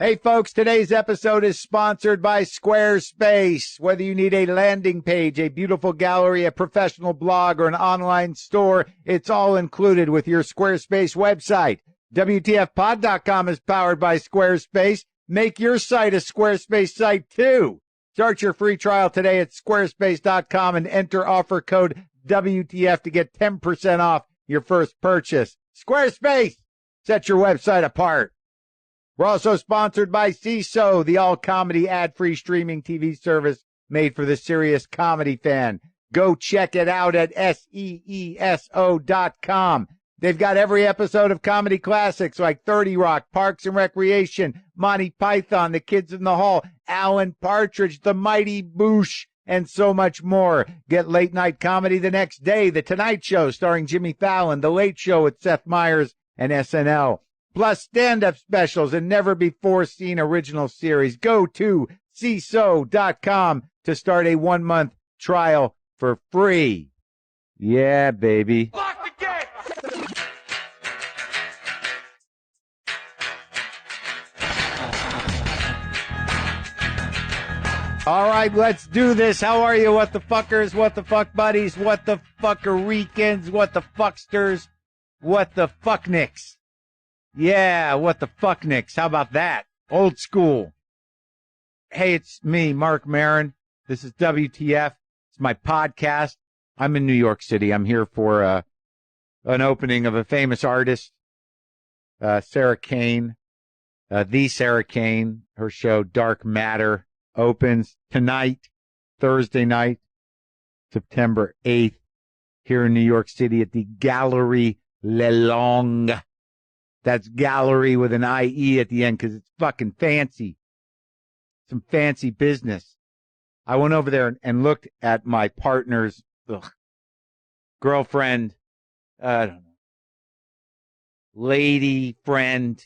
Hey folks, today's episode is sponsored by Squarespace. Whether you need a landing page, a beautiful gallery, a professional blog, or an online store, it's all included with your Squarespace website. WTFpod.com is powered by Squarespace. Make your site a Squarespace site too. Start your free trial today at squarespace.com and enter offer code WTF to get 10% off your first purchase. Squarespace, set your website apart. We're also sponsored by CISO, the all-comedy ad-free streaming TV service made for the serious comedy fan. Go check it out at SEESO.com. They've got every episode of comedy classics like 30 Rock, Parks and Recreation, Monty Python, The Kids in the Hall, Alan Partridge, The Mighty Boosh, and so much more. Get late-night comedy the next day, The Tonight Show starring Jimmy Fallon, The Late Show with Seth Meyers, and SNL. Plus stand-up specials and never-before-seen original series. Go to CISO.com to start a 1-month trial for free. Yeah, baby. Lock the gate! All right, let's do this. How are you, what the fuckers, what the fuck buddies, what the fuckericans, what the fucksters, what the fucknicks? Yeah, what the fucknicks? How about that? Old school. Hey, it's me, Marc Maron. This is WTF. It's my podcast. I'm in New York City. I'm here for an opening of a famous artist, Sarah Kane, the Sarah Kane. Her show Dark Matter opens tonight, Thursday night, September 8th, here in New York City at the Gallery Le Long. That's gallery with an I-E at the end because it's fucking fancy. Some fancy business. I went over there and looked at my partner's girlfriend, I don't know, lady, friend,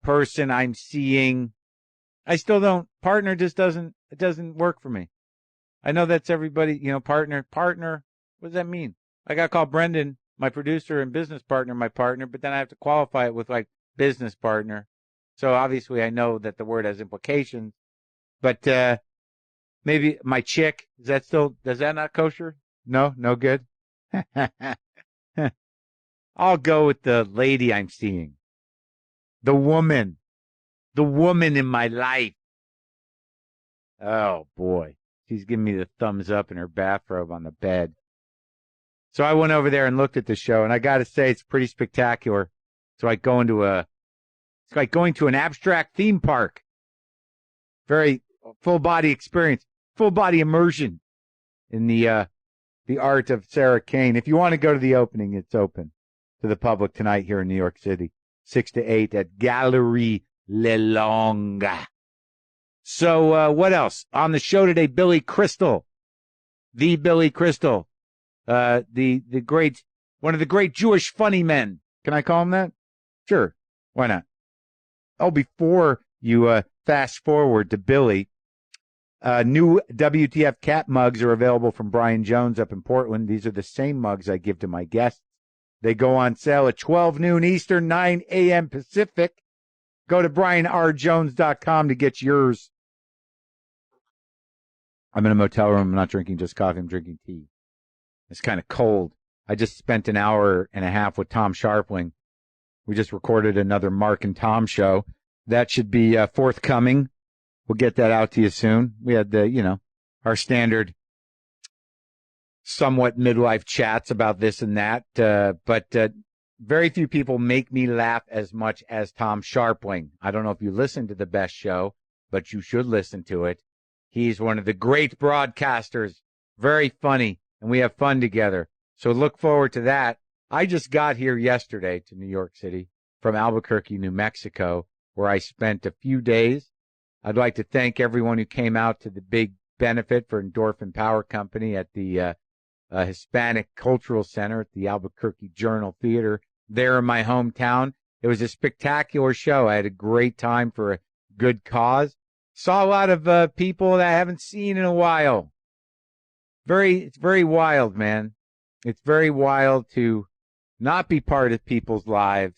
person I'm seeing. I still don't, partner just doesn't work for me. I know that's everybody, partner. What does that mean? I got to call Brendan, my producer and business partner, my partner, but then I have to qualify it with like business partner. So obviously I know that the word has implications, but maybe my chick, does that not kosher? No good. I'll go with the lady I'm seeing. The woman in my life. Oh boy. She's giving me the thumbs up in her bathrobe on the bed. So I went over there and looked at the show, and I got to say it's pretty spectacular. It's like going to an abstract theme park. Very full body experience, full body immersion in the art of Sarah Kane. If you want to go to the opening, it's open to the public tonight here in New York City, 6 to 8 at Gallery Le Long. So what else on the show today? Billy Crystal, the Billy Crystal. The great, one of the great Jewish funny men. Can I call him that? Sure. Why not? Oh, before you, fast forward to Billy, new WTF cat mugs are available from Brian Jones up in Portland. These are the same mugs I give to my guests. They go on sale at 12 noon Eastern, 9 a.m. Pacific. Go to brianrjones.com to get yours. I'm in a motel room. I'm not drinking just coffee. I'm drinking tea. It's kind of cold. I just spent an hour and a half with Tom Sharpling. We just recorded another Mark and Tom show. That should be forthcoming. We'll get that out to you soon. We had our standard somewhat midlife chats about this and that. But very few people make me laugh as much as Tom Sharpling. I don't know if you listen to the best show, but you should listen to it. He's one of the great broadcasters. Very funny. And we have fun together. So look forward to that. I just got here yesterday to New York City from Albuquerque, New Mexico, where I spent a few days. I'd like to thank everyone who came out to the big benefit for Endorphin Power Company at the Hispanic Cultural Center at the Albuquerque Journal Theater there in my hometown. It was a spectacular show. I had a great time for a good cause. Saw a lot of people that I haven't seen in a while. It's very wild, man. It's very wild to not be part of people's lives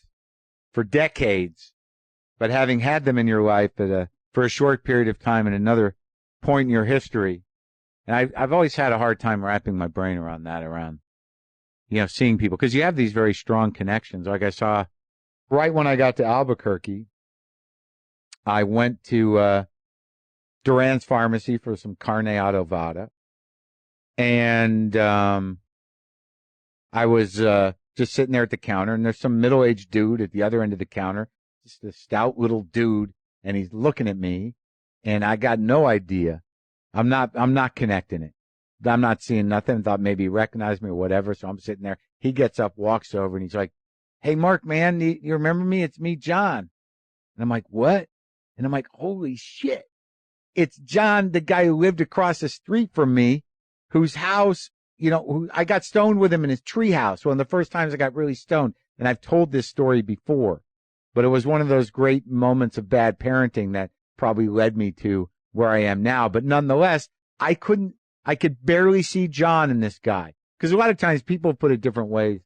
for decades, but having had them in your life for a short period of time and another point in your history, and I've always had a hard time wrapping my brain around that, seeing people, because you have these very strong connections. Like I saw right when I got to Albuquerque, I went to Duran's Pharmacy for some carne adobada, and I was just sitting there at the counter, and there's some middle-aged dude at the other end of the counter, just a stout little dude, and he's looking at me, and I got no idea. I'm not connecting it. I'm not seeing nothing. Thought maybe he recognized me or whatever, so I'm sitting there. He gets up, walks over, and he's like, "Hey, Mark, man, you remember me? It's me, John." And I'm like, "What?" And I'm like, "Holy shit. It's John, the guy who lived across the street from me, whose house, who I got stoned with him in his treehouse. One of the first times I got really stoned. And I've told this story before, but it was one of those great moments of bad parenting that probably led me to where I am now. But nonetheless, I could barely see John in this guy. Because a lot of times people put it different ways.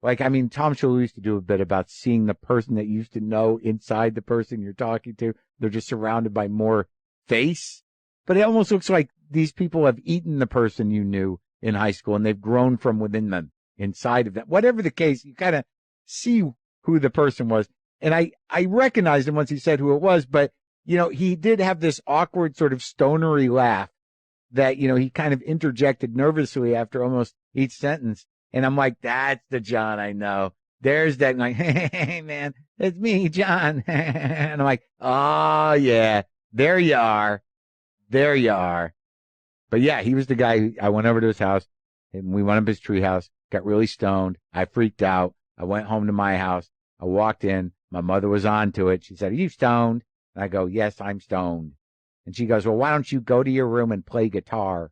Like, I mean, Tom Shalhoub used to do a bit about seeing the person that you used to know inside the person you're talking to. They're just surrounded by more face. But it almost looks like these people have eaten the person you knew in high school, and they've grown from within them, inside of them. Whatever the case, you kind of see who the person was. And I recognized him once he said who it was, but, he did have this awkward sort of stonery laugh that, he kind of interjected nervously after almost each sentence. And I'm like, that's the John I know. There's that, like, hey, man, it's me, John. And I'm like, oh, yeah, there you are. There you are. But yeah, he was the guy. I went over to his house, and we went up his treehouse, got really stoned. I freaked out. I went home to my house. I walked in. My mother was on to it. She said, "Are you stoned?" And I go, "Yes, I'm stoned." And she goes, "Well, why don't you go to your room and play guitar?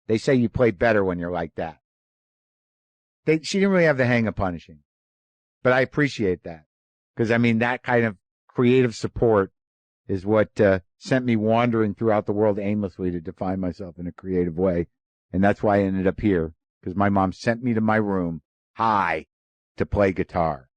They say you play better when you're like that." She didn't really have the hang of punishing, but I appreciate that, because, I mean, that kind of creative support is what sent me wandering throughout the world aimlessly to define myself in a creative way. And that's why I ended up here, because my mom sent me to my room high to play guitar.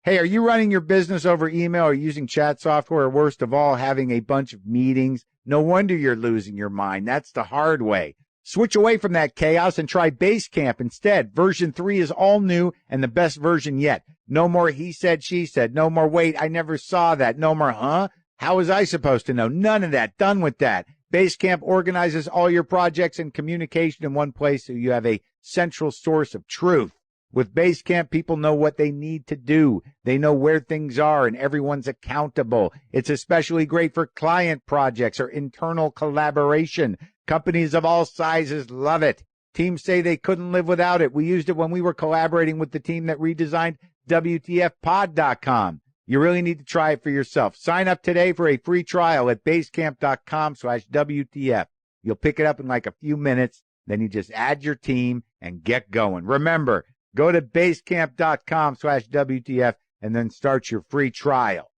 Hey, are you running your business over email or using chat software, or worst of all, having a bunch of meetings? No wonder you're losing your mind. That's the hard way. Switch away from that chaos and try Basecamp instead. Version 3 is all new and the best version yet. No more he said, she said. No more, wait, I never saw that. No more, huh? How was I supposed to know? None of that. Done with that. Basecamp organizes all your projects and communication in one place, so you have a central source of truth. With Basecamp, people know what they need to do. They know where things are, and everyone's accountable. It's especially great for client projects or internal collaboration. Companies of all sizes love it. Teams say they couldn't live without it. We used it when we were collaborating with the team that redesigned WTFpod.com. You really need to try it for yourself. Sign up today for a free trial at basecamp.com/WTF. You'll pick it up in like a few minutes. Then you just add your team and get going. Remember, go to basecamp.com/WTF and then start your free trial.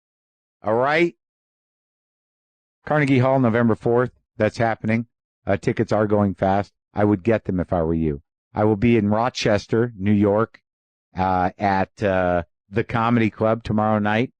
All right? Carnegie Hall, November 4th. That's happening. Tickets are going fast. I would get them if I were you. I will be in Rochester, New York, at the Comedy Club tomorrow night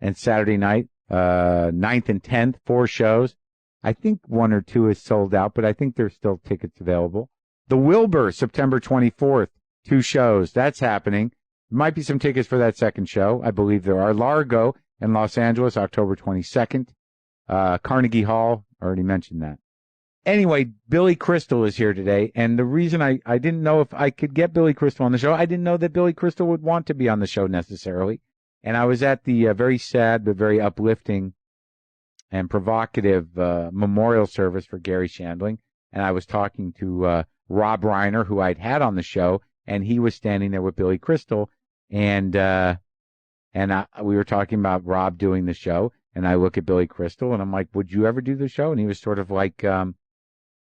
and Saturday night, 9th and 10th, 4 shows. I think 1 or 2 is sold out, but I think there's still tickets available. The Wilbur, September 24th, 2 shows. That's happening. There might be some tickets for that second show. I believe there are. Largo in Los Angeles, October 22nd. Carnegie Hall, already mentioned that. Anyway, Billy Crystal is here today, and the reason I didn't know if I could get Billy Crystal on the show, I didn't know that Billy Crystal would want to be on the show necessarily. And I was at the very sad but very uplifting and provocative memorial service for Gary Shandling, and I was talking to Rob Reiner, who I'd had on the show, and he was standing there with Billy Crystal, and we were talking about Rob doing the show, and I look at Billy Crystal, and I'm like, "Would you ever do the show?" And he was sort of like,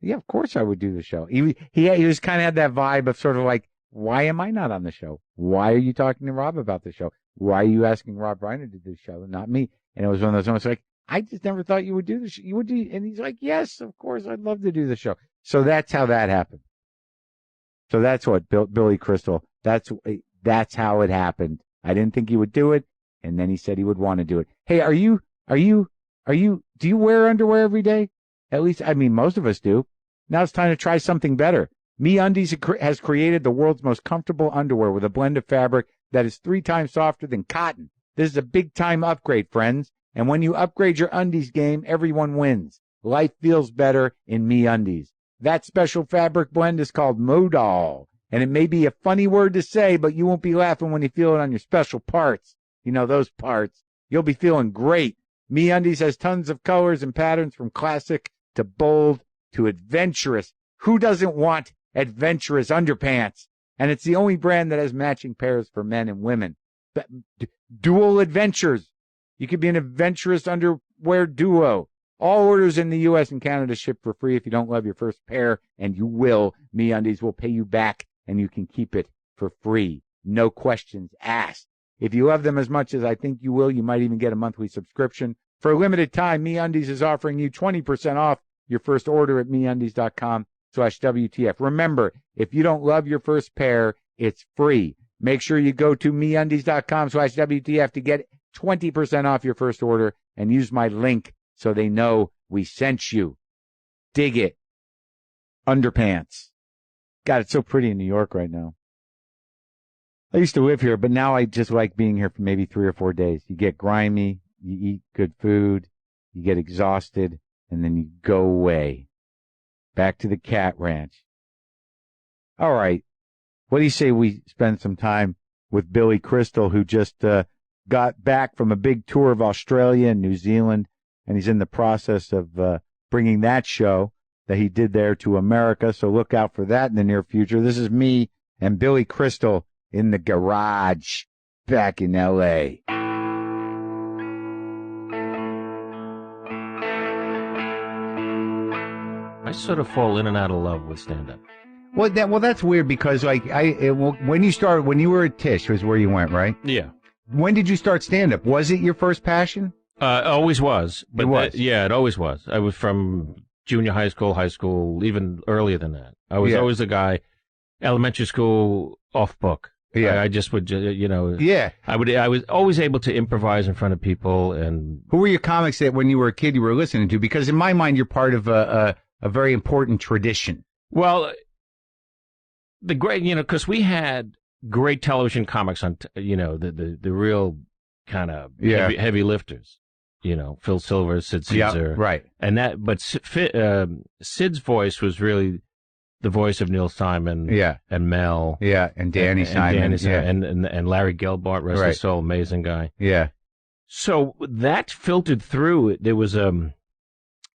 "Yeah, of course I would do the show." He was kind of had that vibe of sort of like, "Why am I not on the show? Why are you talking to Rob about the show? Why are you asking Rob Reiner to do the show and not me?" And it was one of those moments like, "I just never thought you would do the show. You would do," and he's like, "Yes, of course, I'd love to do the show." So that's how that happened. So that's what Billy Crystal. That's how it happened. I didn't think he would do it, And then he said he would want to do it. Hey, do you wear underwear every day? At least, I mean, most of us do. Now it's time to try something better. MeUndies has created the world's most comfortable underwear with a blend of fabric that is 3 times softer than cotton. This is a big-time upgrade, friends. And when you upgrade your undies game, everyone wins. Life feels better in MeUndies. That special fabric blend is called Modal. And it may be a funny word to say, but you won't be laughing when you feel it on your special parts. You know, those parts. You'll be feeling great. MeUndies has tons of colors and patterns from classic to bold to adventurous. Who doesn't want adventurous underpants? And it's the only brand that has matching pairs for men and women. Dual adventures. You could be an adventurous underwear duo. All orders in the U.S. and Canada ship for free. If you don't love your first pair, and you will, MeUndies will pay you back, and you can keep it for free. No questions asked. If you love them as much as I think you will, you might even get a monthly subscription. For a limited time, MeUndies is offering you 20% off your first order at MeUndies.com/WTF. Remember, if you don't love your first pair, it's free. Make sure you go to MeUndies.com/WTF to get 20% off your first order and use my link so they know we sent you. Dig it. Underpants. God, it's so pretty in New York right now. I used to live here, but now I just like being here for maybe 3 or 4 days. You get grimy, you eat good food, you get exhausted, and then you go away. Back to the cat ranch. All right. What do you say we spend some time with Billy Crystal, who just got back from a big tour of Australia and New Zealand, and he's in the process of bringing that show that he did there to America, so look out for that in the near future. This is me and Billy Crystal in the garage back in L.A. I sort of fall in and out of love with stand-up. Well, that's weird because when you were at Tisch was where you went, right? Yeah. When did you start stand-up? Was it your first passion? Always was. But it was? Yeah, it always was. I was from junior high school, even earlier than that. I was always a guy, elementary school, off book. Yeah. I just would, Yeah. I was always able to improvise in front of people. And who were your comics that when you were a kid you were listening to? Because in my mind, you're part of a very important tradition. Well, the great, because we had great television comics on, the real kind of heavy lifters. Phil Silver, Sid Caesar. Yeah, right. And but Sid's voice was really the voice of Neil Simon. Yeah. And Mel. Yeah. And Danny Simon. And Larry Gelbart, rest his soul, amazing guy. Yeah. So that filtered through. There was an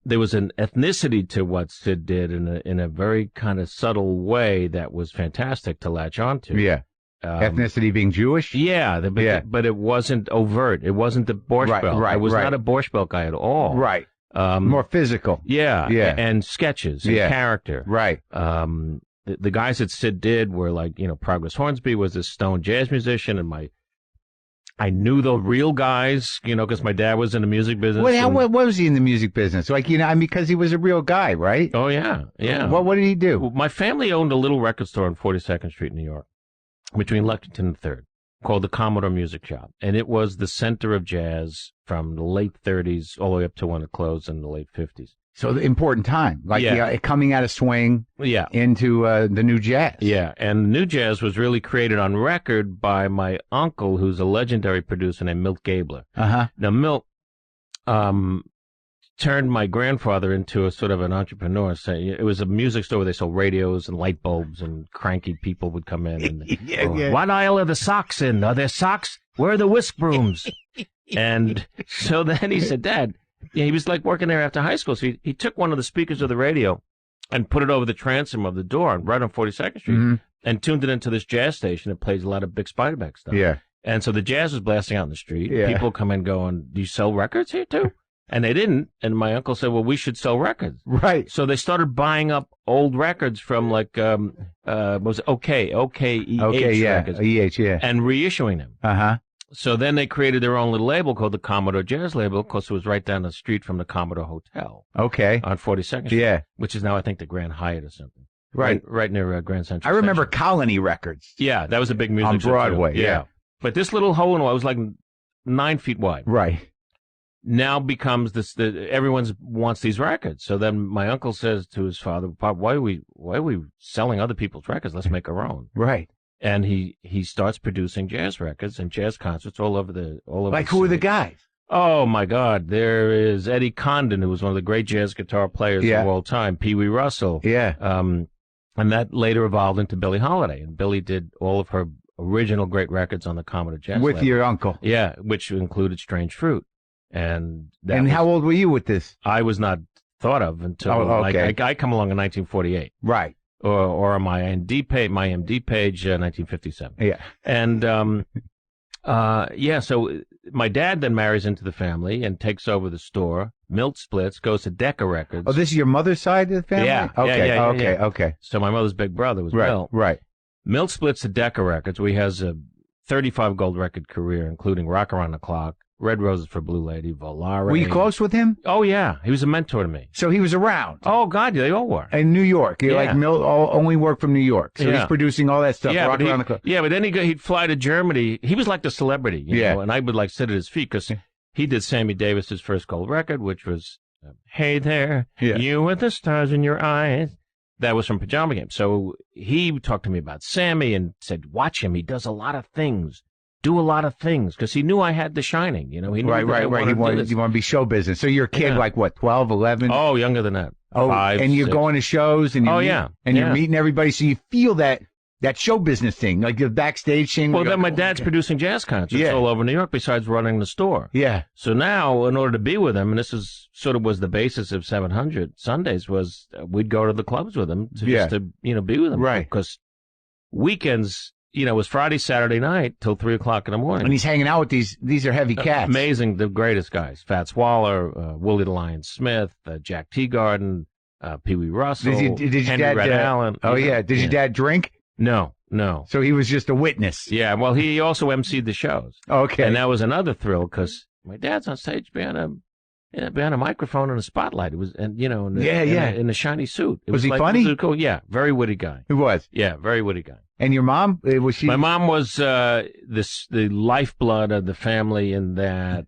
ethnicity to what Sid did in a very kind of subtle way that was fantastic to latch onto. Yeah. Ethnicity being Jewish? Yeah, but it wasn't overt. It wasn't the Borscht Belt. I was not a Borscht Belt guy at all. Right. More physical. Yeah. Yeah. And sketches and character. Right. The guys that Sid did were like, Progress Hornsby was this stone jazz musician, and I knew the real guys, because my dad was in the music business. What was he in the music business? Because he was a real guy, right? Oh, yeah. Yeah. What did he do? Well, my family owned a little record store on 42nd Street, New York, between Lexington and 3rd, called the Commodore Music Shop. And it was the center of jazz from the late 30s all the way up to when it closed in the late 50s. So the important time, coming out of swing into the new jazz. Yeah, and the new jazz was really created on record by my uncle, who's a legendary producer named Milt Gabler. Uh-huh. Now, Milt turned my grandfather into a sort of an entrepreneur. So it was a music store where they sold radios and light bulbs, and cranky people would come in. And, What aisle are the socks in? Are there socks? Where are the whisk brooms? And so then he said, Dad, he was like working there after high school. So he took one of the speakers of the radio and put it over the transom of the door right on 42nd Street and tuned it into this jazz station that plays a lot of Big Spiderback stuff. Yeah. And so the jazz was blasting out in the street. Yeah. People come in going, do you sell records here too? And they didn't. And my uncle said, well, we should sell records. Right. So they started buying up old records from what was it? OKEH records. EH, yeah. And reissuing them. Uh-huh. So then they created their own little label called the Commodore Jazz Label, because it was right down the street from the Commodore Hotel. Okay. On 42nd Street. Yeah. Which is now, I think, the Grand Hyatt or something. Right. Right near Grand Central. I remember Station. Colony Records. Yeah, that was a big music on Broadway. Yeah. But this little hole in the wall was like 9 feet wide. Right. Now becomes everyone wants these records. So then my uncle says to his father, Pop, why are we selling other people's records? Let's make our own. Right. And he starts producing jazz records and jazz concerts all over Like, who are the guys? Oh my God. There is Eddie Condon, who was one of the great jazz guitar players of all time, Pee Wee Russell. Yeah. And that later evolved into Billie Holiday. And Billie did all of her original great records on the Commodore Jazz With label. your uncle. Yeah, which included Strange Fruit. And how old were you with this? I was not thought of until I come along in 1948. Right. Or on my MD page, 1957. Yeah. And so my dad then marries into the family and takes over the store. Milt splits, goes to Decca Records. Oh, this is your mother's side of the family? Yeah. Okay. Okay. So my mother's big brother was Milt. Right. Milt splits to Decca Records, where he has a 35 gold record career, including Rock Around the Clock, Red Roses for Blue Lady, Volare. Were you close with him? Oh, yeah. He was a mentor to me. So he was around? Oh, God, they all were. In New York. Like Milt only worked from New York. So he's producing all that stuff. Yeah, Rock Around the Clock. Yeah, but then he'd fly to Germany. He was like the celebrity, you know, and I would like sit at his feet because he did Sammy Davis's first gold record, which was, Hey There, You with the Stars in Your Eyes. That was from Pajama Game. So he talked to me about Sammy and said, watch him. He does a lot of things. Do a lot of things, because he knew I had The Shining, you know. He knew right. You want to be show business. So you're a kid, like what, 12, 11? Oh, younger than that. Oh, 5, and you're 6. going to shows, and you're meeting everybody, so you feel that show business thing, like the backstage thing. Well, then my dad's producing jazz concerts all over New York, besides running the store. Yeah. So now, in order to be with him, and this is was the basis of 700 Sundays, was we'd go to the clubs with him just to be with him, right? Because weekends. It was Friday, Saturday night till 3 o'clock in the morning. And he's hanging out with these are heavy cats. Amazing, the greatest guys. Fats Waller, Willie the Lion Smith, Jack Teagarden, Pee Wee Russell, did your Henry dad, Red Allen. Oh, yeah. Did your dad drink? No. So he was just a witness. Yeah, well, he also emceed the shows. Okay. And that was another thrill, because my dad's on stage behind a microphone and a spotlight. It was, and in a shiny suit. Was he funny? It was cool. Yeah, very witty guy. He was. Yeah, very witty guy. And your mom, was she? My mom was the lifeblood of the family, in that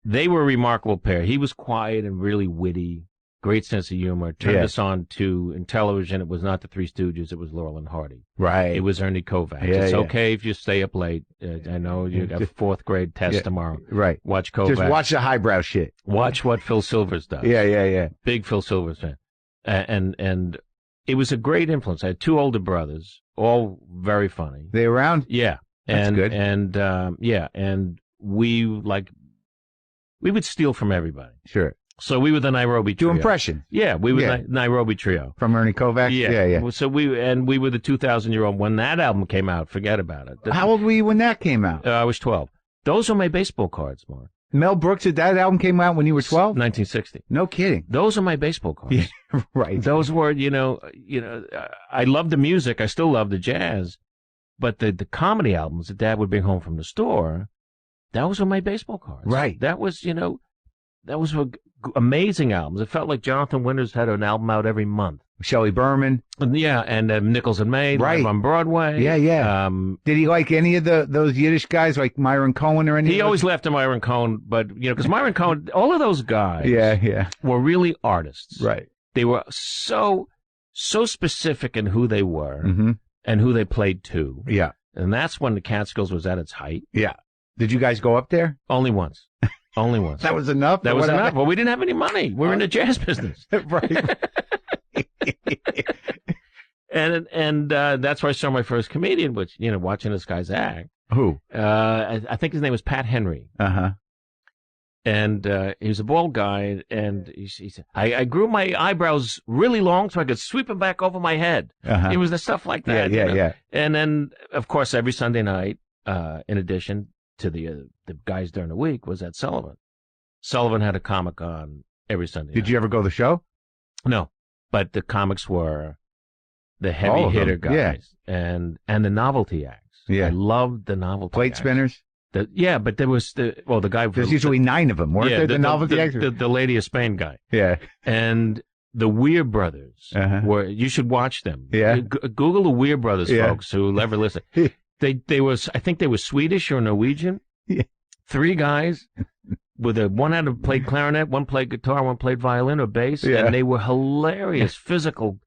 they were a remarkable pair. He was quiet and really witty, great sense of humor. Turned us on to, in television, it was not the Three Stooges, it was Laurel and Hardy. Right. It was Ernie Kovacs. It's okay if you stay up late. I know you got a 4th grade test tomorrow. Right. Watch Kovacs. Just watch the highbrow shit. Watch what Phil Silvers does. Yeah. Big Phil Silvers fan. And it was a great influence. I had 2 older brothers, all very funny. They around? Yeah. That's good. And and we would steal from everybody. Sure. So we were the Nairobi Trio. Do impression. Yeah, we were Nairobi Trio. From Ernie Kovacs? Yeah. So we were the 2,000-year-old. When that album came out, forget about it. How old were you when that came out? I was 12. Those are my baseball cards, Mark. Mel Brooks, that album came out when you were 12? 1960. No kidding. Those are my baseball cards. Yeah, right. Those were, I love the music. I still love the jazz. But the comedy albums that Dad would bring home from the store, those were my baseball cards. Right. That was, amazing albums. It felt like Jonathan Winters had an album out every month. Shelley Berman. Yeah, and Nichols and May, live on Broadway. Yeah. Did he like any of those Yiddish guys, like Myron Cohen or anything? He always laughed at Myron Cohen, but, because Myron Cohen, all of those guys were really artists. Right. They were so specific in who they were and who they played to. Yeah. And that's when the Catskills was at its height. Yeah. Did you guys go up there? Only once. Only once. That was enough? That was enough. Well, we didn't have any money. We were in the jazz business. Right. And that's where I saw my first comedian, which, watching this guy's act. Who? I think his name was Pat Henry. Uh-huh. And he was a bald guy, and he said, I grew my eyebrows really long so I could sweep them back over my head. Uh-huh. It was the stuff like that. Yeah. And then, of course, every Sunday night, in addition to the guys during the week, was at Sullivan. Sullivan had a comic on every Sunday night. Did you ever go to the show? No, but the comics were the heavy hitter guys and the novelty acts. Yeah. I loved the novelty Plate acts. spinners? But there was the guy. There's usually 9 of them, weren't there? The novelty acts? The Lady of Spain guy. Yeah. And the Weir Brothers were, you should watch them. Yeah. Google the Weir Brothers, folks, who ever listen. I think they were Swedish or Norwegian. Yeah. 3 guys with one had played clarinet, one played guitar, one played violin or bass, and they were hilarious, physical.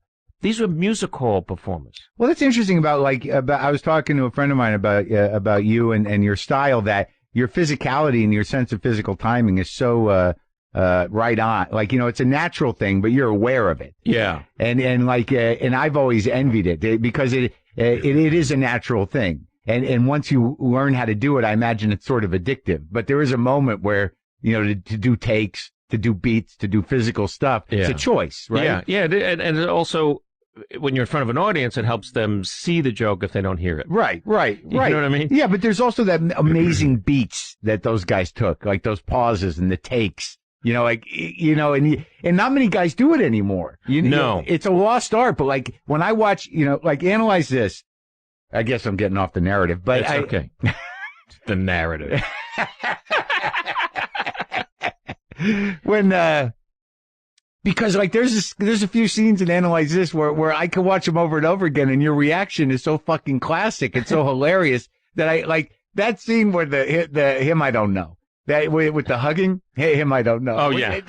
These were music hall performers. Well, that's interesting about I was talking to a friend of mine about you and your style, that your physicality and your sense of physical timing is so right on. Like, it's a natural thing, but you're aware of it. Yeah. And I've always envied it because it is a natural thing. And once you learn how to do it, I imagine it's sort of addictive. But there is a moment where, to do takes, to do beats, to do physical stuff, it's a choice, right? Yeah. And it also, when you're in front of an audience, it helps them see the joke if they don't hear it. Right. You know what I mean? Yeah, but there's also that amazing beats that those guys took, like those pauses and the takes. And not many guys do it anymore. No. It's a lost art, but like when I watch, Analyze This, I guess I'm getting off the narrative, but it's okay. The narrative. Because there's a few scenes in Analyze This where I can watch them over and over again, and your reaction is so fucking classic and so hilarious that I like that scene where the him I don't know. That with the hugging, him I don't know. Oh yeah.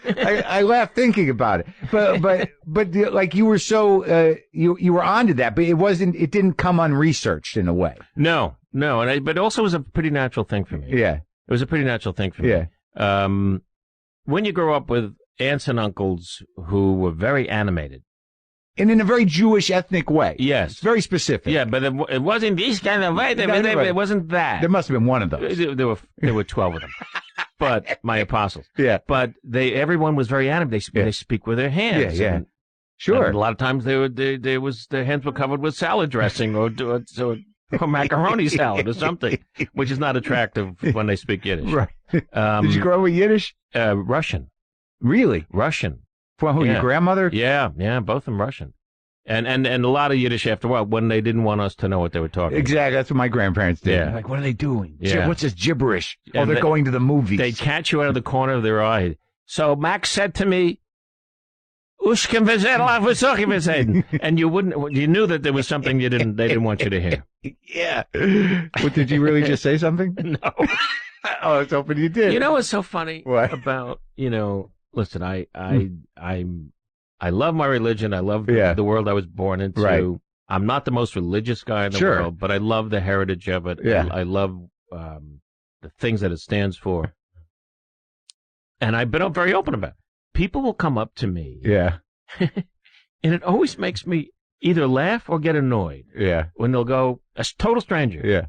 I laugh thinking about it, but like you were so you were onto that, but it didn't come unresearched in a way. No, but also it was a pretty natural thing for me. Yeah, it was a pretty natural thing for me. Yeah. When you grow up with aunts and uncles who were very animated. And in a very Jewish ethnic way. Yes. It's very specific. Yeah, but it wasn't this kind of way. It wasn't that. There must have been one of those. There were 12 of them. But my apostles. Yeah. But everyone was very animated. They speak with their hands. Yeah. Sure. And a lot of times their hands were covered with salad dressing or macaroni salad or something, which is not attractive when they speak Yiddish. Right. Did you grow up with Yiddish? Russian. Really? Russian. From who, your grandmother? Yeah, both of them Russian. And a lot of Yiddish after a while when they didn't want us to know what they were talking about. Exactly. That's what my grandparents did. Yeah. Like, what are they doing? Yeah. What's this gibberish? And they're going to the movies. They'd catch you out of the corner of their eye. So Max said to me, and you knew that there was something they didn't want you to hear. Yeah. What, did you really just say something? No. I was hoping you did. You know what's so funny about, listen, I love my religion. I love the world I was born into. Right. I'm not the most religious guy in the world, but I love the heritage of it. Yeah. I love the things that it stands for. And I've been very open about it. People will come up to me. Yeah. And it always makes me either laugh or get annoyed. Yeah. When they'll go, a total stranger. Yeah.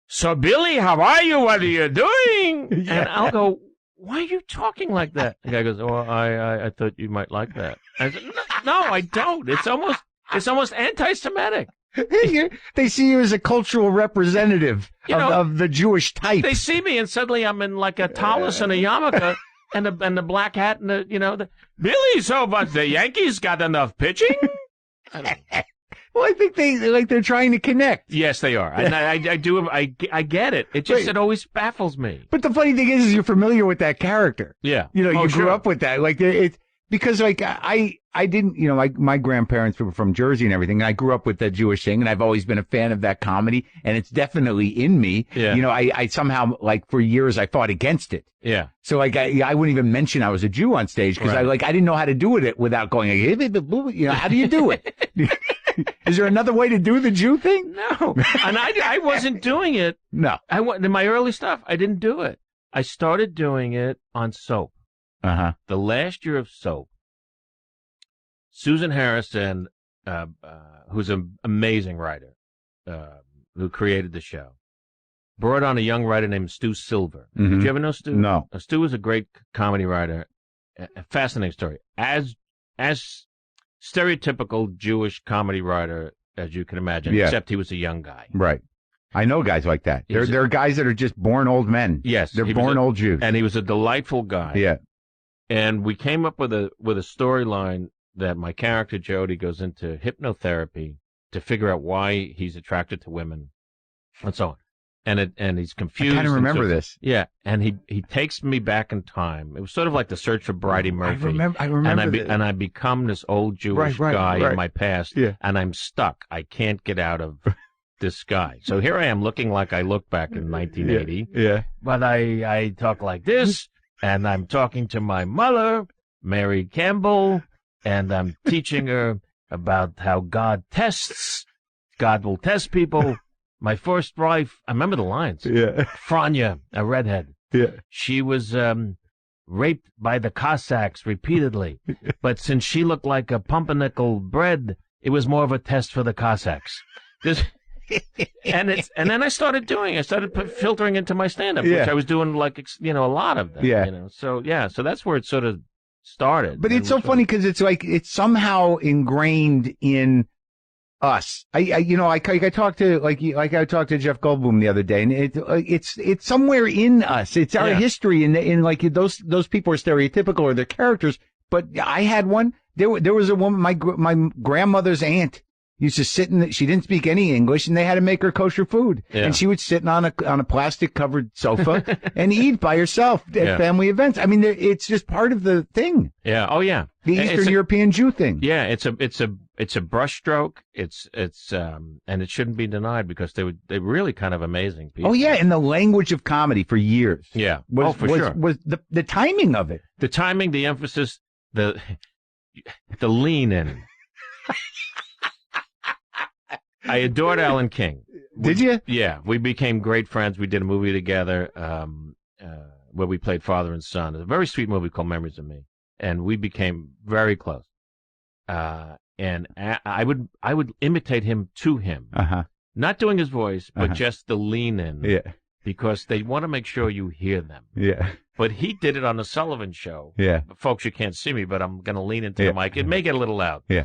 So, Billy, how are you? What are you doing? Yeah. And I'll go, why are you talking like that? The guy goes, oh, I thought you might like that. I said, no, I don't. It's almost anti-Semitic. They see you as a cultural representative of the Jewish type. They see me and suddenly I'm in like a tallis and a yarmulke and the black hat and the Billy, so but the Yankees got enough pitching? I don't know. Well, I think they're trying to connect. Yes, they are. And I do. I get it. It always baffles me. But the funny thing is you're familiar with that character. Yeah. You grew up with that. Like because like I didn't, my grandparents were from Jersey and everything. And I grew up with that Jewish thing, and I've always been a fan of that comedy, and it's definitely in me. Yeah. I somehow, like, for years I fought against it. Yeah. So like I wouldn't even mention I was a Jew on stage because I didn't know how to do it without going, how do you do it? Is there another way to do the Jew thing? No. And I wasn't doing it. No. In my early stuff, I didn't do it. I started doing it on Soap. Uh-huh. The last year of Soap, Susan Harrison, who's an amazing writer, who created the show, brought on a young writer named Stu Silver. Mm-hmm. Did you ever know Stu? No. Stu was a great comedy writer. A fascinating story. As stereotypical Jewish comedy writer as you can imagine, except he was a young guy. Right. I know guys like that. There are guys that are just born old men. Yes. They're born old Jews. And he was a delightful guy. Yeah. And we came up with a storyline that my character Jody goes into hypnotherapy to figure out why he's attracted to women and so on. And he's confused. I kind of remember this. Yeah. And he takes me back in time. It was sort of like the search for Bridie Murphy. I remember and I become this old Jewish guy in my past. Yeah. And I'm stuck. I can't get out of this guy. So here I am looking like I looked back in 1980. Yeah. But I talk like this, and I'm talking to my mother, Mary Campbell, and I'm teaching her about how God tests. God will test people. My first wife, I remember the lines. Yeah. Franya, a redhead. Yeah. She was raped by the Cossacks repeatedly, but since she looked like a pumpernickel bread, it was more of a test for the Cossacks. And then I started filtering into my stand-up, which I was doing like, a lot of them. Yeah. So that's where it sort of started. But it's so funny because it's like it's somehow ingrained in us. I talked to I talked to Jeff Goldblum the other day, and it's somewhere in us. It's our history, and like those people are stereotypical or they're characters. But I had one. There was a woman, my grandmother's aunt used to sit she didn't speak any English, and they had to make her kosher food, and she would sit on a plastic covered sofa and eat by herself at family events. I mean, it's just part of the thing. Yeah. Oh yeah. The Eastern European Jew thing. Yeah. It's a brushstroke. It's and it shouldn't be denied because they're really kind of amazing people. Oh yeah, and the language of comedy for years. Yeah. Sure. Was the timing of it. The timing, the emphasis, the lean in. I adored Alan King. Did you? Yeah, we became great friends. We did a movie together where we played father and son. It's a very sweet movie called Memories of Me, and we became very close. And I would imitate him to him, not doing his voice, but just the lean in, because they want to make sure you hear them. Yeah. But he did it on the Sullivan Show. Yeah. Folks, you can't see me, but I'm going to lean into the mic. It may get a little loud. Yeah.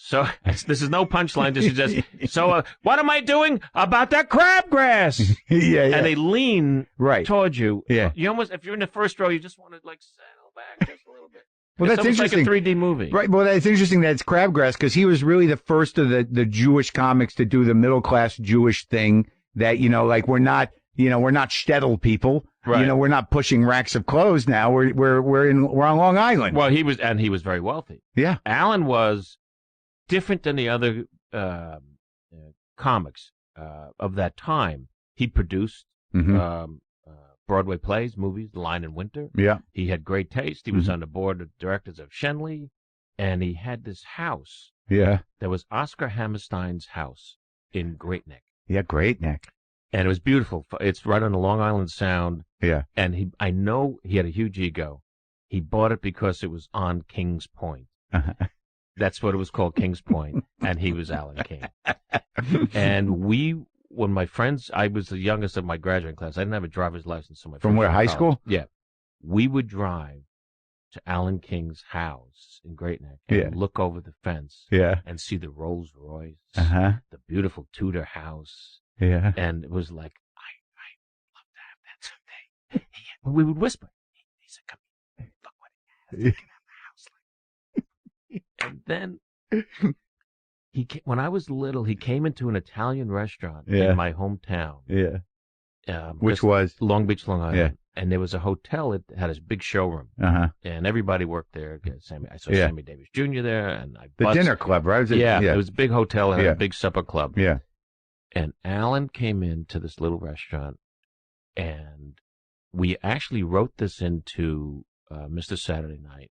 So this is no punchline. This is just, so what am I doing about that crabgrass? Yeah. And they lean towards you. Yeah. You almost, if you're in the first row, you just want to like settle back just a little bit. Well, that's interesting. Like a 3D movie. Right. Well, that's interesting that it's crabgrass because he was really the first of the Jewish comics to do the middle class Jewish thing that, like we're not shtetl people. Right. We're not pushing racks of clothes now. We're on Long Island. Well, he was very wealthy. Yeah. Alan was different than the other comics of that time. He produced Broadway plays, movies, Line in Winter. Yeah. He had great taste. He was on the board of directors of Shenley, and he had this house. Yeah. That was Oscar Hammerstein's house in Great Neck. Yeah, Great Neck. And it was beautiful. It's right on the Long Island Sound. Yeah. And I know he had a huge ego. He bought it because it was on Kings Point. That's what it was called, Kings Point, and he was Alan King. And when my friends, I was the youngest of my graduating class. I didn't have a driver's license. So from where, high school? Yeah. We would drive to Alan King's house in Great Neck and look over the fence and see the Rolls Royce, the beautiful Tudor house. Yeah. And it was like, I'd love to have that someday. We would whisper, he said, come here, look what he has. And then when I was little, he came into an Italian restaurant in my hometown. Yeah. Which was? Long Beach, Long Island. Yeah. And there was a hotel. It had a big showroom. And everybody worked there. I saw Sammy Davis Jr. there. And the dinner club, right? It was a big hotel and a big supper club. Yeah. And Alan came into this little restaurant, and we actually wrote this into Mr. Saturday Night,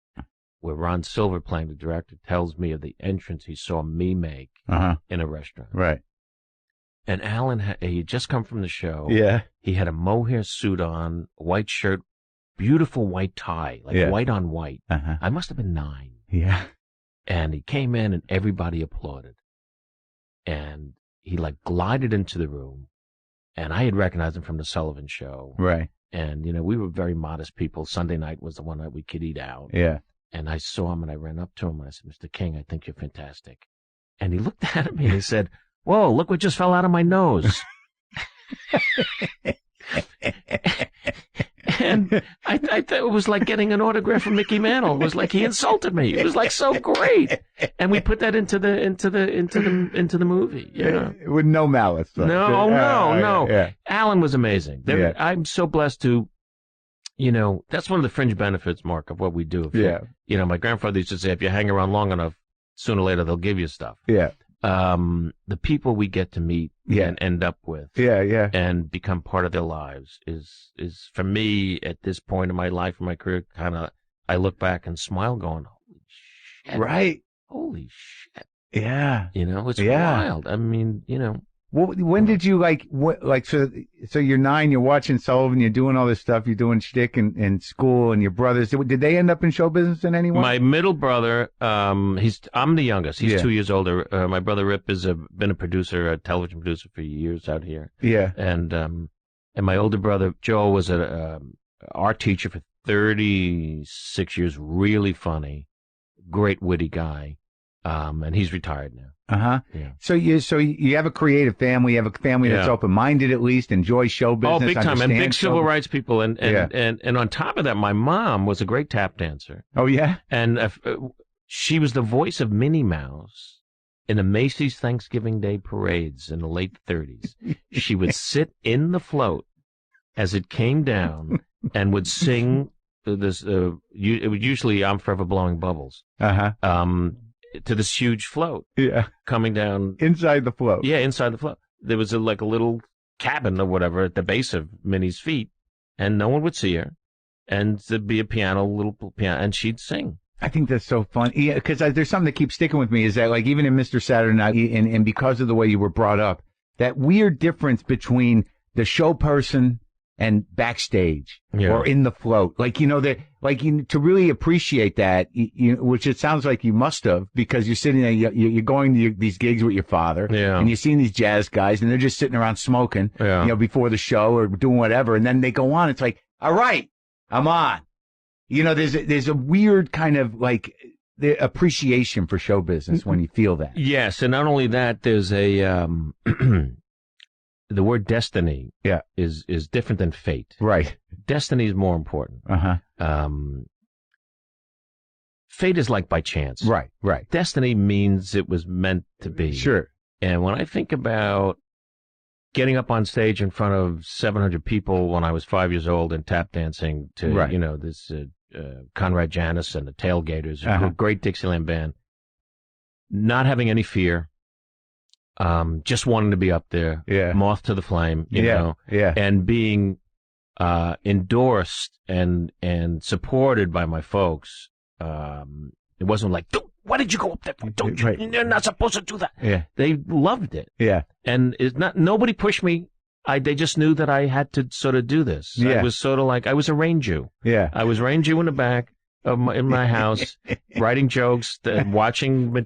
where Ron Silver, playing the director, tells me of the entrance he saw me make in a restaurant. Right. And Alan, he had just come from the show. Yeah. He had a mohair suit on, a white shirt, beautiful white tie, like white on white. I must have been 9. Yeah. And he came in, and everybody applauded. And he like glided into the room, and I had recognized him from the Sullivan Show. Right. And, we were very modest people. Sunday night was the one night we could eat out. Yeah. And I saw him, and I ran up to him, and I said, Mr. King, I think you're fantastic. And he looked at me, and he said, whoa, look what just fell out of my nose. And I thought it was like getting an autograph from Mickey Mantle. It was like he insulted me. It was like so great. And we put that into the movie. With no malice. Though. No. Yeah. Alan was amazing. I'm so blessed to, that's one of the fringe benefits, Mark, of what we do. My grandfather used to say, if you hang around long enough, sooner or later they'll give you stuff. Yeah. the people we get to meet and end up with, and become part of their lives is for me at this point in my life and my career, kind of, I look back and smile, going, "Holy shit!" Right? Holy shit! Yeah. It's wild. I mean, Well, when did you so you're 9, you're watching Sullivan, you're doing all this stuff, you're doing shtick in school, and your brothers, did they end up in show business in any way? My middle brother, I'm the youngest. He's 2 years older. My brother Rip has been a producer, a television producer for years out here. Yeah. And my older brother Joe was a art teacher for 36 years, really funny, great witty guy. And he's retired now. Yeah. So you have a creative family. You have a family that's open-minded, at least, enjoys show business. Oh, big time, and big civil rights people. And on top of that, my mom was a great tap dancer. Oh yeah. And she was the voice of Minnie Mouse in the Macy's Thanksgiving Day parades in the late 30s. She would sit in the float as it came down and would sing this. It was usually "I'm Forever Blowing Bubbles." To this huge float, coming down inside the float. Yeah, inside the float. There was a little cabin or whatever at the base of Minnie's feet, and no one would see her. And there'd be a little piano, and she'd sing. I think that's so fun. Yeah, because there's something that keeps sticking with me is that, like, even in Mr. Saturday Night, and because of the way you were brought up, that weird difference between the show person and backstage or in the float, to really appreciate that, which it sounds like you must have, because you're sitting there, you're going to these gigs with your father, and you're seeing these jazz guys, and they're just sitting around smoking, before the show or doing whatever, and then they go on. It's like, all right, I'm on. There's a weird kind of the appreciation for show business when you feel that. Yes, and not only that, there's a the word destiny is different than fate. Right. Destiny is more important. Fate is like by chance. Right. Destiny means it was meant to be. Sure. And when I think about getting up on stage in front of 700 people when I was 5 years old and tap dancing to, this Conrad Janis and the Tailgaters, a great Dixieland band, not having any fear, just wanting to be up there, moth to the flame, you know, and being endorsed and supported by my folks. It wasn't like, why did you go up there? You're not supposed to do that. Yeah. They loved it. Yeah. And it's not, nobody pushed me. They just knew that I had to sort of do this. Yeah. I was sort of like, I was a rain Jew. Yeah. I was rain Jew in the back of in my house, writing jokes, watching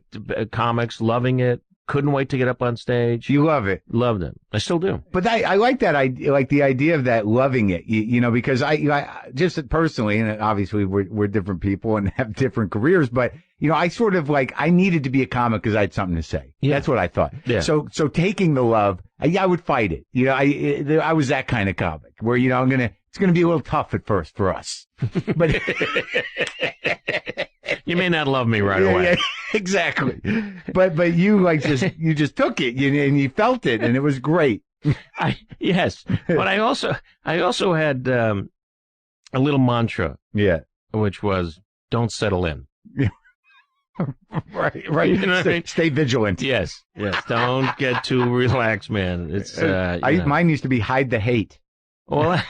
comics, loving it. Couldn't wait to get up on stage. You love it. Loved it. I still do. But I like that. I like the idea of that, loving it, because I just personally, and obviously we're different people and have different careers, but, I sort of I needed to be a comic because I had something to say. Yeah. That's what I thought. Yeah. So taking the love, I would fight it. I was that kind of comic where, it's going to be a little tough at first for us, but you may not love me right away. Yeah, exactly. But you just took it and you felt it and it was great. Yes. But I also had a little mantra. Yeah. Which was, don't settle in. Right. You know stay vigilant. Yes. Don't get too relaxed, man. It's mine used to be hide the hate. Well,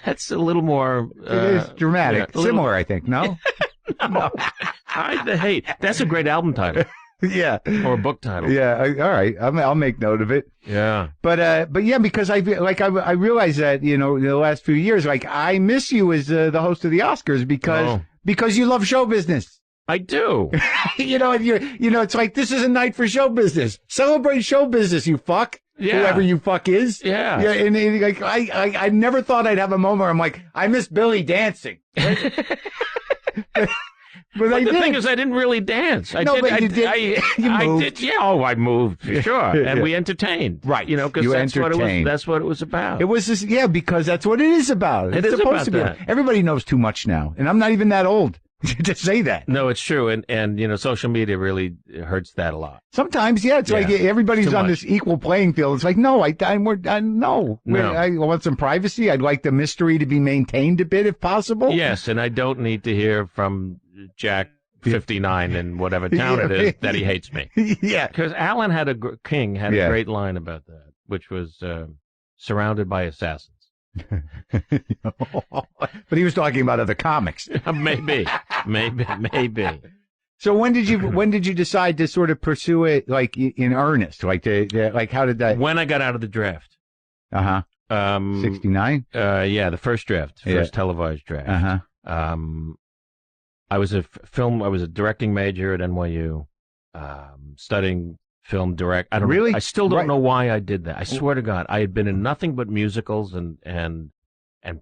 that's a little more. It is dramatic. Similar, I think. No? No. Hide the hate. That's a great album title. Yeah. Or a book title. Yeah. All right. I'll make note of it. Yeah. But yeah, because I realized that, in the last few years, I miss you as the host of the Oscars because you love show business. I do. It's like, this is a night for show business. Celebrate show business, you fuck. Yeah. Whoever you fuck is. Yeah. Yeah. And I never thought I'd have a moment where I'm like, I miss Billy dancing. But the thing is, I didn't really dance. I did. Yeah. Oh, I moved for sure, and we entertained. Right. Because that's what it was about. It was just, because that's what it is about. It's supposed to be. Everybody knows too much now, and I'm not even that old to say that. No, it's true, and social media really hurts that a lot. Sometimes, it's like everybody's on this equal playing field. It's like, no, no. I want some privacy. I'd like the mystery to be maintained a bit, if possible. Yes, and I don't need to hear from Jack 59 in whatever town it is that he hates me. Yeah. Because Alan King had a great line about that, which was surrounded by assassins. But he was talking about other comics. Maybe. So when did you decide to sort of pursue it like in earnest? Like like how did that? When I got out of the draft. 69? Yeah, the first draft, televised draft. I was a directing major at NYU, studying film direct. I don't really. I still don't know why I did that. I swear to God, I had been in nothing but musicals and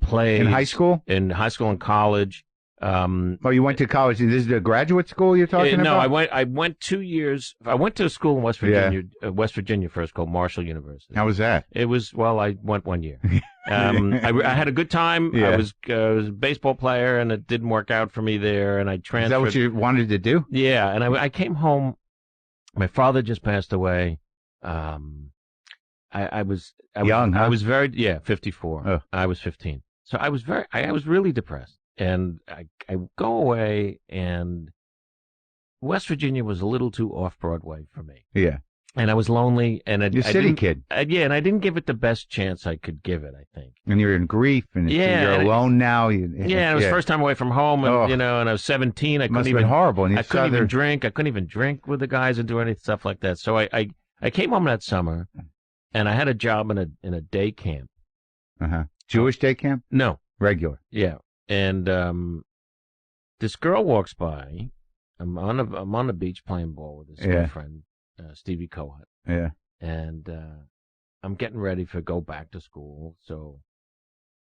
plays in high school, and college. You went to college. This is the graduate school you're talking about? No, I went 2 years. I went to a school in West Virginia first, called Marshall University. How was that? It was, I went 1 year. I had a good time. Yeah. I was a baseball player, and it didn't work out for me there, and I transferred. Is that what you wanted to do? Yeah, and I came home. My father just passed away. I was young, huh? I was 54. Oh. I was 15. So I was really depressed. And I go away, and West Virginia was a little too off-Broadway for me. Yeah. And I was lonely. And you're a city kid. And I didn't give it the best chance I could give it, I think. And you're in grief, and you're alone now. And it was first time away from home, and and I was 17. I couldn't even horrible. And I couldn't even drink. I couldn't even drink with the guys and do any stuff like that. So I came home that summer, and I had a job in a day camp. Jewish day camp? No. Regular. Yeah. And this girl walks by. I'm on the beach playing ball with this good friend, Stevie Cohut. Yeah. And I'm getting ready to go back to school.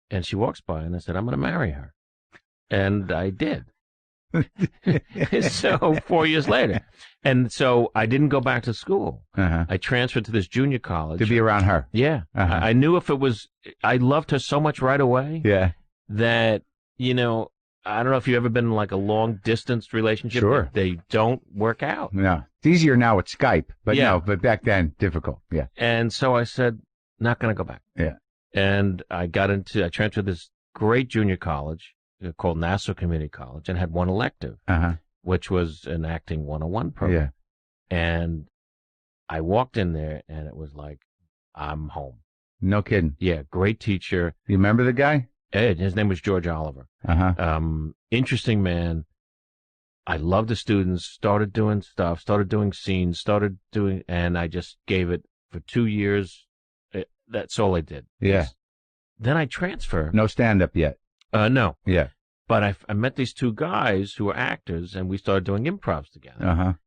And she walks by, and I said, I'm going to marry her. And I did. So 4 years later. And so I didn't go back to school. I transferred to this junior college. To be around her. Yeah. I knew I loved her so much right away. Yeah. That, I don't know if you've ever been in like a long distance relationship. Sure. They don't work out. No. It's easier now with Skype, but but back then, difficult. Yeah. And so I said, not going to go back. Yeah. And I transferred to this great junior college called Nassau Community College, and had one elective, which was an acting 101 program. Yeah. And I walked in there, and it was like, I'm home. No kidding. Yeah. Great teacher. You remember the guy? His name was George Oliver. Interesting man. I loved the students, started doing stuff, started doing scenes, and I just gave it for 2 years. That's all I did. Yeah. Then I transferred. No stand-up yet? No. Yeah. But I met these two guys who were actors, and we started doing improvs together.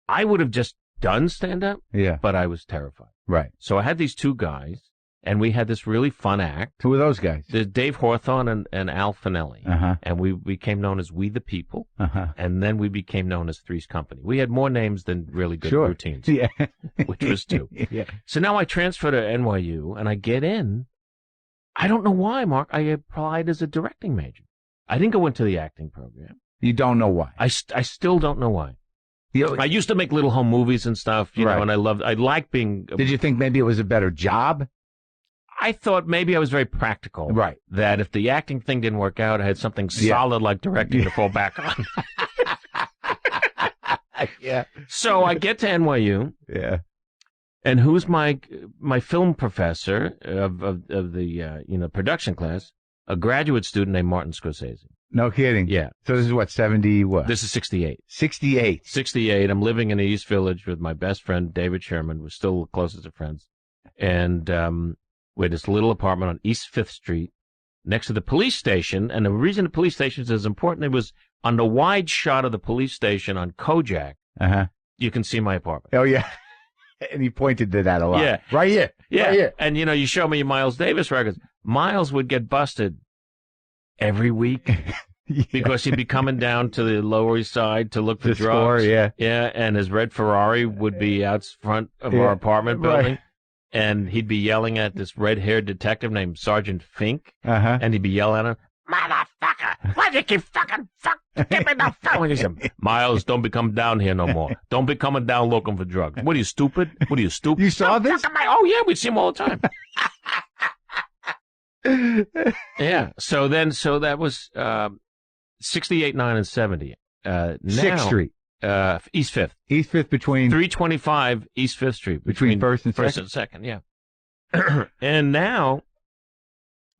I would have just done stand-up, but I was terrified. Right. So I had these two guys. And we had this really fun act. Who were those guys? There's Dave Hawthorne and Al Finelli. And we became known as We the People. And then we became known as Three's Company. We had more names than really good routines. Yeah. Which was two. Yeah. So now I transfer to NYU, and I get in. I don't know why, Mark. I applied as a directing major. I didn't go into the acting program. You don't know why? I still don't know why. I used to make little home movies and stuff, you know, and I liked being... Did you think maybe it was a better job? I thought maybe I was very practical. Right. That if the acting thing didn't work out, I had something solid like directing to fall back on. Yeah. So I get to NYU. Yeah. And who's my film professor of the production class? A graduate student named Martin Scorsese. No kidding. Yeah. So this is what, 70 what? This is 68. 68. 68. I'm living in the East Village with my best friend, David Sherman. We're still the closest of friends. And we had this little apartment on East 5th Street next to the police station. And the reason the police station is important, it was on the wide shot of the police station on Kojak. You can see my apartment. Oh, yeah. And he pointed to that a lot. Yeah. Right here. Yeah. Right here. And, you show me your Miles Davis records. Miles would get busted every week because he'd be coming down to the Lower East Side to look for drugs. Score, yeah. Yeah. And his red Ferrari would be out front of our apartment building. Right. And he'd be yelling at this red-haired detective named Sergeant Fink. And he'd be yelling at him, "Motherfucker, why do you keep fucking give me the phone?" He said, "Miles, don't be coming down here no more. Don't be coming down looking for drugs. What are you, stupid? What are you, stupid?" You saw this? Oh, yeah, we see him all the time. Yeah. So that was 68, 9, and 70. Sixth Street. East 5th. East 5th between 325 East 5th Street. Between first and second, yeah. And now,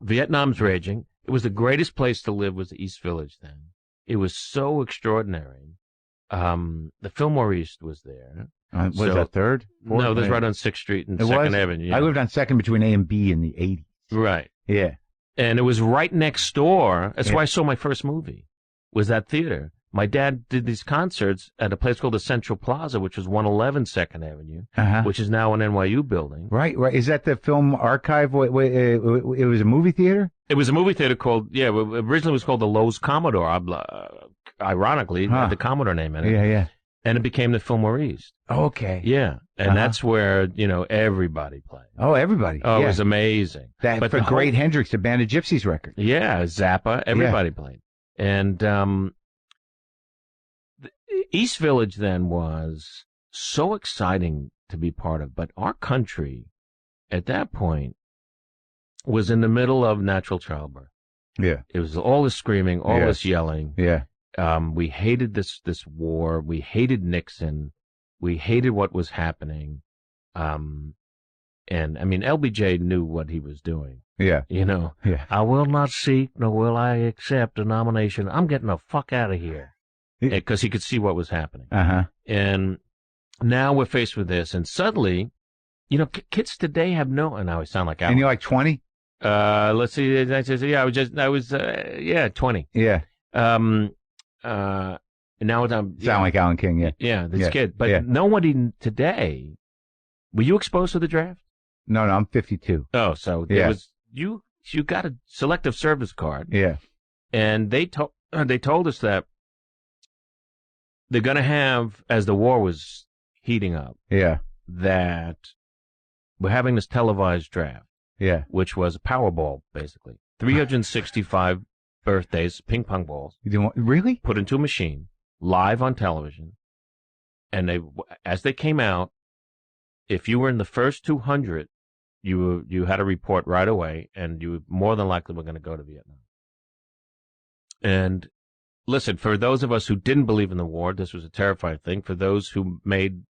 Vietnam's raging. It was the greatest place to live was the East Village then. It was so extraordinary. The Fillmore East was there. Was that third? Fourth? No, that's right on 6th Street and 2nd Avenue. Yeah. I lived on 2nd between A and B in the 80s. Right. Yeah. And it was right next door. That's where I saw my first movie, was that theater. My dad did these concerts at a place called the Central Plaza, which was 111 2nd Avenue, which is now an NYU building. Right. Is that the film archive? It was a movie theater? It was a movie theater called, originally it was called the Lowe's Commodore. Ironically, it had the Commodore name in it. Yeah. And it became the Fillmore East. Oh, okay. Yeah. And that's where, everybody played. Oh, everybody. Oh, it was amazing. But for Great Hendrix, the Band of Gypsies record. Yeah, Zappa, everybody played. And East Village then was so exciting to be part of. But our country, at that point, was in the middle of natural childbirth. Yeah. It was all this screaming, all this yelling. Yeah. We hated this war. We hated Nixon. We hated what was happening. And I mean, LBJ knew what he was doing. Yeah. Yeah. I will not seek, nor will I accept a nomination. I'm getting the fuck out of here. Because he could see what was happening. And now we're faced with this. And suddenly, kids today have no, and now I sound like Alan. And you're like 20? Let's see. I was 20. Yeah. And now I'm sound like Alan King, yeah, this kid. But nobody today. Were you exposed to the draft? No, I'm 52. Oh, so it was you got a selective service card. Yeah, and they told us that they're going to have, as the war was heating up. Yeah, that we're having this televised draft. Yeah, which was a Powerball basically. 365 birthdays, ping pong balls. Really? Put into a machine, live on television. And as they came out, if you were in the first 200, you had a report right away, and you more than likely were going to go to Vietnam. And listen, for those of us who didn't believe in the war, this was a terrifying thing. For those who made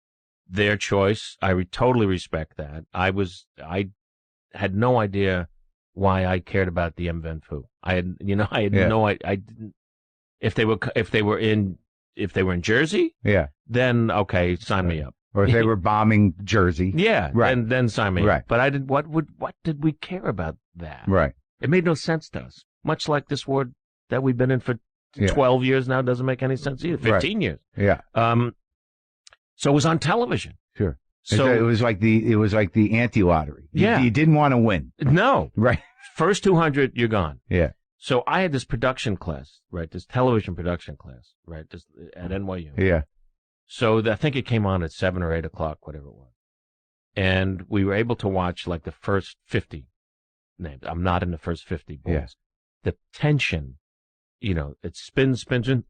their choice, I totally respect that. I had no idea why I cared about the M. Vin Phu. I didn't. If they were in Jersey, then okay, sign me up. Or if they were bombing Jersey, right, and then sign me up. But I didn't. What did we care about that? Right. It made no sense to us. Much like this war that we've been in for 12 years now doesn't make any sense either. 15 years. Yeah. So it was on television. Sure. So it was like the anti-lottery. You didn't want to win. No. Right. First 200, you're gone. Yeah. So I had this production class, right? This television production class, right? At NYU. Yeah. So I think it came on at 7 or 8 o'clock, whatever it was. And we were able to watch like the first 50 names. I'm not in the first 50 balls. Yeah. The tension, it spins, and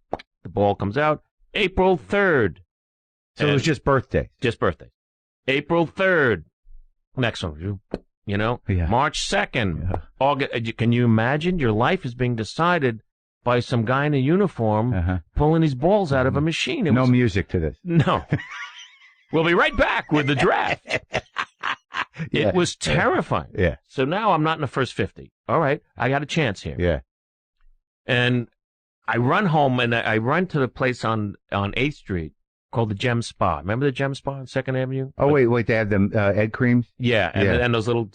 the ball comes out. April 3rd. So it was just birthdays. Just birthdays. April 3rd. Next one. March 2nd. Yeah. August. Can you imagine? Your life is being decided by some guy in a uniform pulling these balls out of a machine. No music to this. No. We'll be right back with the draft. It was terrifying. Yeah. So now I'm not in the first 50. All right. I got a chance here. Yeah. And I run home, and I run to the place on 8th Street called the Gem Spa. Remember the Gem Spa on 2nd Avenue? Oh, wait, they have them egg creams? Yeah, and those little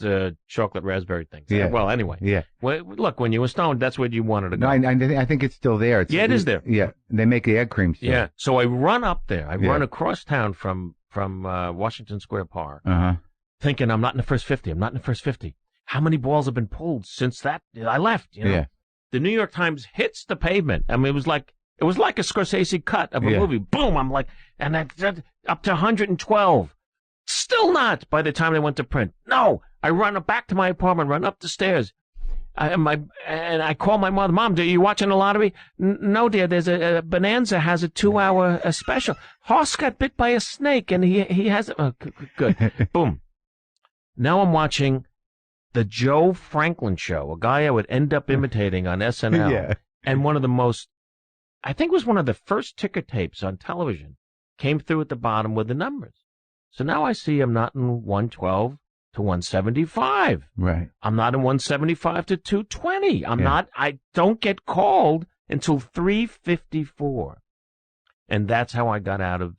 chocolate raspberry things. Yeah. Well, anyway. Yeah. Well, look, when you were stoned, that's where you wanted to go. No, I think it's still there. It is there. Yeah, they make the egg creams. Yeah, so I run up there. I run across town from Washington Square Park, thinking I'm not in the first 50. I'm not in the first 50. How many balls have been pulled since that I left? Yeah. The New York Times hits the pavement. I mean, it was like a Scorsese cut of a movie. Boom! I'm like, and that up to 112. Still not by the time they went to print. No, I run back to my apartment, run up the stairs. And I call my mother. Mom, are you watching the lottery? No, dear. There's a Bonanza has a 2-hour special. Horse got bit by a snake, and he has. Good. Boom. Now I'm watching the Joe Franklin Show, a guy I would end up imitating on SNL, and one of the most I think it was one of the first ticker tapes on television, came through at the bottom with the numbers. So now I see I'm not in 112 to 175. Right. I'm not in 175 to 220. I don't get called until 354. And that's how I got out of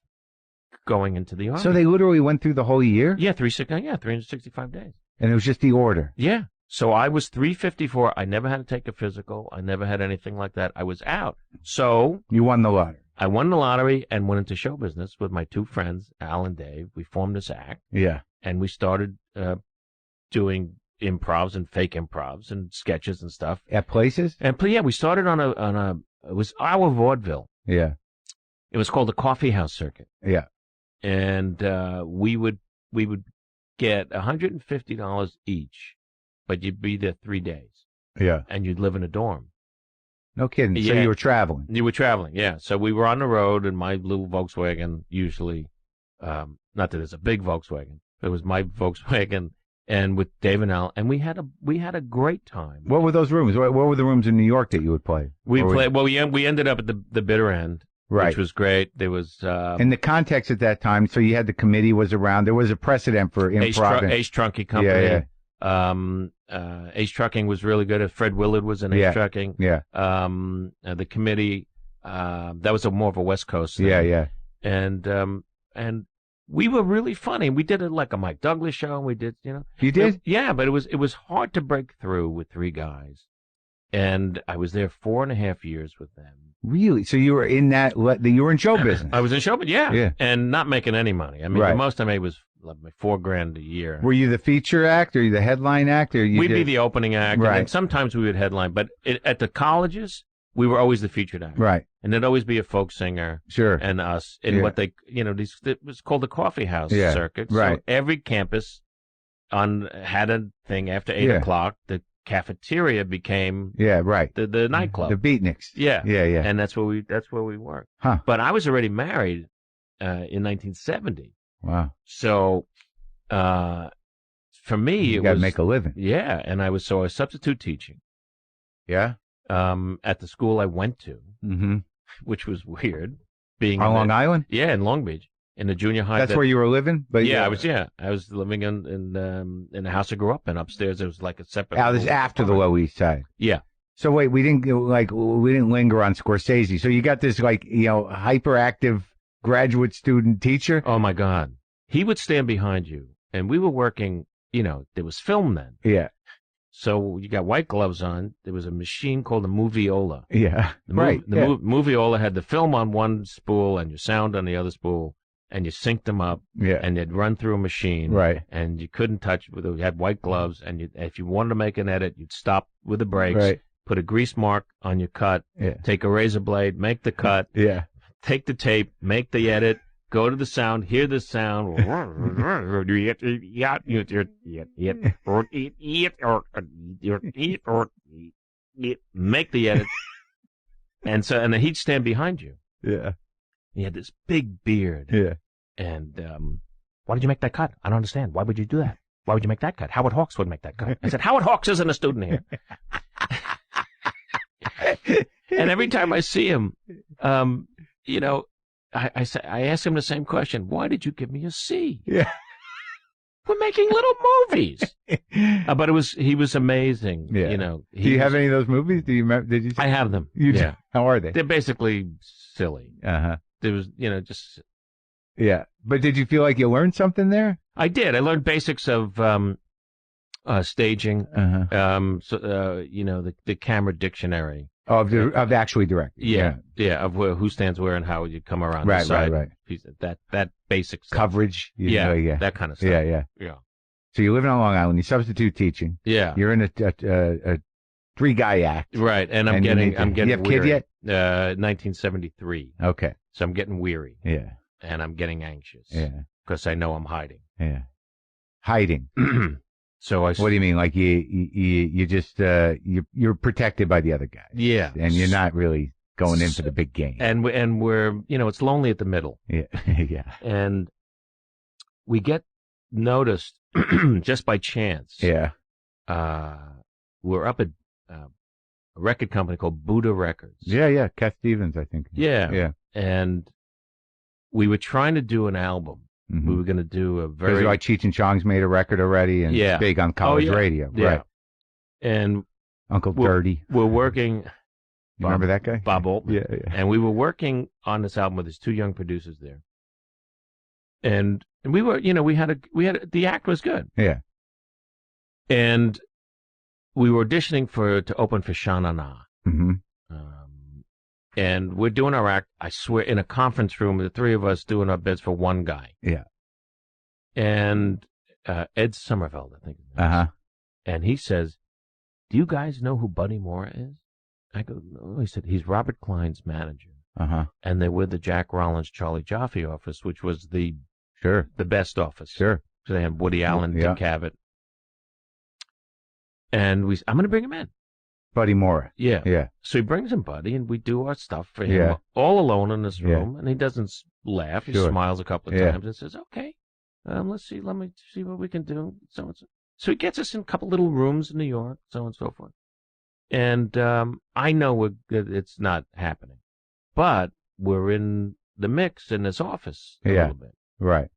going into the Army. So they literally went through the whole year? Yeah, 365 days. And it was just the order? Yeah. So I was 354. I never had to take a physical. I never had anything like that. I was out. So you won the lottery. I won the lottery and went into show business with my two friends, Al and Dave. We formed this act. Yeah. And we started doing improvs and fake improvs and sketches and stuff. At places? And yeah, we started on it was our vaudeville. Yeah. It was called the Coffee House Circuit. Yeah. And we would get $150 each, but you'd be there 3 days. Yeah. And you'd live in a dorm. No kidding. So Yeah. you were traveling. You were traveling, yeah. So we were on the road in my little Volkswagen, usually. Not that it's a big Volkswagen. It was my Volkswagen, and with Dave and Al, and we had a great time. What were those rooms? What were the rooms in New York that you would play? We ended up at the bitter end, right, which was great. There was in the context at that time. So you had the committee was around. There was a precedent for improv. Ace Trunky Company. Yeah, yeah. Ace Trucking was really good. Fred Willard was in Ace Trucking. Yeah. The committee, that was more of a West Coast thing. Yeah, yeah. And we were really funny. We did it like a Mike Douglas show. We did, You did? Yeah, but it was hard to break through with three guys. And I was there 4.5 years with them. Really? So you were in you were in show business? I was in show business, yeah. And not making any money. I mean, right. The most I made was like $4,000 a year. Were you the feature act or you the headline act? We'd be the opening act. Right. And sometimes we would headline. But at the colleges, we were always the featured act. Right. And there'd always be a folk singer. Sure. And us. And what they, it was called the Coffee House Circuit. Right. So every campus had a thing after 8 o'clock. The cafeteria became the nightclub. The Beatniks. Yeah. Yeah, yeah. And that's where we worked. Huh. But I was already married in 1970. Wow. So for me, you got to make a living. Yeah, and I was substitute teaching. Yeah. At the school I went to, which was weird. Being on Long Island. Yeah, in Long Beach, in the junior high. That's where you were living. But I was living in the house I grew up in. Upstairs, there was like a separate. This is after the Lower East Side. Yeah. So wait, we didn't linger on Scorsese. So you got this hyperactive graduate student teacher. Oh my God, he would stand behind you, and we were working. There was film then. Yeah. So you got white gloves on. There was a machine called a Moviola. Yeah. Moviola had the film on one spool and your sound on the other spool, and you synced them up. Yeah. And they'd run through a machine. Right. And you couldn't touch it. You had white gloves, and if you wanted to make an edit, you'd stop with the brakes. Right. Put a grease mark on your cut. Yeah. Take a razor blade, make the cut. Yeah. Take the tape, make the edit. Go to the sound, hear the sound, make the edit, and then he'd stand behind you. Yeah. He had this big beard. Yeah. And why did you make that cut? I don't understand. Why would you do that? Why would you make that cut? Howard Hawks would make that cut. I said, Howard Hawks isn't a student here. And every time I see him, I ask him the same question. Why did you give me a C? Yeah. We're making little movies. But he was amazing. Yeah. Do you have any of those movies? Do you remember? Did you? I have them. Yeah. How are they? They're basically silly. Uh-huh. There was, just. Yeah. But did you feel like you learned something there? I did. I learned basics of staging. Uh-huh. The camera dictionary. Of actually directing. Yeah. Of who stands where and how you come around the side. Right. That basic stuff. Coverage. That kind of stuff. Yeah. So you're living on Long Island. You substitute teaching. Yeah. You're in a three-guy act. Right. And I'm getting you have weary. Kid yet? 1973. Okay. So I'm getting weary. Yeah. And I'm getting anxious. Yeah. Because I know I'm hiding. Yeah. Hiding. So what do you mean? Like you just you're protected by the other guy. Yeah. And you're not really going in for the big game. And we're it's lonely at the middle. Yeah. Yeah. And we get noticed just by chance. Yeah. We're up at record company called Buddha Records. Yeah. Cat Stevens, I think. Yeah. And we were trying to do an album. Mm-hmm. We were going to do a very... Like Cheech and Chong's made a record already, and it's big on college radio. Yeah. Right. And Uncle Dirty. We're working... You remember that guy? Bob Altman. Yeah. And we were working on this album with his 2 young producers there. And we were, we had the act was good. Yeah. And we were auditioning to open for Sha Na Na. Mm-hmm. And we're doing our act, I swear, in a conference room, the 3 of us doing our bits for one guy. Yeah. And Ed Sommerfeld, I think. Uh-huh. And he says, "Do you guys know who Buddy Moore is?" I go, "No." He said, "He's Robert Klein's manager." Uh-huh. And they were the Jack Rollins, Charlie Jaffe office, which was the best office. Sure. So they had Woody Allen, Dick Cavett. And I'm going to bring him in. Buddy Moore. Yeah. Yeah. So he brings in Buddy, and we do our stuff for him all alone in this room. Yeah. And he doesn't laugh. He smiles a couple of times and says, "Okay, let me see what we can do." So he gets us in a couple little rooms in New York, so on and so forth. And I know it's not happening. But we're in the mix in this office a little bit. Right.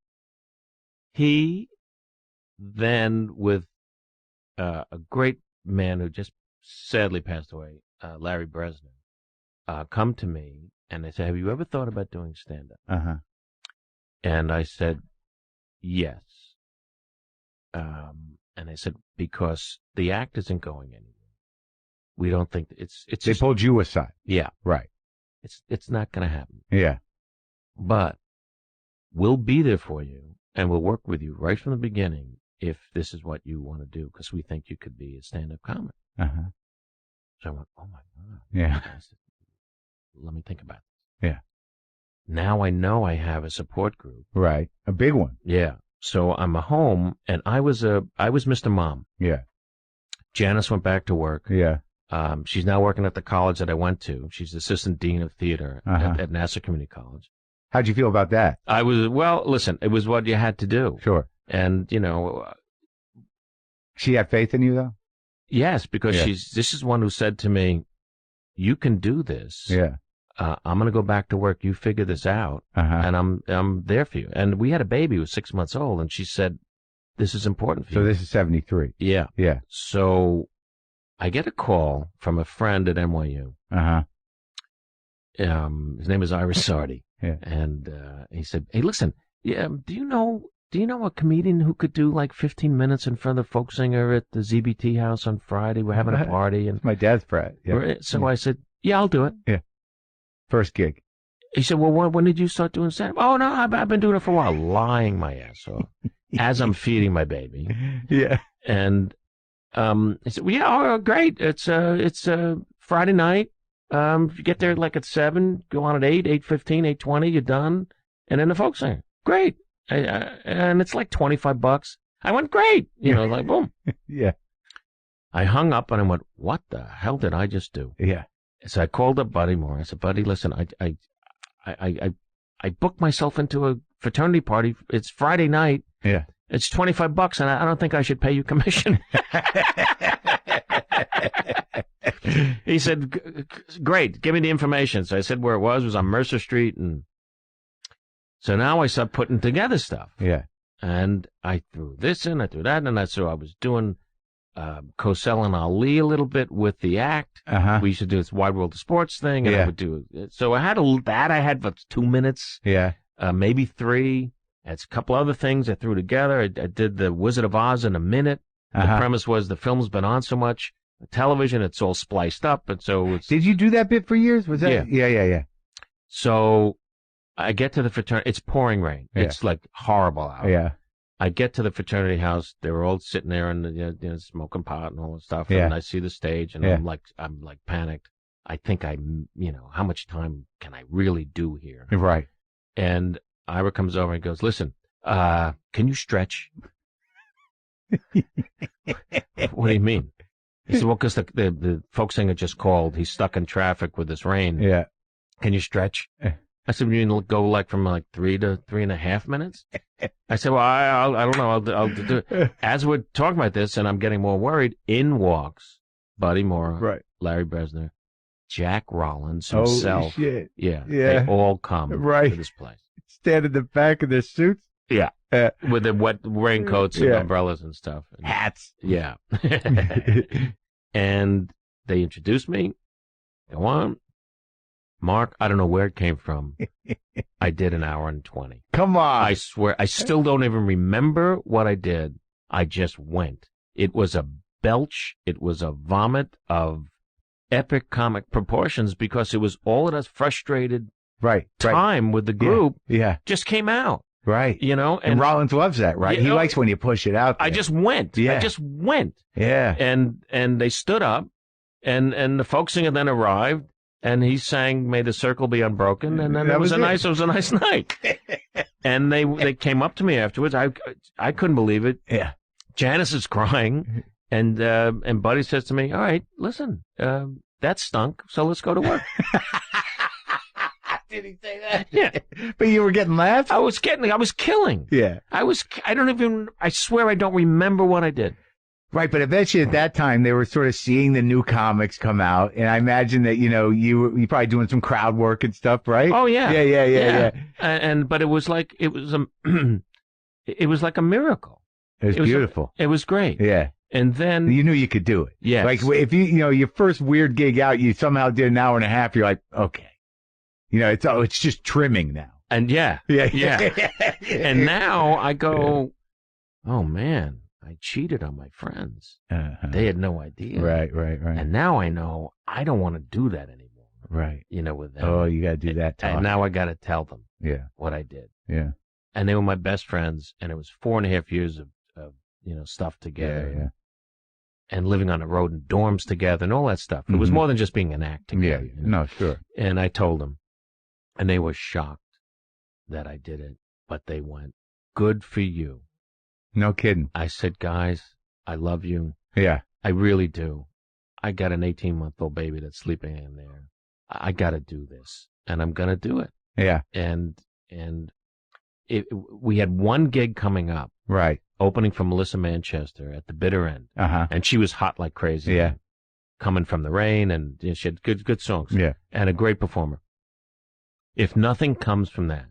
He then, with a great man who just sadly passed away, Larry Bresner, come to me, and they said, "Have you ever thought about doing stand-up?" Uh-huh. And I said, "Yes." And they said, "Because the act isn't going anywhere. We don't think it's They just, pulled you aside. Yeah. Right. It's not going to happen. Yeah. But we'll be there for you, and we'll work with you right from the beginning if this is what you want to do, because we think you could be a stand-up comic." Uh-huh. So I went, "Oh, my God." Yeah. I said, "Let me think about this." Yeah. Now I know I have a support group. Right. A big one. Yeah. So I'm home, and I was Mr. Mom. Yeah. Janice went back to work. Yeah. She's now working at the college that I went to. She's assistant dean of theater at Nassau Community College. How'd you feel about that? Listen, it was what you had to do. Sure. And, she had faith in you, though? Yes, because this is one who said to me, "You can do this. Yeah. I'm going to go back to work. You figure this out, and I'm there for you." And we had a baby who was 6 months old, and she said, "This is important for you." So this is 73. Yeah. Yeah. So I get a call from a friend at NYU. Uh-huh. His name is Ira Sardi. Yeah. And he said, "Hey, listen, do you know a comedian who could do like 15 minutes in front of the folk singer at the ZBT house on Friday? We're having a party." And my dad's friend. Yeah. So I said, "Yeah, I'll do it." Yeah. First gig. He said, "Well, when did you start doing stand-up?" "Oh, no, I've been doing it for a while." Lying my ass off as I'm feeding my baby. Yeah. And he said, "Well, yeah, great. It's Friday night. If you get there like at 7, go on at 8, 8:15, 8:20, you're done. And then the folk singer. Great. And it's like $25. I went, great. Like, boom. Yeah. I hung up and I went, what the hell did I just do? Yeah. So I called up Buddy Moore. I said, "Buddy, listen, I booked myself into a fraternity party. It's Friday night. Yeah. It's $25, and I don't think I should pay you commission." He said, "Great, give me the information." So I said where it was on Mercer Street, and so now I start putting together stuff. Yeah. And I threw this in, I threw that in, so I was doing Cosell and Ali a little bit with the act. Uh-huh. We used to do this Wide World of Sports thing, and I would do it. So I had I had about 2 minutes, maybe 3. That's a couple other things I threw together. I did the Wizard of Oz in a minute. The premise was the film's been on so much television, it's all spliced up, and so it's... Did you do that bit for years? Was that? Yeah. So I get to the fraternity. It's pouring rain. Yeah. It's like horrible out. Yeah. I get to the fraternity house. They were all sitting there and smoking pot and all that stuff. Yeah. And I see the stage, and I'm like panicked. I think how much time can I really do here? Right. And Ira comes over and goes, "Listen, can you stretch?" "What do you mean?" He said, "Well, because the folk singer just called. He's stuck in traffic with this rain. Yeah. Can you stretch?" I said, "You mean go like from like 3 to 3.5 minutes?" I said, "Well, I don't know. I'll do it." As we're talking about this, and I'm getting more worried, in walks Buddy Moore, Right. Larry Bresner, Jack Rollins himself. Oh, shit. Yeah. Yeah. They all come Right. to this place. Stand in the back of their suits. Yeah. With the wet raincoats and umbrellas and stuff. And, hats. Yeah. And they introduced me. Go on. Mark, I don't know where it came from. I did an hour and 20. Come on. I swear, I still don't even remember what I did. I just went. It was a belch. It was a vomit of epic comic proportions because it was all of that frustrated time with the group just came out. Right. You know? And Rollins loves that, right? He likes when you push it out there. I just went. Yeah. I just went. Yeah. And they stood up, and the folk singer then arrived, and he sang "May the Circle Be Unbroken," and then it was a nice night. And they came up to me afterwards. I couldn't believe it. Yeah. Janice is crying, and Buddy says to me, "All right, listen, that stunk, so let's go to work." Did he say that? Yeah. But you were getting laughs? I was killing. Yeah. I swear I don't remember what I did. Right, but eventually at that time they were sort of seeing the new comics come out, and I imagine that you probably doing some crowd work and stuff, right? Oh yeah, yeah. But it was like it was like a miracle. It was beautiful. It was great. Yeah. And then you knew you could do it. Yeah. Like if your first weird gig out, you somehow did an hour and a half. You're like, okay, it's just trimming now. And yeah. And now I go, oh man, I cheated on my friends. They had no idea. Right. And now I know I don't want to do that anymore. Right. With them. Oh, you got to do that. And now I got to tell them. What I did. Yeah. And they were my best friends, and it was 4.5 years of stuff together. Yeah. And living on the road in dorms together and all that stuff. It was more than just being an act together. Yeah. No, sure. And I told them, and they were shocked that I did it, but they went, "Good for you." No kidding. I said, "Guys, I love you. Yeah. I really do. I got an 18-month-old baby that's sleeping in there. I got to do this, and I'm going to do it." Yeah. And we had one gig coming up. Right. Opening for Melissa Manchester at the bitter end. And she was hot like crazy. Yeah. Coming from the rain, and she had good songs. Yeah. And a great performer. If nothing comes from that,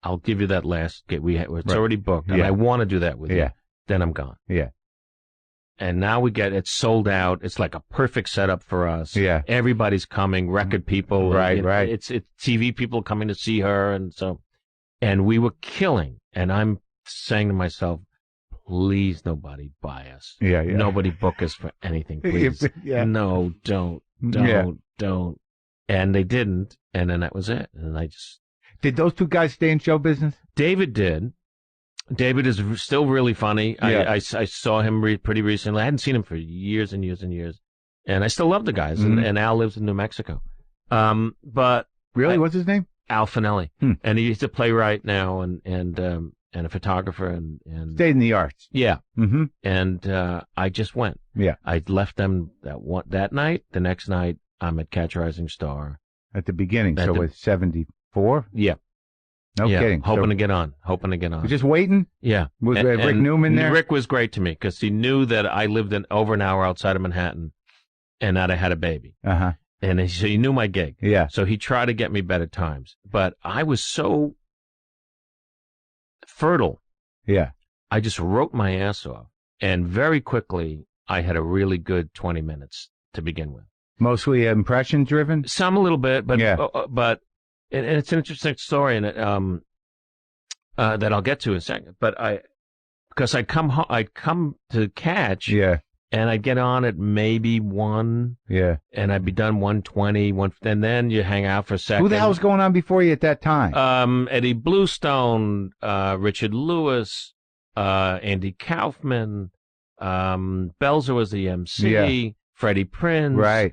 I'll give you that last gig. It's already booked, and I want to do that with you. Then I'm gone. Yeah. And now it's sold out. It's like a perfect setup for us. Yeah. Everybody's coming, record people. Right. It's TV people coming to see her, and we were killing. And I'm saying to myself, please, nobody buy us. Yeah. Nobody book us for anything, please. No, don't. And they didn't, and then that was it. And I just... Did those two guys stay in show business? David did. David is still really funny. Yeah. I saw him pretty recently. I hadn't seen him for years and years and years. And I still love the guys. And Al lives in New Mexico. But... Really? What's his name? Al Finelli. And he's a playwright now and a photographer and stayed in the arts. Yeah. Mm-hmm. And I just went. Yeah. I left them that night. The next night, I'm at Catch a Rising Star. At the beginning, so it's 74? Yeah. No kidding. Hoping to get on. You're just waiting? Yeah. Was Rick Newman there? Rick was great to me because he knew that I lived over an hour outside of Manhattan and that I had a baby. Uh-huh. And so he knew my gig. Yeah. So he tried to get me better times. But I was so fertile. Yeah. I just wrote my ass off. And very quickly, I had a really good 20 minutes to begin with. Mostly impression driven? Some a little bit, but and it's an interesting story, and that I'll get to in a second. But because I'd come to Catch, and I'd get on at maybe 1, and I'd be done 1:20, and then you hang out for a second. Who the hell was going on before you at that time? Eddie Bluestone, Richard Lewis, Andy Kaufman, Belzer was the MC, Freddie Prinze, right.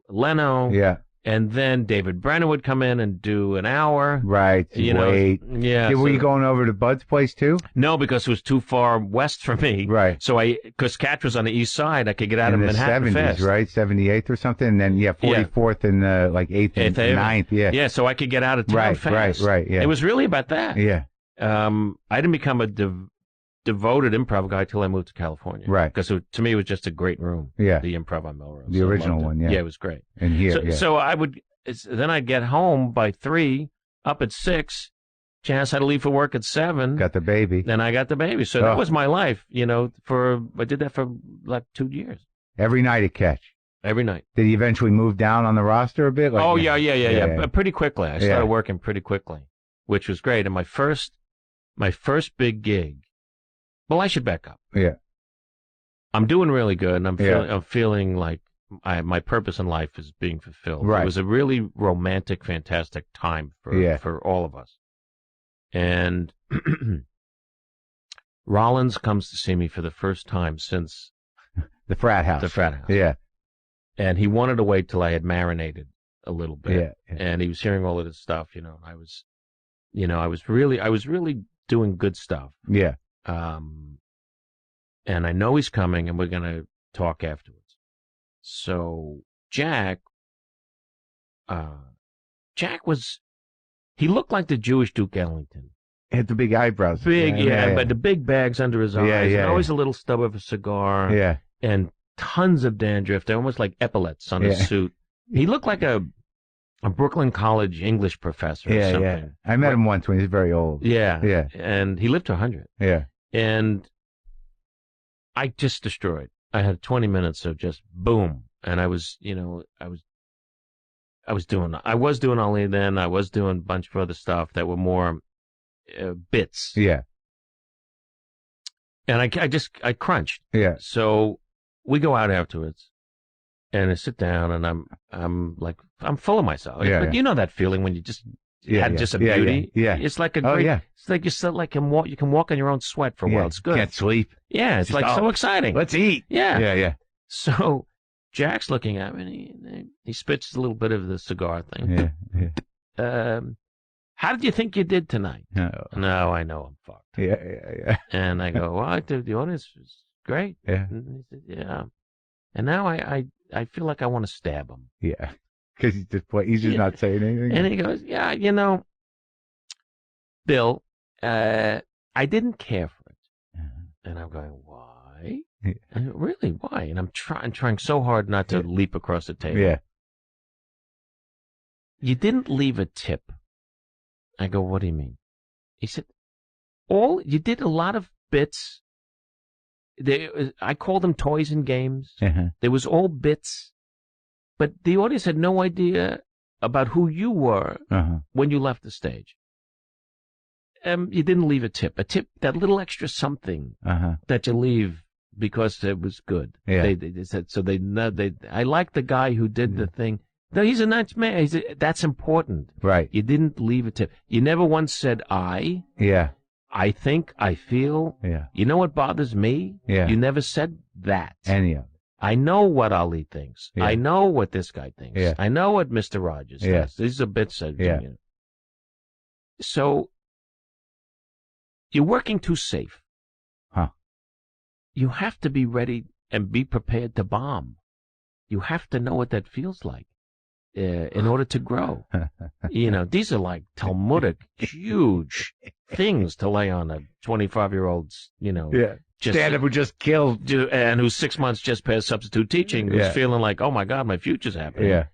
Leno, and then David Brenner would come in and do an hour. Right. Wait. Yeah. Were you going over to Bud's place too? No, because it was too far west for me. Right. So because Catch was on the east side, I could get out of Manhattan in the 70s, fast. right? 78th or something, and then 44th and like 8th and 9th. Yeah. Yeah. So I could get out of town fast. Right. Yeah. It was really about that. Yeah. I didn't become a devoted improv guy till I moved to California. Right. Because to me, it was just a great room. Yeah. The Improv on Melrose. The original one, yeah. Yeah, it was great. And here, So then I'd get home by 3, up at 6. Chance had to leave for work at 7. Got the baby. Then I got the baby. So that was my life, I did that for like 2 years. Every night at Catch. Every night. Did he eventually move down on the roster a bit? Yeah. Pretty quickly. I started working pretty quickly, which was great. And my first big gig. Well, I should back up. Yeah. I'm doing really good, and I'm feeling like my purpose in life is being fulfilled. Right. It was a really romantic, fantastic time for all of us. And Rollins comes to see me for the first time since the frat house. Yeah. And he wanted to wait till I had marinated a little bit. Yeah. And he was hearing all of this stuff, I was really doing good stuff. Yeah. And I know he's coming, and we're going to talk afterwards. So Jack he looked like the Jewish Duke Ellington. He had the big eyebrows. But the big bags under his eyes, and always a little stub of a cigar. Yeah. And tons of dandruff. They're almost like epaulets on his suit. He looked like a Brooklyn College English professor or something. Yeah. I met him once when he was very old. Yeah. Yeah. And he lived to 100. Yeah. And I just destroyed. I had 20 minutes of just boom. And I was doing Only Then. I was doing a bunch of other stuff that were more bits. Yeah. And I crunched. Yeah. So we go out afterwards, and I sit down, and I'm full of myself. Yeah, But you know that feeling when you just had just a beauty. Yeah. It's like a great. It's like you can walk in your own sweat for a while. It's good. Can't sleep. Yeah, it's just, like so exciting. Let's eat. Yeah. Yeah. So Jack's looking at me, and he spits a little bit of the cigar thing. Yeah. How did you think you did tonight? No, I know I'm fucked. Yeah. And I go, well, the audience was great. Yeah. And he said, yeah. And now I feel like I want to stab him. Yeah. Because he's just not saying anything. And he goes, yeah, Bill, I didn't care for it. And I'm going, why? Yeah. And really, why? And I'm trying so hard not to leap across the table. Yeah. You didn't leave a tip. I go, what do you mean? He said, you did a lot of bits. I call them toys and games. There was all bits, but the audience had no idea about who you were when you left the stage. You didn't leave a tip, that little extra something that you leave because it was good. Yeah. They said, so I like the guy who did the thing. No, he's a nice man. That's important. Right. You didn't leave a tip. You never once said I. Yeah. I think, I feel. Yeah. You know what bothers me? Yeah. You never said that. Any of it. I know what Ali thinks. Yeah. I know what this guy thinks. Yeah. I know what Mr. Rogers thinks. These are bits. So you're working too safe. You have to be ready and be prepared to bomb. You have to know what that feels like in order to grow. These are like Talmudic, huge things to lay on a 25-year-old's, stand-up who just killed. And who's 6 months just past substitute teaching, who's feeling like, oh, my God, my future's happening. Yeah.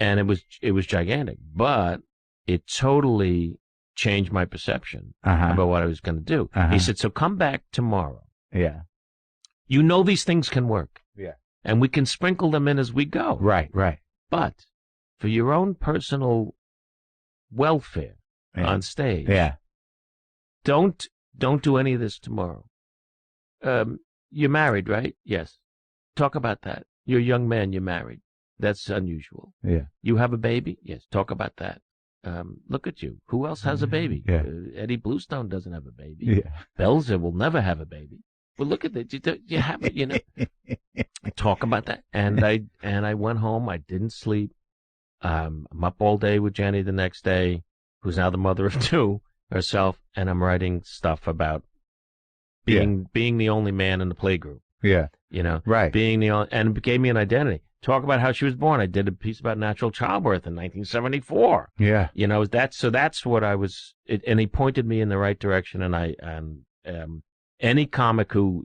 And it was gigantic. But it totally changed my perception about what I was going to do. He said, so come back tomorrow. Yeah. You know these things can work. Yeah. And we can sprinkle them in as we go. Right. But for your own personal welfare on stage, don't do any of this tomorrow. You're married, right? Yes. Talk about that. You're a young man, you're married. That's unusual. Yeah. You have a baby? Yes. Talk about that. Look at you. Who else has a baby? Yeah. Eddie Bluestone doesn't have a baby. Yeah. Belzer will never have a baby. Well, look at that. You have it, Talk about that. And I went home. I didn't sleep. I'm up all day with Jenny the next day, who's now the mother of 2 herself, and I'm writing stuff about being the only man in the playgroup. Yeah. Right. And it gave me an identity. Talk about how she was born. I did a piece about natural childbirth in 1974. Yeah. That's what I was. And he pointed me in the right direction, and Any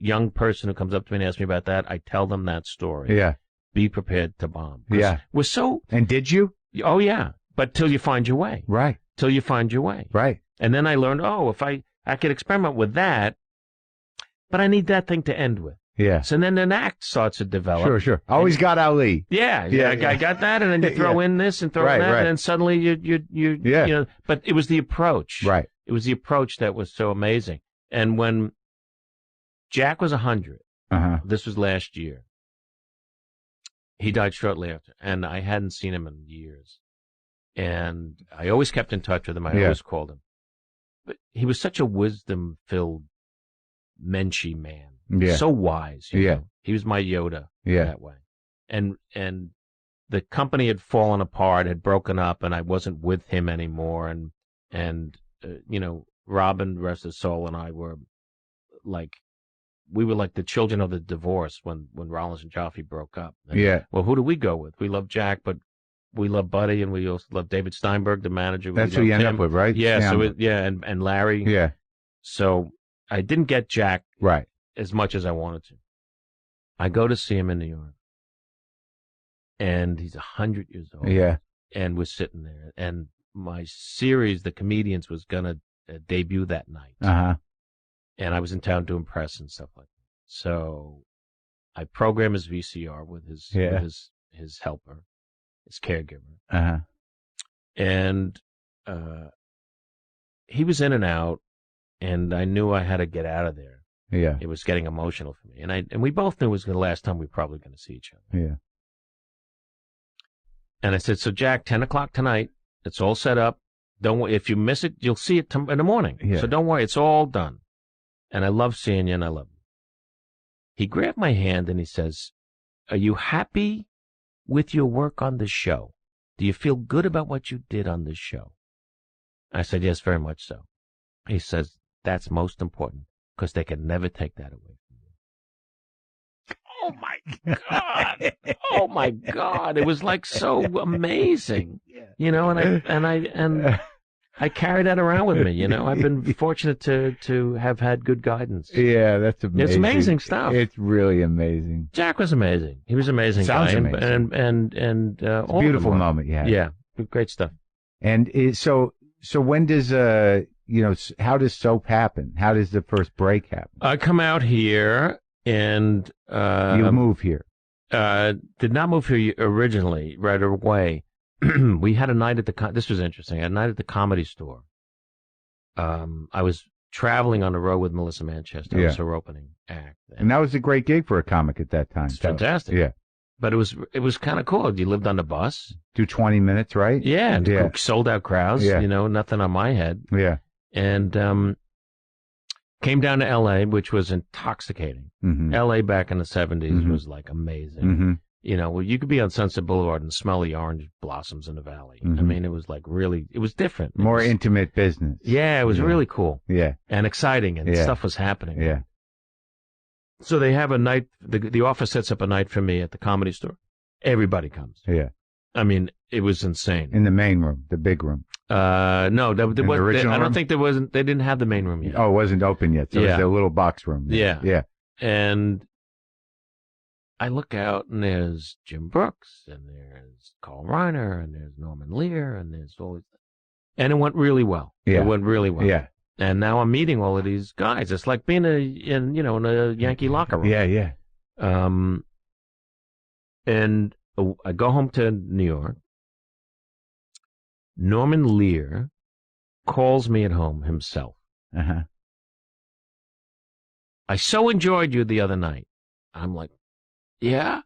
young person who comes up to me and asks me about that, I tell them that story. Yeah. Be prepared to bomb. Yeah. We're so. And did you? Oh, yeah. But till you find your way. Right. Till you find your way. Right. And then I learned, if I could experiment with that, but I need that thing to end with. Yeah. So then an act starts to develop. Sure. Always got Ali. Yeah. I got that, and then you throw in this and throw in that, and then suddenly you but it was the approach. Right. It was the approach that was so amazing. And when Jack was 100, this was last year, he died shortly after, and I hadn't seen him in years. And I always kept in touch with him. I always called him. But he was such a wisdom-filled, menschy man. Yeah. So wise. You know? He was my Yoda that way. And the company had fallen apart, had broken up, and I wasn't with him anymore. And Robin, rest his soul, and I were like the children of the divorce when Rollins and Jaffe broke up. And, well, who do we go with? We love Jack, but we love Buddy, and we also love David Steinberg, the manager. That's who you end up with, right? Yeah. And Larry. Yeah. So I didn't get Jack as much as I wanted to. I go to see him in New York, and he's 100 years old. Yeah. And we're sitting there, and my series, The Comedians, was gonna debut that night. And I was in town doing press and stuff like that. So I program his VCR with his helper, his caregiver. And he was in and out, and I knew I had to get out of there. Yeah. It was getting emotional for me. And we both knew it was the last time we were probably going to see each other. Yeah. And I said, so Jack, 10 o'clock tonight, it's all set up. Don't worry. If you miss it, you'll see it in the morning. Yeah. So don't worry. It's all done. And I love seeing you, and I love you. He grabbed my hand and he says, are you happy with your work on the show? Do you feel good about what you did on this show? I said, yes, very much so. He says, that's most important, because they can never take that away from you. Oh, my God. Oh, my God. It was like so amazing. And I carry that around with me. I've been fortunate to have had good guidance. Yeah, that's amazing. It's amazing stuff. It's really amazing. Jack was amazing. He was an amazing Sounds guy. Amazing. And it's a beautiful moment. Yeah. Great stuff. And so when does how does soap happen? How does the first break happen? I come out here and you move here. Did not move here originally right away. We had a night at this was interesting. A night at the Comedy Store. I was traveling on the road with Melissa Manchester. It was her opening act. And that was a great gig for a comic at that time. It's fantastic. Yeah. But it was kind of cool. You lived on the bus. Do 20 minutes, right? Yeah. And sold out crowds. Yeah. Nothing on my head. Yeah. And came down to L.A., which was intoxicating. Mm-hmm. L.A. back in the 70s was like amazing. Mm-hmm. You could be on Sunset Boulevard and smell the orange blossoms in the valley. Mm-hmm. I mean, it was like it was different. More intimate business. Yeah, it was really cool. Yeah. And exciting, and stuff was happening. Yeah. So they have a night, the office sets up a night for me at the Comedy Store. Everybody comes. Yeah. I mean, it was insane. In the main room, the big room. No, I don't think they didn't have the main room yet. Oh, it wasn't open yet. So it was a little box room. Yeah. Yeah. And I look out, and there's Jim Brooks, and there's Carl Reiner, and there's Norman Lear, and there's all these. And it went really well. Yeah. It went really well. Yeah. And now I'm meeting all of these guys. It's like being in a Yankee locker room. Yeah, yeah. And I go home to New York. Norman Lear calls me at home himself. Uh-huh. I so enjoyed you the other night. I'm like, yeah?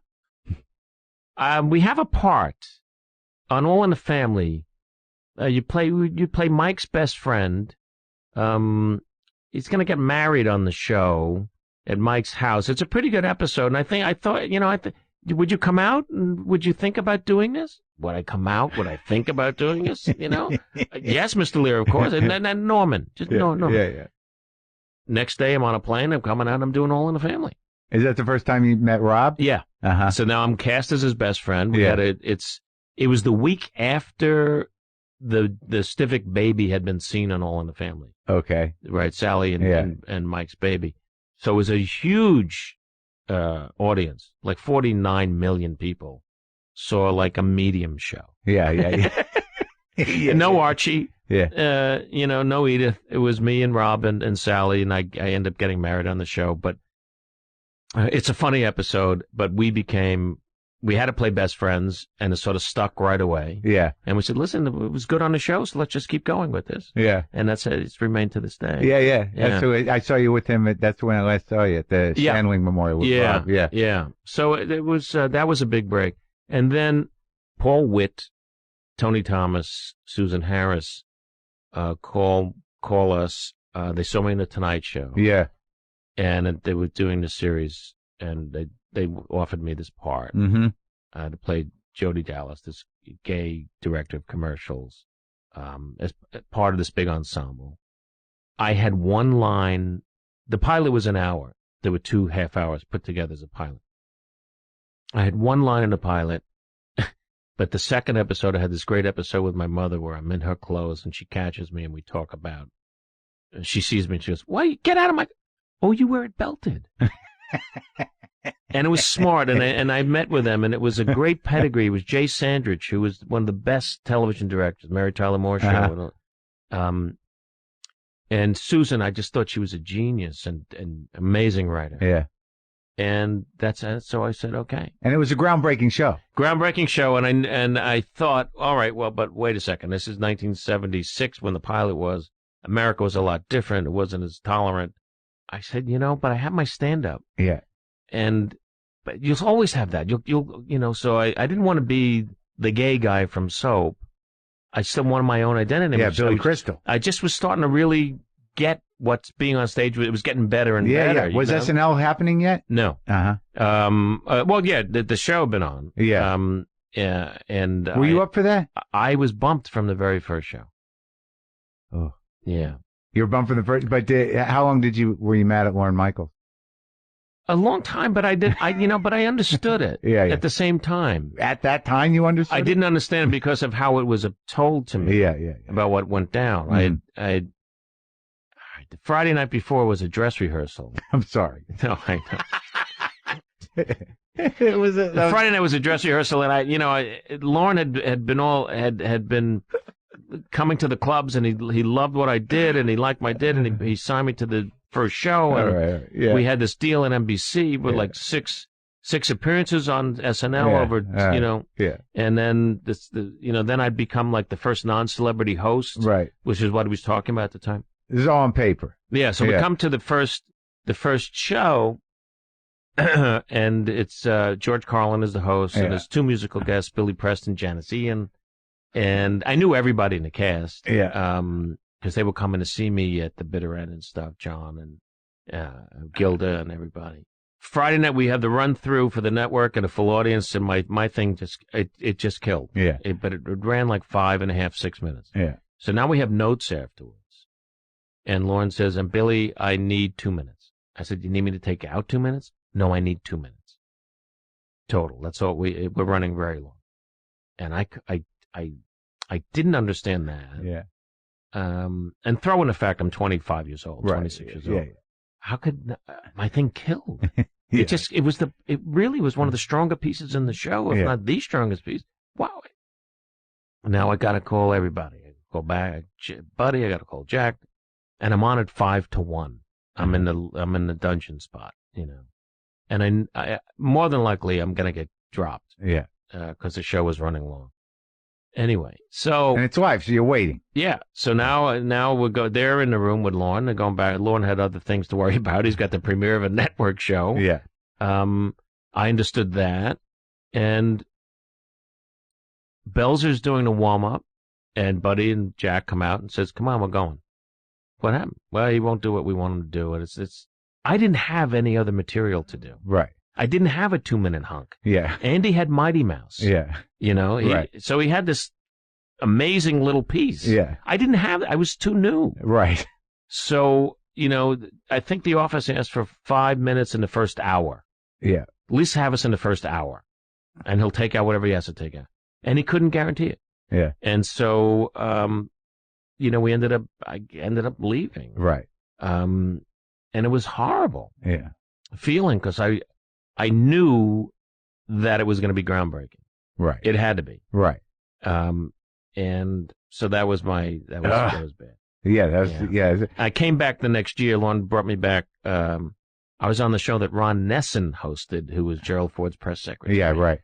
We have a part on All in the Family. You play Mike's best friend. He's going to get married on the show at Mike's house. It's a pretty good episode, and I thought, would you come out, and would you think about doing this? Would I come out? Would I think about doing this? Yes, Mr. Lear, of course. And then Norman. Norman. Yeah. Next day, I'm on a plane. I'm coming out. I'm doing All in the Family. Is that the first time you met Rob? Yeah. Uh-huh. So now I'm cast as his best friend. It was the week after the Stivic baby had been seen on All in the Family. Okay. Right, Sally and Mike's baby. So it was a huge audience, like 49 million people saw like a medium show. Yeah. And no Archie. Yeah. No Edith. It was me and Rob and Sally, and I ended up getting married on the show. But it's a funny episode, but we had to play best friends, and it sort of stuck right away. Yeah. And we said, listen, it was good on the show, so let's just keep going with this. Yeah. And that's it. It's remained to this day. Yeah. That's I saw you with him. That's when I last saw you at the Shandling Memorial with Rob. Yeah. So it was that was a big break. And then Paul Witt, Tony Thomas, Susan Harris call us. They saw me in the Tonight Show. Yeah. And they were doing the series, and they offered me this part to play Jody Dallas, this gay director of commercials, as part of this big ensemble. I had one line. The pilot was an hour. There were 2 half hours put together as a pilot. I had one line in the pilot, but the second episode, I had this great episode with my mother where I'm in her clothes, and she catches me, and we talk about. She sees me, and she goes, "Why, get out of my..." "Oh, you wear it belted." And it was smart, and I met with them, and it was a great pedigree. It was Jay Sandrich, who was one of the best television directors, Mary Tyler Moore Show. And Susan, I just thought she was a genius and amazing writer. Yeah. And so I said, okay. And it was a groundbreaking show. Groundbreaking show, and I thought, all right, well, but wait a second. This is 1976 when the pilot was. America was a lot different. It wasn't as tolerant. I said, but I have my stand-up. Yeah. But you'll always have that. So I didn't want to be the gay guy from Soap. I still wanted my own identity. Yeah, Billy Crystal. I just was starting to really get what's being on stage. It was getting better and better. Yeah. Was SNL happening yet? No. Well, yeah, the show had been on. Yeah. And were you up for that? I was bumped from the very first show. Oh. Yeah. You were bumped from the first, but how long were you mad at Lorne Michaels? A long time, but but I understood it. Yeah. At the same time. At that time, you understood? I didn't understand it because of how it was told to me. Yeah. About what went down. Mm-hmm. The Friday night before was a dress rehearsal. I'm sorry. No, I know. It was Friday night was a dress rehearsal, and Lorne had been coming to the clubs, and he loved what I did, and he liked my did, and he signed me to the first show, and right. Yeah. We had this deal in NBC with like six appearances on SNL over, Yeah. And then then I'd become like the first non-celebrity host, right? Which is what he was talking about at the time. This is all on paper. Yeah. So we come to the first show, and it's George Carlin is the host, and there's 2 musical guests, Billy Preston, Janice Ian, and I knew everybody in the cast. Yeah. Because they were coming to see me at the bitter end and stuff, John and Gilda and everybody. Friday night we had the run through for the network and a full audience, and my thing just killed. Yeah. But it ran like 5.5, 6 minutes. Yeah. So now we have notes afterwards, and Lauren says, "And Billy, I need 2 minutes." I said, "You need me to take out 2 minutes?" "No, I need 2 minutes total. That's all. We're running very long," and I didn't understand that. Yeah. And throw in the fact I'm 25 years old, 26 years old. Yeah. How could my thing killed? Yeah. It really was one of the stronger pieces in the show, if not the strongest piece. Wow. Now I got to call everybody. I go back, Buddy. I got to call Jack, and I'm on at 5-1. I'm in the dungeon spot, and I more than likely I'm gonna get dropped. Yeah. Because the show was running long. Anyway, so... And it's live, so you're waiting. Yeah. So now we'll go there in the room with Lorne. They're going back. Lorne had other things to worry about. He's got the premiere of a network show. Yeah. I understood that. And Belzer's doing the warm-up, and Buddy and Jack come out and says, "Come on, we're going." What happened? Well, he won't do what we want him to do. And I didn't have any other material to do. Right. I didn't have a 2-minute hunk. Yeah. Andy had Mighty Mouse. Yeah. Right. So he had this amazing little piece. Yeah. I didn't have, I was too new. Right. So, I think the office asked for 5 minutes in the first hour. Yeah. At least have us in the first hour. And he'll take out whatever he has to take out. And he couldn't guarantee it. Yeah. And so, I ended up leaving. Right. it was horrible. Yeah. Feeling, because I knew that it was going to be groundbreaking. Right. It had to be. Right. And so that was that was bad. Yeah. I came back the next year. Lon brought me back. I was on the show that Ron Nesson hosted, who was Gerald Ford's press secretary. Yeah. Right.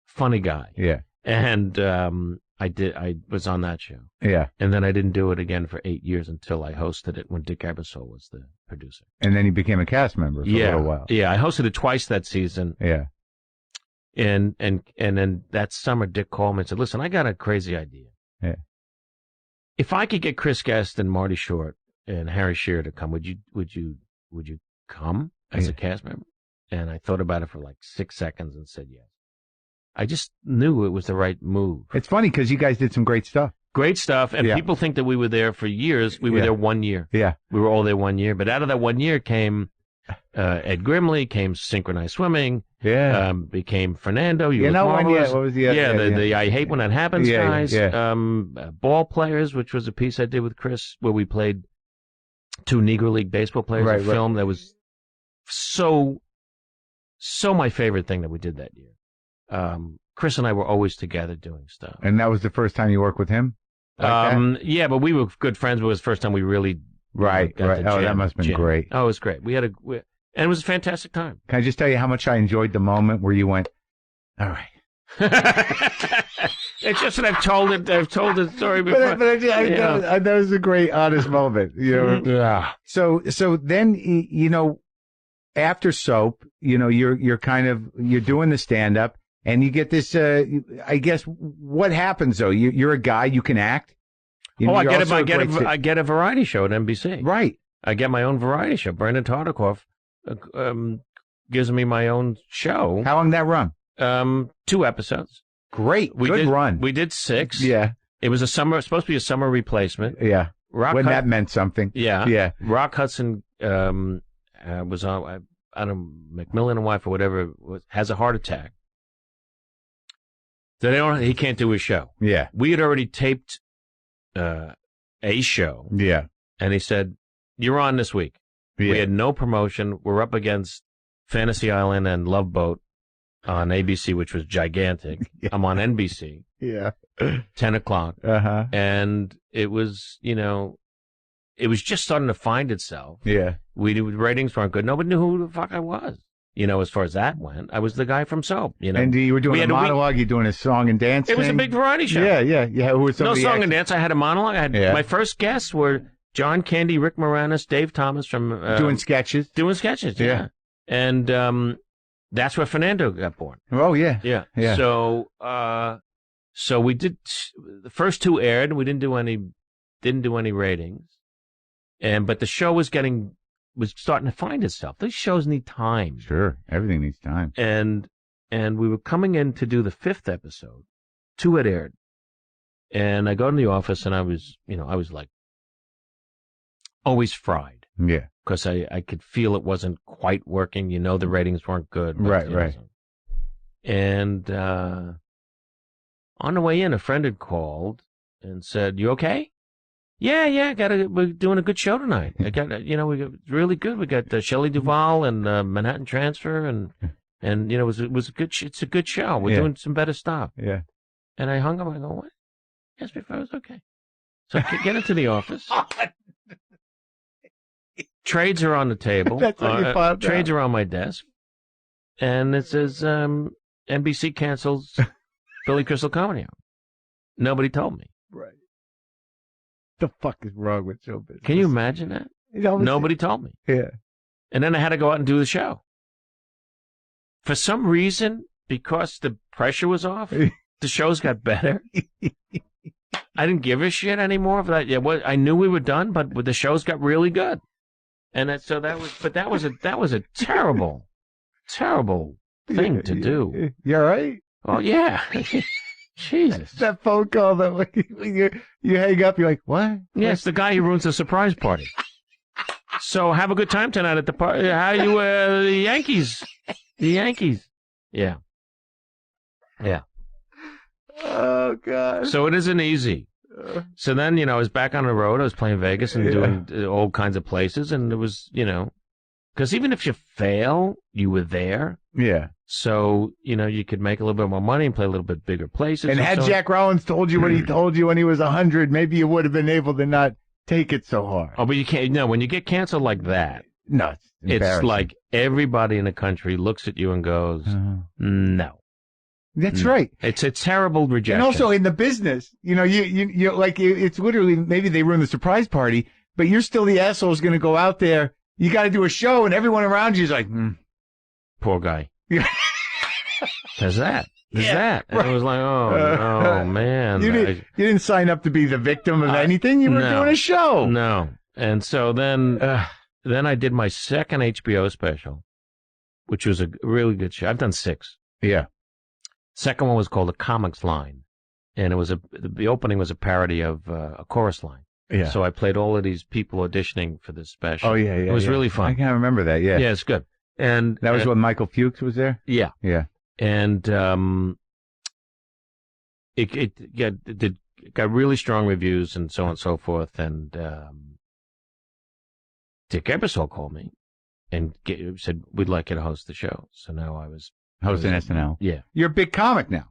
Funny guy. Yeah. And I was on that show. Yeah. And then I didn't do it again for 8 years until I hosted it when Dick Ebersol was the producer. And then he became a cast member for a little while. Yeah, I hosted it twice that season. Yeah. And then that summer, Dick called me and said, "Listen, I got a crazy idea. Yeah. If I could get Chris Guest and Marty Short and Harry Shearer to come, would you come as a cast member?" And I thought about it for like 6 seconds and said yes. I just knew it was the right move. It's funny because you guys did some great stuff. Great stuff, and people think that we were there for years. We were there 1 year. Yeah. We were all there 1 year, but out of that 1 year came Ed Grimley, came Synchronized Swimming, became Fernando. You know when? Yeah, what was the? The I Hate When That Happens guys. Yeah. Ball Players, which was a piece I did with Chris, where we played 2 Negro League baseball players. A film that was so my favorite thing that we did that year. Chris and I were always together doing stuff. And that was the first time you worked with him? Yeah, but we were good friends. But it was the first time we really right. Oh, that must have been great. Oh, it was great. And it was a fantastic time. Can I just tell you how much I enjoyed the moment where you went, all right. It's just that I've told the story before. That was a great, honest moment. Yeah. So then, after Soap, you're doing the stand-up, and you get this, I guess, what happens, though? You're a guy, you can act. I get a variety show at NBC. Right. I get my own variety show. Brandon Tartikoff gives me my own show. How long did that run? 2 episodes. Great. Good run. We did 6. Yeah. It was supposed to be a summer replacement. Yeah. That meant something. Yeah. Yeah. Rock Hudson was on, I don't know, McMillan and wife or whatever, has a heart attack. So he can't do his show. Yeah. We had already taped a show. Yeah. And he said, "You're on this week." Yeah. We had no promotion. We're up against Fantasy Island and Love Boat on ABC, which was gigantic. Yeah. I'm on NBC. Yeah. 10 o'clock. Uh-huh. And it was, it was just starting to find itself. Yeah. Ratings weren't good. Nobody knew who the fuck I was. As far as that went, I was the guy from Soap. And you were doing a monologue. You doing a song and dance. It was a big variety show. Yeah. Who was no song and dance. I had a monologue. My first guests were John Candy, Rick Moranis, Dave Thomas from doing sketches. Yeah. And that's where Fernando got born. Oh yeah. Yeah. So we did the first 2 aired, and we didn't do any ratings, but the show was starting to find itself. These shows need time. Sure, everything needs time. And we were coming in to do the 5th episode. 2 had aired, and I go to the office, and I was like always fried. Yeah, because I could feel it wasn't quite working. The ratings weren't good. Right. And on the way in, a friend had called and said, "You okay?" Yeah. We're doing a good show tonight. We got really good. We got Shelley Duvall and Manhattan Transfer, and it was a good. It's a good show. We're doing some better stuff. Yeah. And I hung up. I go, "What?" Asked me if I was okay. So I get into the office. Trades are on the table. That's what you found Trades are on my desk, and it says NBC cancels Billy Crystal Comedy Hour. Nobody told me. Right. The fuck is wrong with show business? Can you imagine that? Nobody told me. Yeah. And then I had to go out and do the show. For some reason, because the pressure was off, the shows got better. I didn't give a shit anymore. I knew we were done, but the shows got really good. And that was a terrible, terrible thing to do. You all right? Oh yeah. Jesus. That phone call that when you hang up, you're like, what? Yeah, it's the guy who ruins the surprise party. So have a good time tonight at the party. How you, the Yankees? The Yankees. Yeah. Yeah. Oh, God. So it isn't easy. So then, I was back on the road. I was playing Vegas and doing all kinds of places. And it was, because even if you fail, you were there. Yeah. So, you could make a little bit more money and play a little bit bigger places. And had Jack Rollins told you what he told you when he was 100, maybe you would have been able to not take it so hard. Oh, but you can't. No, when you get canceled like that, no, it's like everybody in the country looks at you and goes, no. That's right. It's a terrible rejection. And also in the business, you like, it's literally, maybe they ruin the surprise party, but you're still the asshole who's going to go out there. You got to do a show, and everyone around you is like, poor guy. Yeah. There's that. And it was like, oh, man. You didn't sign up to be the victim of anything. You were doing a show. No. And so then I did my second HBO special, which was a really good show. I've done 6. Yeah. Second one was called The Comics Line, and it was the opening was a parody of a chorus line. Yeah. So I played all of these people auditioning for this special. Oh yeah. It was really fun. I can't remember that. Yeah. Yeah, it's good. And that was when Michael Fuchs was there. Yeah. Yeah. And it got really strong reviews and so on and so forth. And Dick Ebersol called me and said, "We'd like you to host the show." So now I was hosting SNL. Yeah. You're a big comic now.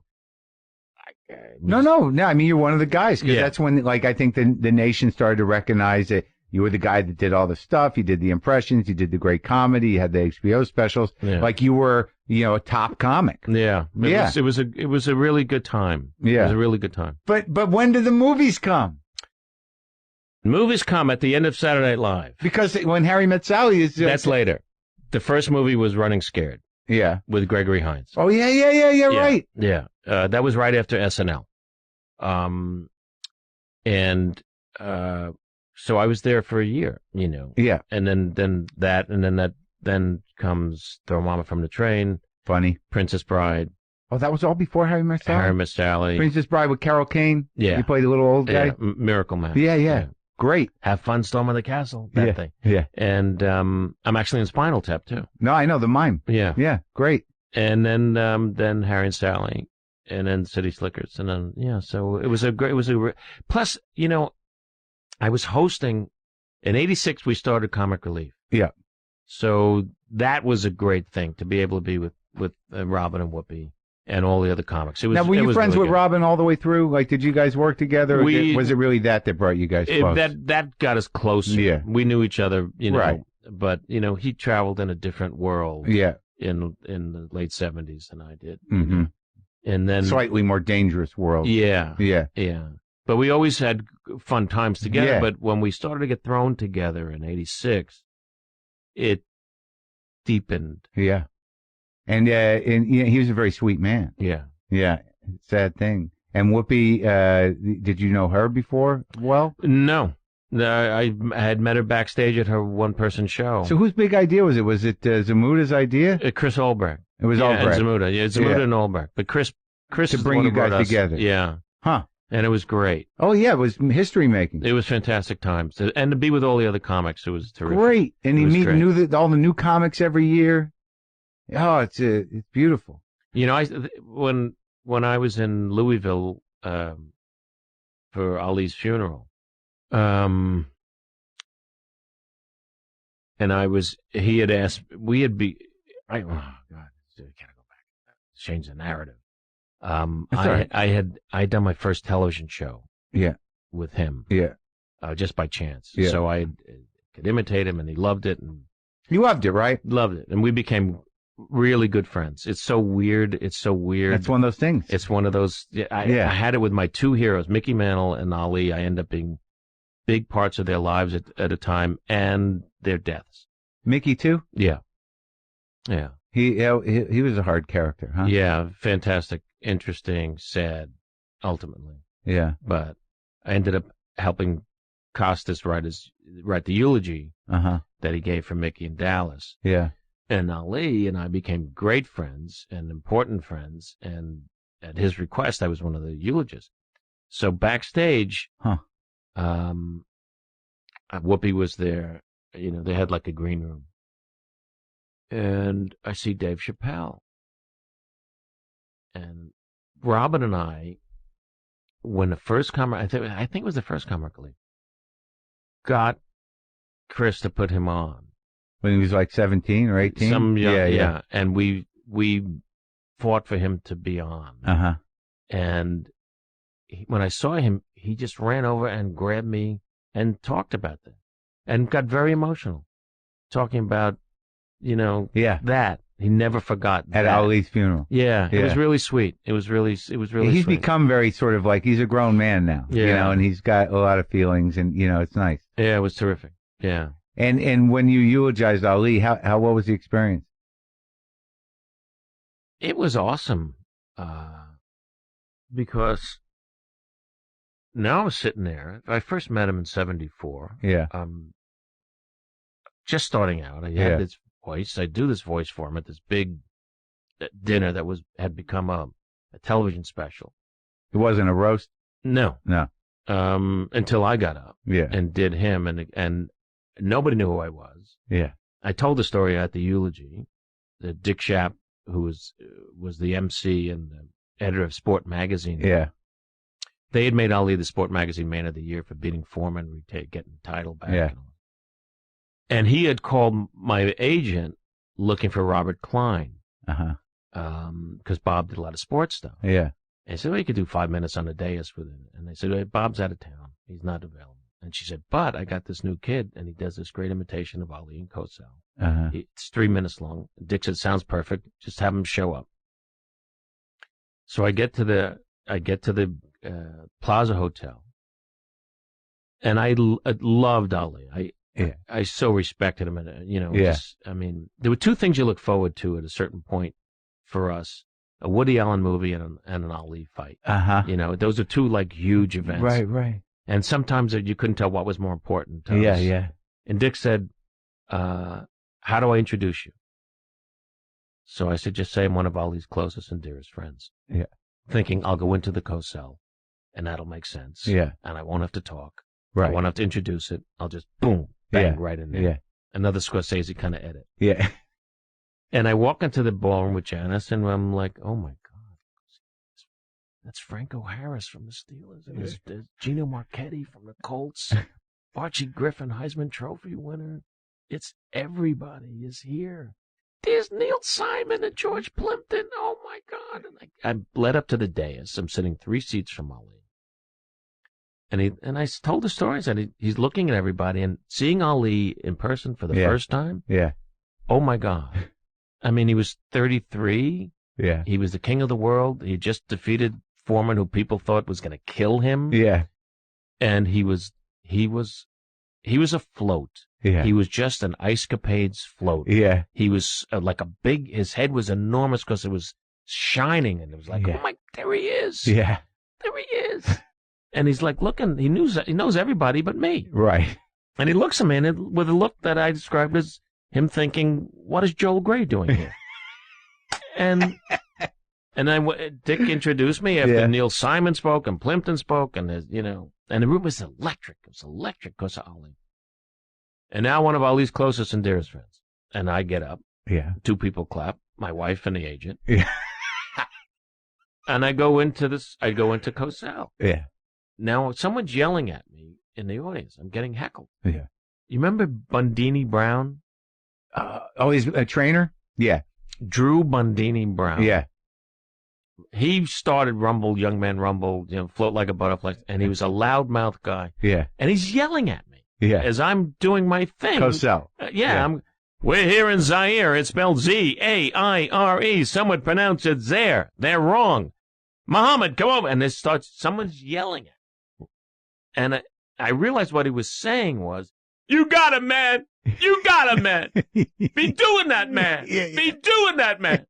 No. I mean, you're one of the guys, because that's when, like, I think the nation started to recognize that you were the guy that did all the stuff. You did the impressions. You did the great comedy. You had the HBO specials. Yeah. Like, you were, a top comic. Yeah. It was a really good time. Yeah. It was a really good time. But when did the movies come? Movies come at the end of Saturday Night Live. Because when Harry Met Sally is... That's later. The first movie was Running Scared. Yeah. With Gregory Hines. Oh, yeah, right. Yeah. That was right after SNL. So I was there for a year, Yeah. And then comes Throw Mama from the Train. Funny. Princess Bride. Oh, that was all before Harry Met Sally? Harry Met Sally. Princess Bride with Carol Kane? Yeah. You played the little old guy? Yeah. Miracle Man. Yeah. Great. Have Fun Storming the Castle. That thing. Yeah. And I'm actually in Spinal Tap, too. No, I know, the mime. Yeah. Yeah, great. And then Harry and Sally. And then City Slickers. And then, so it was plus, I was hosting, in 86, we started Comic Relief. Yeah. So that was a great thing, to be able to be with Robin and Whoopi and all the other comics. Now, were you friends really with good. Robin all the way through? Like, did you guys work together? Or was it really that brought you guys close? That got us closer. Yeah. We knew each other, Right. But, he traveled in a different world. Yeah. In the late 70s than I did. Mm-hmm. And then... Slightly more dangerous world. Yeah. Yeah. Yeah. But we always had fun times together. Yeah. But when we started to get thrown together in 86, it deepened. Yeah. And he was a very sweet man. Yeah. Yeah. Sad thing. And Whoopi, did you know her before? Well, no. I had met her backstage at her one-person show. So whose big idea was it? Was it Zamuda's idea? Chris Olbrecht. It was Olbrecht. And Zamuda. Yeah, Zamuda and Olbrecht. But Chris to bring you guys together. Yeah. Huh. And it was great. Oh, yeah. It was history making. It was fantastic times. And to be with all the other comics, it was terrific. Great. And he all the new comics every year. Oh, it's beautiful. When I was in Louisville for Ali's funeral, and he had asked, oh God, I gotta go back, change the narrative. I had done my first television show. Yeah. With him. Yeah. Just by chance. Yeah. So I could imitate him, and he loved it. And you loved it, right? Loved it, and we became really good friends. It's so weird. It's one of those things. It's one of those. I had it with my two heroes, Mickey Mantle and Ali. I end up being big parts of their lives at a time, and their deaths. Mickey too? Yeah. Yeah. He was a hard character, huh? Yeah, fantastic, interesting, sad, ultimately. Yeah. But I ended up helping Costas write the eulogy that he gave for Mickey in Dallas. Yeah. And Ali and I became great friends and important friends, and at his request, I was one of the eulogists. So backstage, Whoopi was there. They had like a green room. And I see Dave Chappelle. And Robin and I when the first comer, I think it was the first comer, got Chris to put him on. When he was like 17 or 18? Yeah. And we fought for him to be on. Uh-huh. And when I saw him, he just ran over and grabbed me and talked about that. And got very emotional. Talking about, that. He never forgot At that. Ali's funeral. Yeah, it was really sweet. It was really He's sweet. become very sort of like, he's a grown man now. Yeah. And he's got a lot of feelings, and, it's nice. Yeah, it was terrific. Yeah. And when you eulogized Ali, what was the experience? It was awesome. Because now I'm sitting there. I first met him in 1974. Yeah. Just starting out. I had this voice. I do this voice for him at this big dinner that had become a television special. It wasn't a roast? No. Until I got up and did him, and nobody knew who I was. Yeah. I told the story at the eulogy. The Dick Schaap, who was the MC and the editor of Sport Magazine. Yeah. They had made Ali the Sport Magazine Man of the Year for beating Foreman, getting the title back. Yeah. And he had called my agent looking for Robert Klein. Uh-huh. Because Bob did a lot of sports stuff. Yeah. And I said, well, you could do 5 minutes on the dais with him. And they said, hey, Bob's out of town. He's not available. And she said, but I got this new kid, and he does this great imitation of Ali and Cosell. Uh-huh. It's 3 minutes long. Dick said, sounds perfect. Just have him show up. So I get to the Plaza Hotel, and I loved Ali. I so respected him, and there were two things you look forward to at a certain point for us: a Woody Allen movie and an Ali fight. Uh-huh. Those are two like huge events. Right. And sometimes you couldn't tell what was more important to us. Yeah. And Dick said, how do I introduce you? So I said, just say I'm one of Ali's closest and dearest friends. Yeah. Thinking I'll go into the Cosell, and that'll make sense. Yeah. And I won't have to talk. Right. I won't have to introduce it. I'll just, boom, bang, right in there. Yeah. Another Scorsese kind of edit. Yeah. And I walk into the ballroom with Janice, and I'm like, oh, my God. That's Franco Harris from the Steelers. And there's Gino Marchetti from the Colts. Archie Griffin, Heisman Trophy winner. It's everybody is here. There's Neil Simon and George Plimpton. Oh, my God. And I led up to the dais. I'm sitting 3 seats from Ali. And I told the story. I said, he's looking at everybody and seeing Ali in person for the first time. Yeah. Oh, my God. I mean, he was 33. Yeah. He was the king of the world. He just defeated Foreman, who people thought was going to kill him. Yeah. And he was a float. Yeah. He was just an Ice Capades float. Yeah. He was his head was enormous because it was shining, and it was like, oh my, there he is. Yeah. There he is. And he's like looking, he knows everybody but me. Right. And he looks at me with a look that I described as him thinking, what is Joel Grey doing here? and Dick introduced me after Neil Simon spoke and Plimpton spoke, and and the room was electric. It was electric because of Ali. And now one of Ali's closest and dearest friends. And I get up. Yeah. 2 people clap, my wife and the agent. Yeah. And I go into Cosell. Yeah. Now someone's yelling at me in the audience. I'm getting heckled. Yeah. You remember Bundini Brown? He's a trainer? Yeah. Drew Bundini Brown. Yeah. He started Rumble, Young Man Rumble, Float Like a Butterfly, and he was a loudmouth guy. Yeah. And he's yelling at me. Yeah. As I'm doing my thing. Cosell. We're here in Zaire. It's spelled Z-A-I-R-E. Some would pronounce it Zaire. They're wrong. Muhammad, come over. And someone's yelling at me. And I realized what he was saying was, you got him, man. You got him, man. Be doing that, man. Be doing that, man.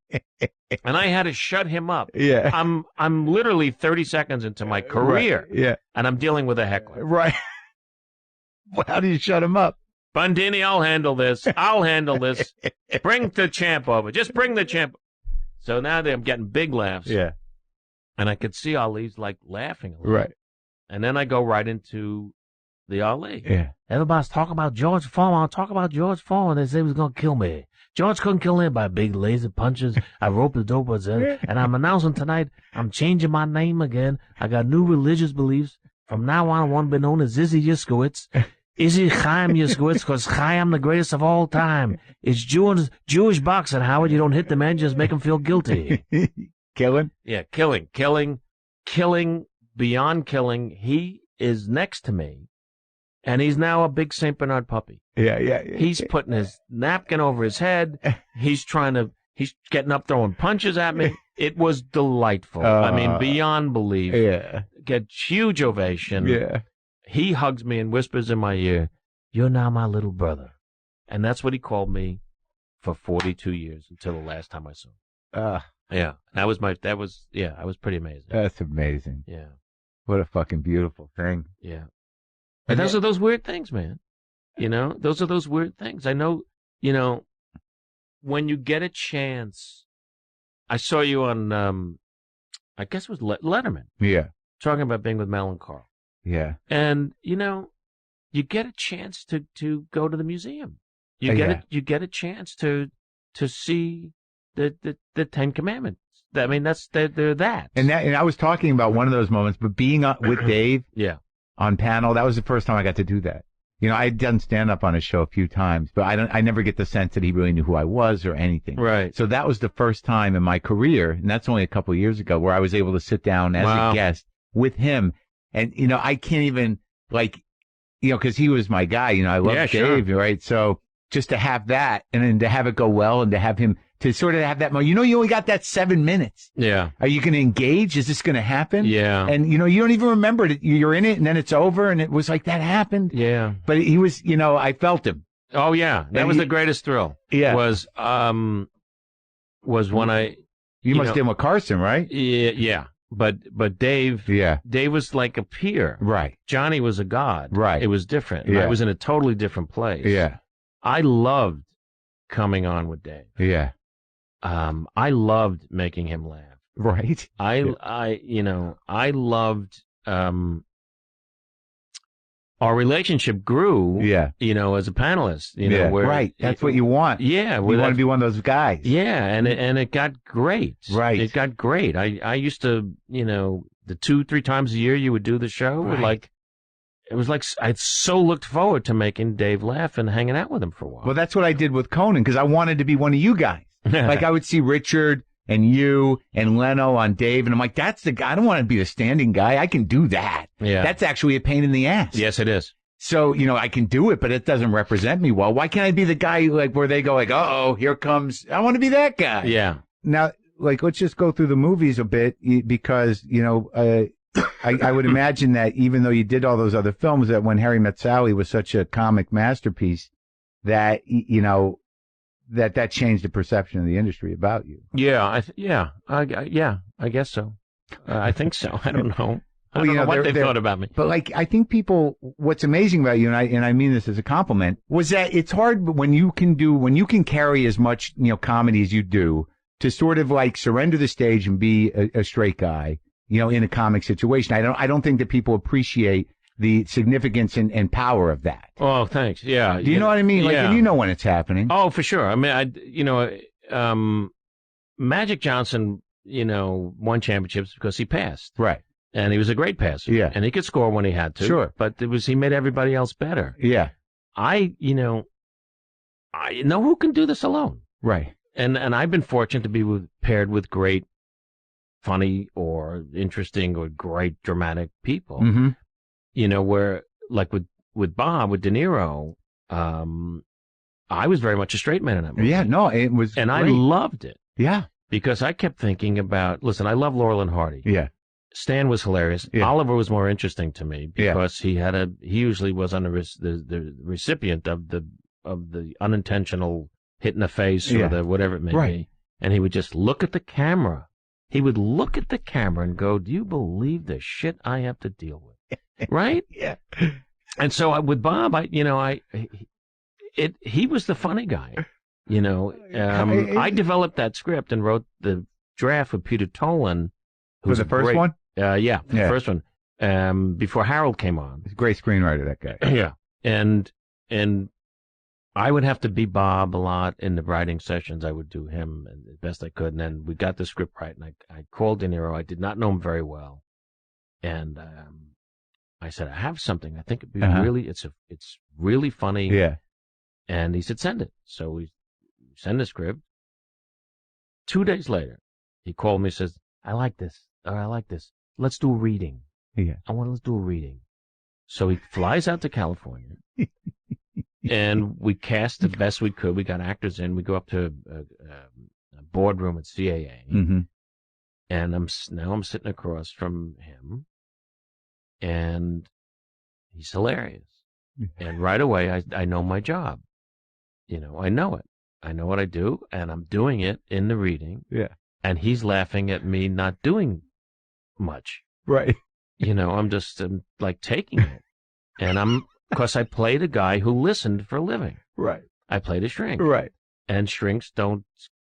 And I had to shut him up. Yeah. I'm literally 30 seconds into my career. Right. Yeah. And I'm dealing with a heckler. Right. Well, how do you shut him up? Bundini, I'll handle this. I'll handle this. Bring the champ over. Just bring the champ. So now I'm getting big laughs. Yeah. And I could see Ali's like laughing a little. Right. And then I go right into the Ali. Yeah. Everybody's talking about George Foreman. I'll talk about George Foreman. They say he was going to kill me. George couldn't kill him by big laser punches. I roped the dope was in, and I'm announcing tonight I'm changing my name again. I got new religious beliefs. From now on, I want to be known as Izzy Yiskowitz. Izzy Chaim Yiskowitz, because Chaim the greatest of all time. It's Jewish boxing, Howard. You don't hit the man, just make him feel guilty. Killing? Yeah, killing, beyond killing. He is next to me, and he's now a big St. Bernard puppy. Yeah. He's putting his napkin over his head. He's getting up, throwing punches at me. It was delightful. I mean, beyond belief. Yeah. Get huge ovation. Yeah. He hugs me and whispers in my ear, "You're now my little brother." And that's what he called me for 42 years until the last time I saw him. Yeah. I was pretty amazing. That's amazing. Yeah. What a fucking beautiful thing. Yeah. And those are those weird things, man. Those are those weird things. I know, when you get a chance, I saw you on, I guess it was Letterman. Yeah. Talking about being with Mel and Carl. Yeah. And, you get a chance to go to the museum. You get a chance to see the Ten Commandments. I mean, they're that. And I was talking about one of those moments, but being with Dave on panel, that was the first time I got to do that. I'd done stand up on his show a few times, but I never get the sense that he really knew who I was or anything. Right. So that was the first time in my career, and that's only a couple of years ago, where I was able to sit down as a guest with him. And, I can't even, because he was my guy, I love Dave, sure. Right? So just to have that, and then to have it go well, and to have him, to sort of have that moment, you only got that 7 minutes. Yeah. Are you going to engage? Is this going to happen? Yeah. And, you don't even remember it. You're in it, and then it's over, and it was like, that happened. Yeah. But he was, I felt him. Oh, yeah. That was the greatest thrill. Yeah. Was when I... You must have been with Carson, right? Yeah. But Dave was like a peer. Right. Johnny was a god. Right. It was different. Yeah. I was in a totally different place. Yeah. I loved coming on with Dave. Yeah. I loved making him laugh. Right. I loved, our relationship grew, as a panelist, where right. That's what you want. Yeah. You want to be one of those guys. Yeah. And it got great. Right. It got great. I used to, the 2-3 times a year you would do the show, right. It was like I so looked forward to making Dave laugh and hanging out with him for a while. Well, that's what I did with Conan, because I wanted to be one of you guys. Like, I would see Richard and you and Leno on Dave, and I'm like, that's the guy. I don't want to be a standing guy. I can do that. Yeah. That's actually a pain in the ass. Yes, it is. So, I can do it, but it doesn't represent me well. Why can't I be the guy, where they go uh-oh, here comes, I want to be that guy. Yeah. Now, let's just go through the movies a bit, because, I would imagine that even though you did all those other films, that When Harry Met Sally was such a comic masterpiece, that, that changed the perception of the industry about you. Yeah, I guess so. I think so. I don't know. I don't know what they thought about me. But I think people, what's amazing about you, and I mean this as a compliment, was that it's hard when you can carry as much, comedy as you do, to sort of surrender the stage and be a straight guy, in a comic situation. I don't think that people appreciate the significance and power of that. Oh, thanks. Yeah. Do you know what I mean? And you know when it's happening. Oh, for sure. I mean, Magic Johnson, won championships because he passed. Right. And he was a great passer. Yeah. And he could score when he had to. Sure. But he made everybody else better. Yeah. I know who can do this alone. Right. And I've been fortunate to be paired with great, funny or interesting or great dramatic people. Mm-hmm. Where with Bob, with De Niro, I was very much a straight man in that movie. Yeah, no, it was and great. I loved it. Yeah. Because I kept thinking about, listen, I love Laurel and Hardy. Yeah. Stan was hilarious. Yeah. Oliver was more interesting to me because he usually was on the recipient of the unintentional hit in the face or the whatever it may be. And he would just look at the camera. He would look at the camera and go, "Do you believe the shit I have to deal with?" Right? Yeah. And so with Bob, he was the funny guy. I developed that script and wrote the draft with Peter Tolan. For the first one? The first one. Before Harold came on. He's a great screenwriter, that guy. Yeah. And I would have to be Bob a lot in the writing sessions. I would do him as best I could. And then we got the script right, and I called De Niro. I did not know him very well. And I said, I have something. I think it'd be it's really funny. Yeah. And he said, send it. So we send the script. 2 days later, he called me and says, I like this. Or I like this. Let's do a reading. Yeah. Let's do a reading. So he flies out to California. And we cast the best we could. We got actors in. We go up to a boardroom at CAA. Mm-hmm. And I'm sitting across from him. And he's hilarious. And right away, I know my job. I know it. I know what I do, and I'm doing it in the reading. Yeah. And he's laughing at me not doing much. Right. I'm just like taking it. And because I played a guy who listened for a living. Right. I played a shrink. Right. And shrinks don't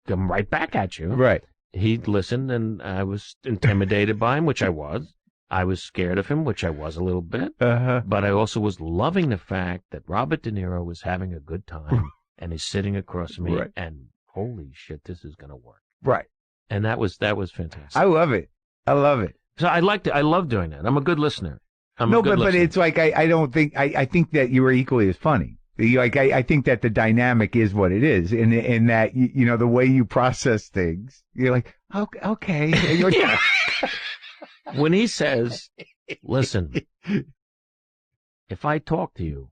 come right back at you. Right. He listened, and I was intimidated by him, which I was. I was scared of him, which I was a little bit. But I also was loving the fact that Robert De Niro was having a good time and he's sitting across from me. Right. And holy shit, this is going to work. Right. And that was fantastic. I love it. I love it. So I love doing that. I'm a good listener. But it's like, I don't think, I think that you were equally as funny. I think that the dynamic is what it is. In that, the way you process things, you're like, okay. Yeah. When he says, listen, if I talk to you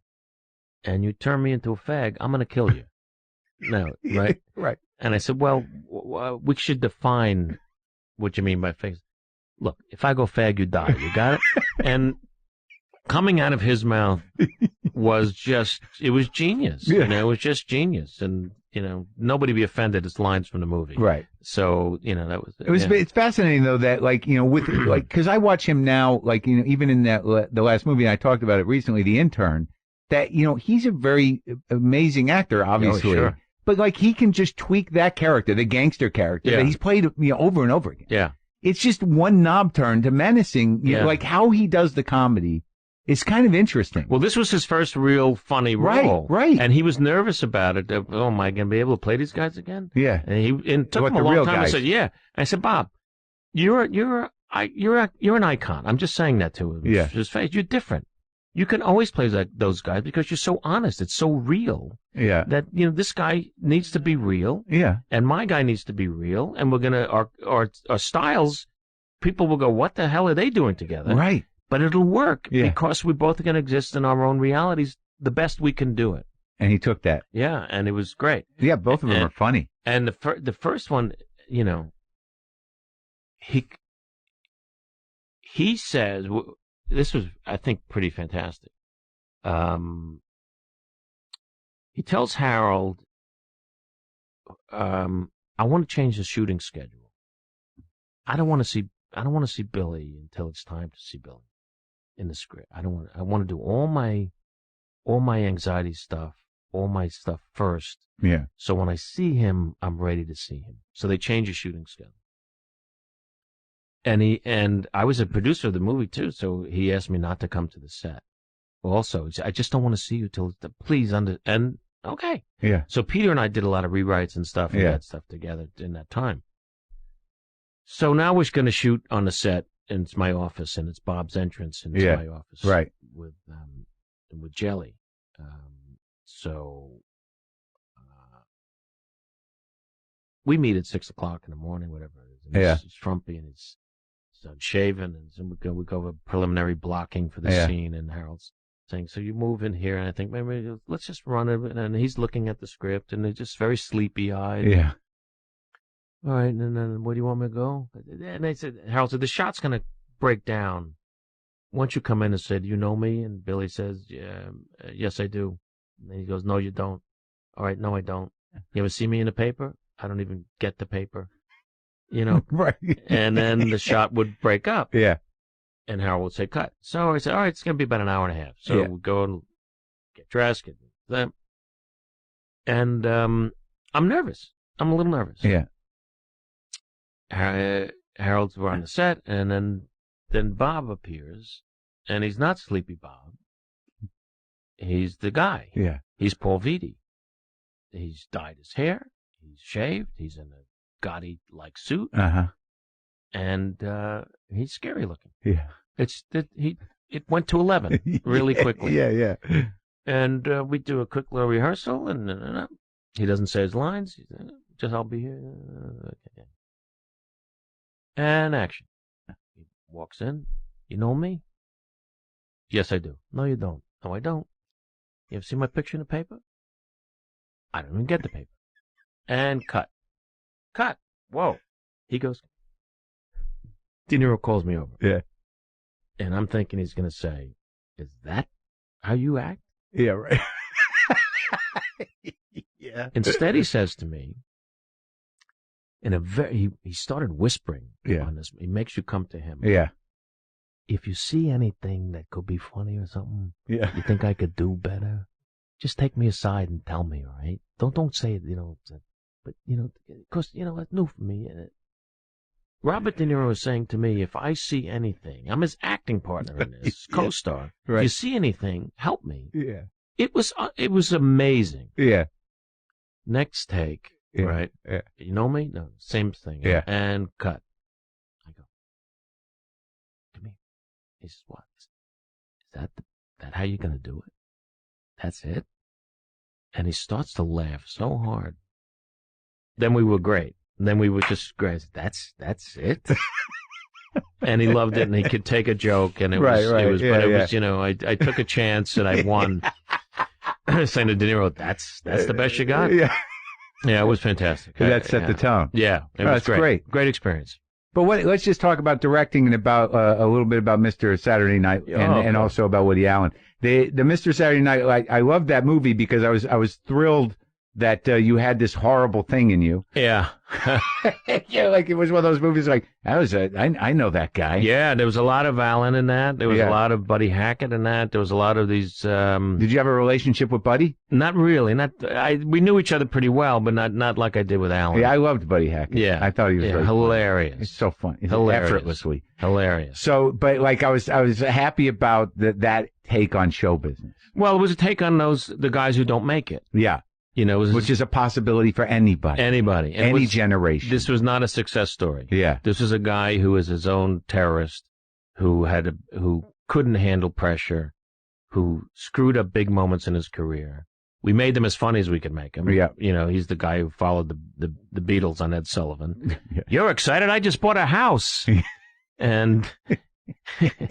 and you turn me into a fag, I'm going to kill you. No, right? Right. And I said, well, we should define what you mean by fag. Look, if I go fag, you die. You got it? And coming out of his mouth was it was genius. Yeah. It was just genius. And, nobody be offended. It's lines from the movie. Right. So, that was It's fascinating, though, that, with, because I watch him now, even in the last movie, and I talked about it recently, The Intern, that, he's a very amazing actor, obviously. Oh, sure. But, he can just tweak that character, the gangster character, that he's played, over and over again. Yeah. It's just one knob turn to menacing, Yeah. how he does the comedy. It's kind of interesting. Well, this was his first real funny role. Right. And he was nervous about it. Oh, am I going to be able to play these guys again? Yeah. And it took him a long time. I said, yeah. I said, Bob, you're an icon. I'm just saying that to him. Yeah. His face. You're different. You can always play those guys because you're so honest. It's so real. Yeah. That, this guy needs to be real. Yeah. And my guy needs to be real. And we're going to, our styles, people will go, what the hell are they doing together? Right. But it'll work because we both are going to exist in our own realities the best we can do it. And he took that. Yeah, and it was great. Yeah, both of them are funny. And the first one, he says, this was, I think, pretty fantastic. He tells Harold, I want to change the shooting schedule. I don't want to see Billy until it's time to see Billy in the script. I want to do all my anxiety stuff, all my stuff first. Yeah. So when I see him, I'm ready to see him. So they change the shooting schedule. And I was a producer of the movie too, so he asked me not to come to the set. Also, he said, I just don't want to see you till please and okay. Yeah. So Peter and I did a lot of rewrites and stuff and that stuff together in that time. So now we're going to shoot on the set, and it's my office, and it's Bob's entrance, and it's my office, right? With Jelly. We meet at 6 o'clock in the morning, whatever it is. And he's frumpy and he's unshaven, and so we go over preliminary blocking for the scene, and Harold's saying, "So you move in here," and I think maybe let's just run it, and he's looking at the script, and he's just very sleepy eyed. Yeah. All right, and then where do you want me to go? And Harold said, the shot's going to break down. Once you come in and say, do you know me? And Billy says, yeah, yes, I do. And he goes, no, you don't. All right, no, I don't. You ever see me in the paper? I don't even get the paper. Right. And then the shot would break up. Yeah. And Harold would say, cut. So I said, all right, it's going to be about an hour and a half. So we go and get dressed, get that. And I'm nervous. I'm a little nervous. Yeah. Harold's on the set, and then Bob appears, and he's not Sleepy Bob. He's the guy. Yeah. He's Paul Vitti. He's dyed his hair. He's shaved. He's in a Gotti-like suit. And he's scary looking. Yeah. It went to 11 really quickly. Yeah. And we do a quick little rehearsal, and he doesn't say his lines. Just, I'll be here. Okay. And action. He walks in. You know me? Yes, I do. No, you don't. No, I don't. You ever see my picture in the paper? I don't even get the paper. And cut. Cut. Whoa. He goes, De Niro calls me over. Yeah. And I'm thinking he's going to say, is that how you act? Yeah, right. Yeah. Instead, he says to me, he started whispering on this. He makes you come to him. Yeah. If you see anything that could be funny or something, you think I could do better, just take me aside and tell me, all right? Don't say it, but, because, it's new for me. Robert De Niro is saying to me, if I see anything, I'm his acting partner in this, co-star. Right. If you see anything, help me. Yeah. It was amazing. Yeah. Next take, right? Yeah. You know me? No, same thing. Yeah. And cut. I go, come here. He says, what? Is that how you're going to do it? That's it? And he starts to laugh so hard. Then we were great. And then we would just graze. That's it. And he loved it, and he could take a joke, and it was. I took a chance, and I won. Saying to De Niro, that's the best you got. Yeah, it was fantastic. That set the tone. Yeah, it was great experience. But let's just talk about directing and about a little bit about Mr. Saturday Night and also about Woody Allen. The Mr. Saturday Night, I loved that movie because I was thrilled that you had this horrible thing in you. Yeah. Yeah, like it was one of those movies like, I know that guy. Yeah, there was a lot of Allen in that. There was a lot of Buddy Hackett in that. There was a lot of these... Did you have a relationship with Buddy? Not really. We knew each other pretty well, but not like I did with Allen. Yeah, I loved Buddy Hackett. Yeah. I thought he was very hilarious. Funny. He's so funny. Hilarious. Effortlessly. Hilarious. So, but like I was happy about that take on show business. Well, it was a take on the guys who don't make it. Yeah. Which is a possibility for anybody. Anybody. Any generation. This was not a success story. Yeah. This was a guy who was his own terrorist, who couldn't handle pressure, who screwed up big moments in his career. We made them as funny as we could make them. Yeah. He's the guy who followed the Beatles on Ed Sullivan. Yeah. You're excited? I just bought a house. And... and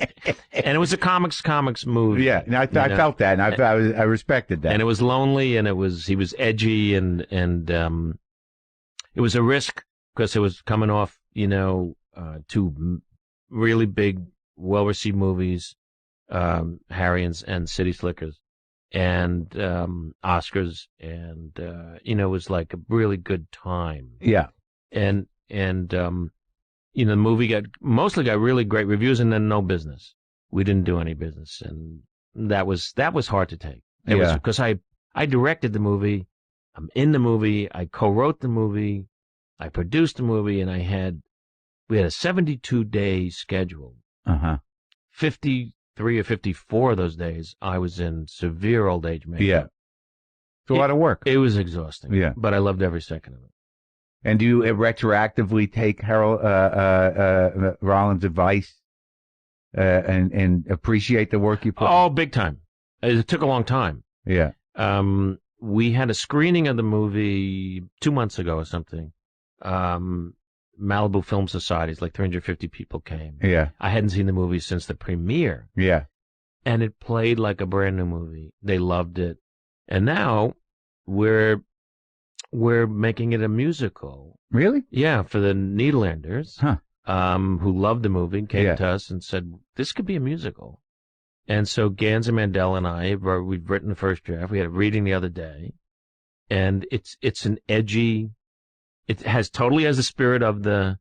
it was a comics movie. Yeah, and I felt that, and I respected that. And it was lonely, and he was edgy, and it was a risk because it was coming off, two really big, well-received movies, Harry and City Slickers, and Oscars, and it was like a really good time. Yeah, and the movie got really great reviews, and then no business. We didn't do any business, and that was hard to take. It was because I directed the movie, I'm in the movie, I co-wrote the movie, I produced the movie, and we had a 72-day schedule. 53 or 54 of those days, I was in severe old age makeup. Yeah, it's a lot of work. It was exhausting. Yeah, but I loved every second of it. And do you retroactively take Harold Rollins' advice and appreciate the work you put? Oh, big time. It took a long time. Yeah. We had a screening of the movie 2 months ago or something. Malibu Film Societies, like 350 people came. Yeah. I hadn't seen the movie since the premiere. Yeah. And it played like a brand new movie. They loved it. And now we're making it a musical. Really? Yeah, for the Nederlanders, who loved the movie and came to us and said, this could be a musical. And so Gans and Mandel and we've written the first draft. We had a reading the other day. And it's an edgy, it totally has the spirit of the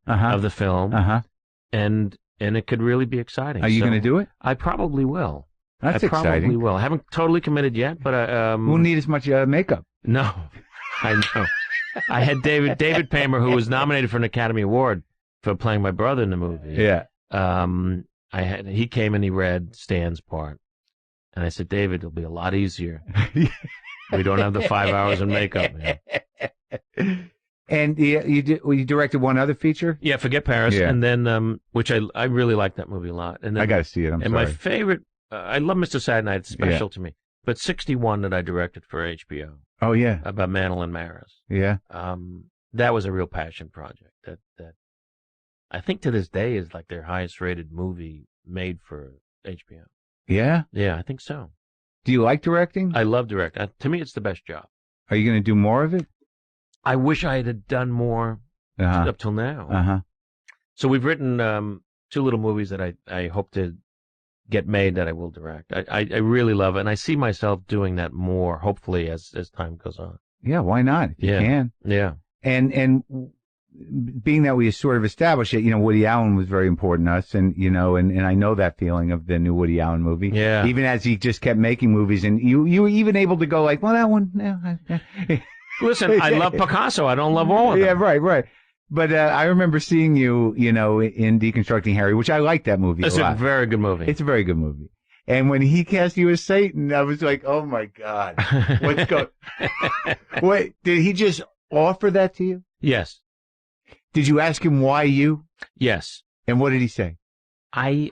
film. And it could really be exciting. Are you going to do it? I probably will. That's exciting. I probably will. I haven't totally committed yet, but won't need as much makeup. No. I know. I had David Paymer, who was nominated for an Academy Award for playing my brother in the movie. Yeah. He came and he read Stan's part, and I said, David, it'll be a lot easier We don't have the 5 hours in makeup. Man. And you directed one other feature? Yeah, Forget Paris, Yeah. and then which I really like that movie a lot. And then, I got to see it. I'm sorry. my favorite, I love Mr. Sad Night. It's special to me. But 61 that I directed for HBO. Oh yeah, About Madeline Maris. yeah. That was a real passion project. That I think to this day is like their highest rated movie made for HBO. Yeah. Yeah, I think so. Do you like directing? I love directing. To me, it's the best job. Are you going to do more of it? I wish I had done more up till now. So we've written 2 little movies that I hope to get made that I will direct. I really love it, and I see myself doing that more, hopefully, as time goes on. Yeah, why not? If you can. Yeah. And being that we sort of established it, Woody Allen was very important to us, and and I know that feeling of the new Woody Allen movie. Yeah. Even as he just kept making movies, and you were even able to go like, well, that one. No. Listen, I love Picasso. I don't love all of them. Yeah, right. But I remember seeing you, in Deconstructing Harry, which I like that movie. It's a very good movie. It's a very good movie. And when he cast you as Satan, I was like, oh my God, what's going? Wait, did he just offer that to you? Yes. Did you ask him why you? Yes. And what did he say? I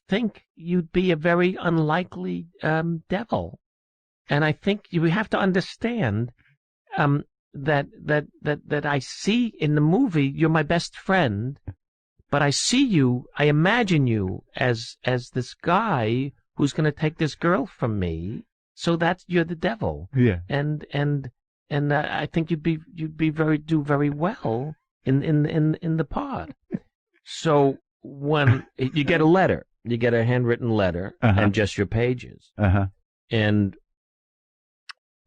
think you'd be a very unlikely devil, and I think you have to understand that I see in the movie you're my best friend, but I imagine you as this guy who's going to take this girl from me, so that you're the devil. Yeah. And I think you'd do very well in the part. So when you get a handwritten letter and just your pages. And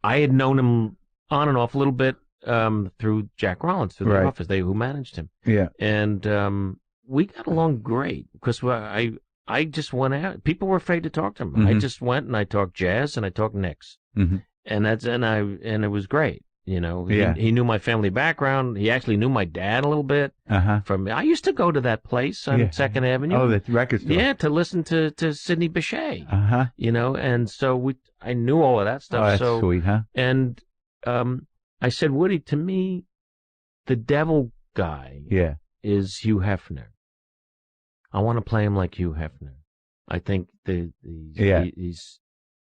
I had known him on and off a little bit through Jack Rollins, through the office, who managed him. Yeah. And we got along great because I just went out. People were afraid to talk to him. I just went and I talked jazz and I talked Knicks. And it was great. He knew my family background. He actually knew my dad a little bit. I used to go to that place on 2nd Avenue. Oh, the record store. Yeah, to listen to Sidney Bechet. And so I knew all of that stuff. Oh, that's sweet, huh? And I said, Woody, to me, the devil guy is Hugh Hefner. I want to play him like Hugh Hefner. I think he's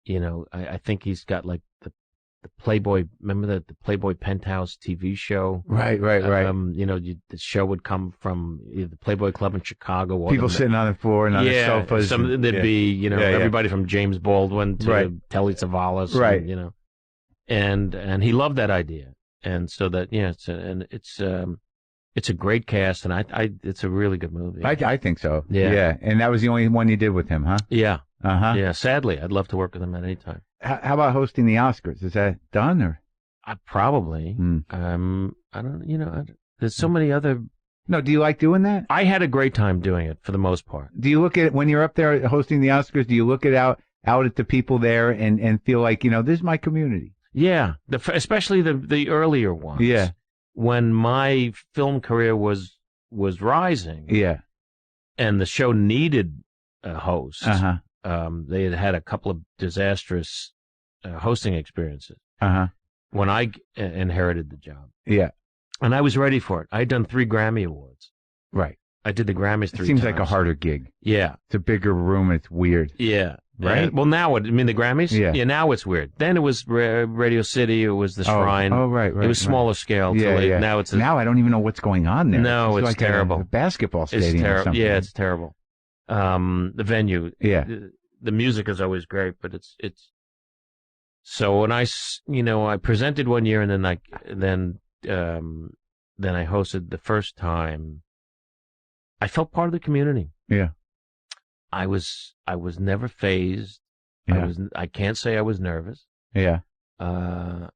I think he's got like the Playboy. Remember the Playboy Penthouse TV show? Right. The show would come from either the Playboy Club in Chicago, or people sitting on the floor and on the sofas. There'd be everybody from James Baldwin to Telly Savalas, right? And he loved that idea, and so that it's a great cast, and it's a really good movie. I think so. Yeah. And that was the only one you did with him, huh? Yeah. Yeah. Sadly, I'd love to work with him at any time. How about hosting the Oscars? Is that done or? Probably. I don't. There's so many other. No, do you like doing that? I had a great time doing it for the most part. Do you look at it when you're up there hosting the Oscars? Do you look out at the people there and feel like this is my community? Yeah, especially the earlier ones. Yeah, when my film career was rising. Yeah, and the show needed a host. They had a couple of disastrous hosting experiences. When I inherited the job. Yeah. And I was ready for it. I had done 3 Grammy Awards. Right. I did the Grammys 3 times. It seems like a harder gig. Yeah. It's a bigger room. It's weird. Yeah. Right. Well, now the Grammys? Yeah. Yeah, now it's weird. Then it was Radio City. It was the Shrine. Oh, right. It was smaller scale. Yeah. Now it's now I don't even know what's going on there. No, it's like terrible. A basketball stadium or something. Yeah, it's terrible. The venue. Yeah. The music is always great, but it's. So when I presented one year, and then I hosted the first time, I felt part of the community. Yeah. I was never fazed. Yeah. I can't say I was nervous. Yeah. And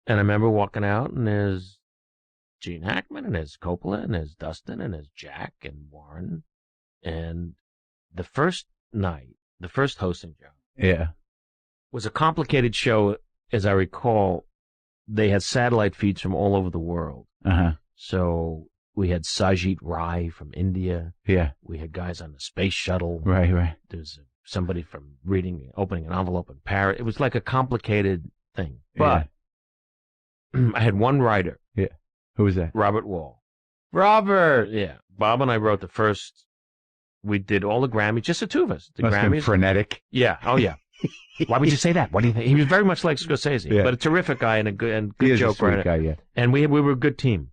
I remember walking out, and there's Gene Hackman, and there's Coppola, and there's Dustin, and there's Jack and Warren, and the first night, the first hosting job. Yeah. Was a complicated show, as I recall. They had satellite feeds from all over the world. So we had Sajid Rai from India. Yeah. We had guys on the space shuttle. Right. There's somebody from opening an envelope in Paris. It was like a complicated thing. But I had one writer. Yeah. Who was that? Robert Wall. Robert. Yeah. Bob and I wrote the first. We did all the Grammys, just the two of us. The Must have been Grammys. frenetic. Yeah. Oh, yeah. Why would you say that? What do you think? He was very much like Scorsese, but a terrific guy and a good joke writer. Guy, yeah. And we were a good team.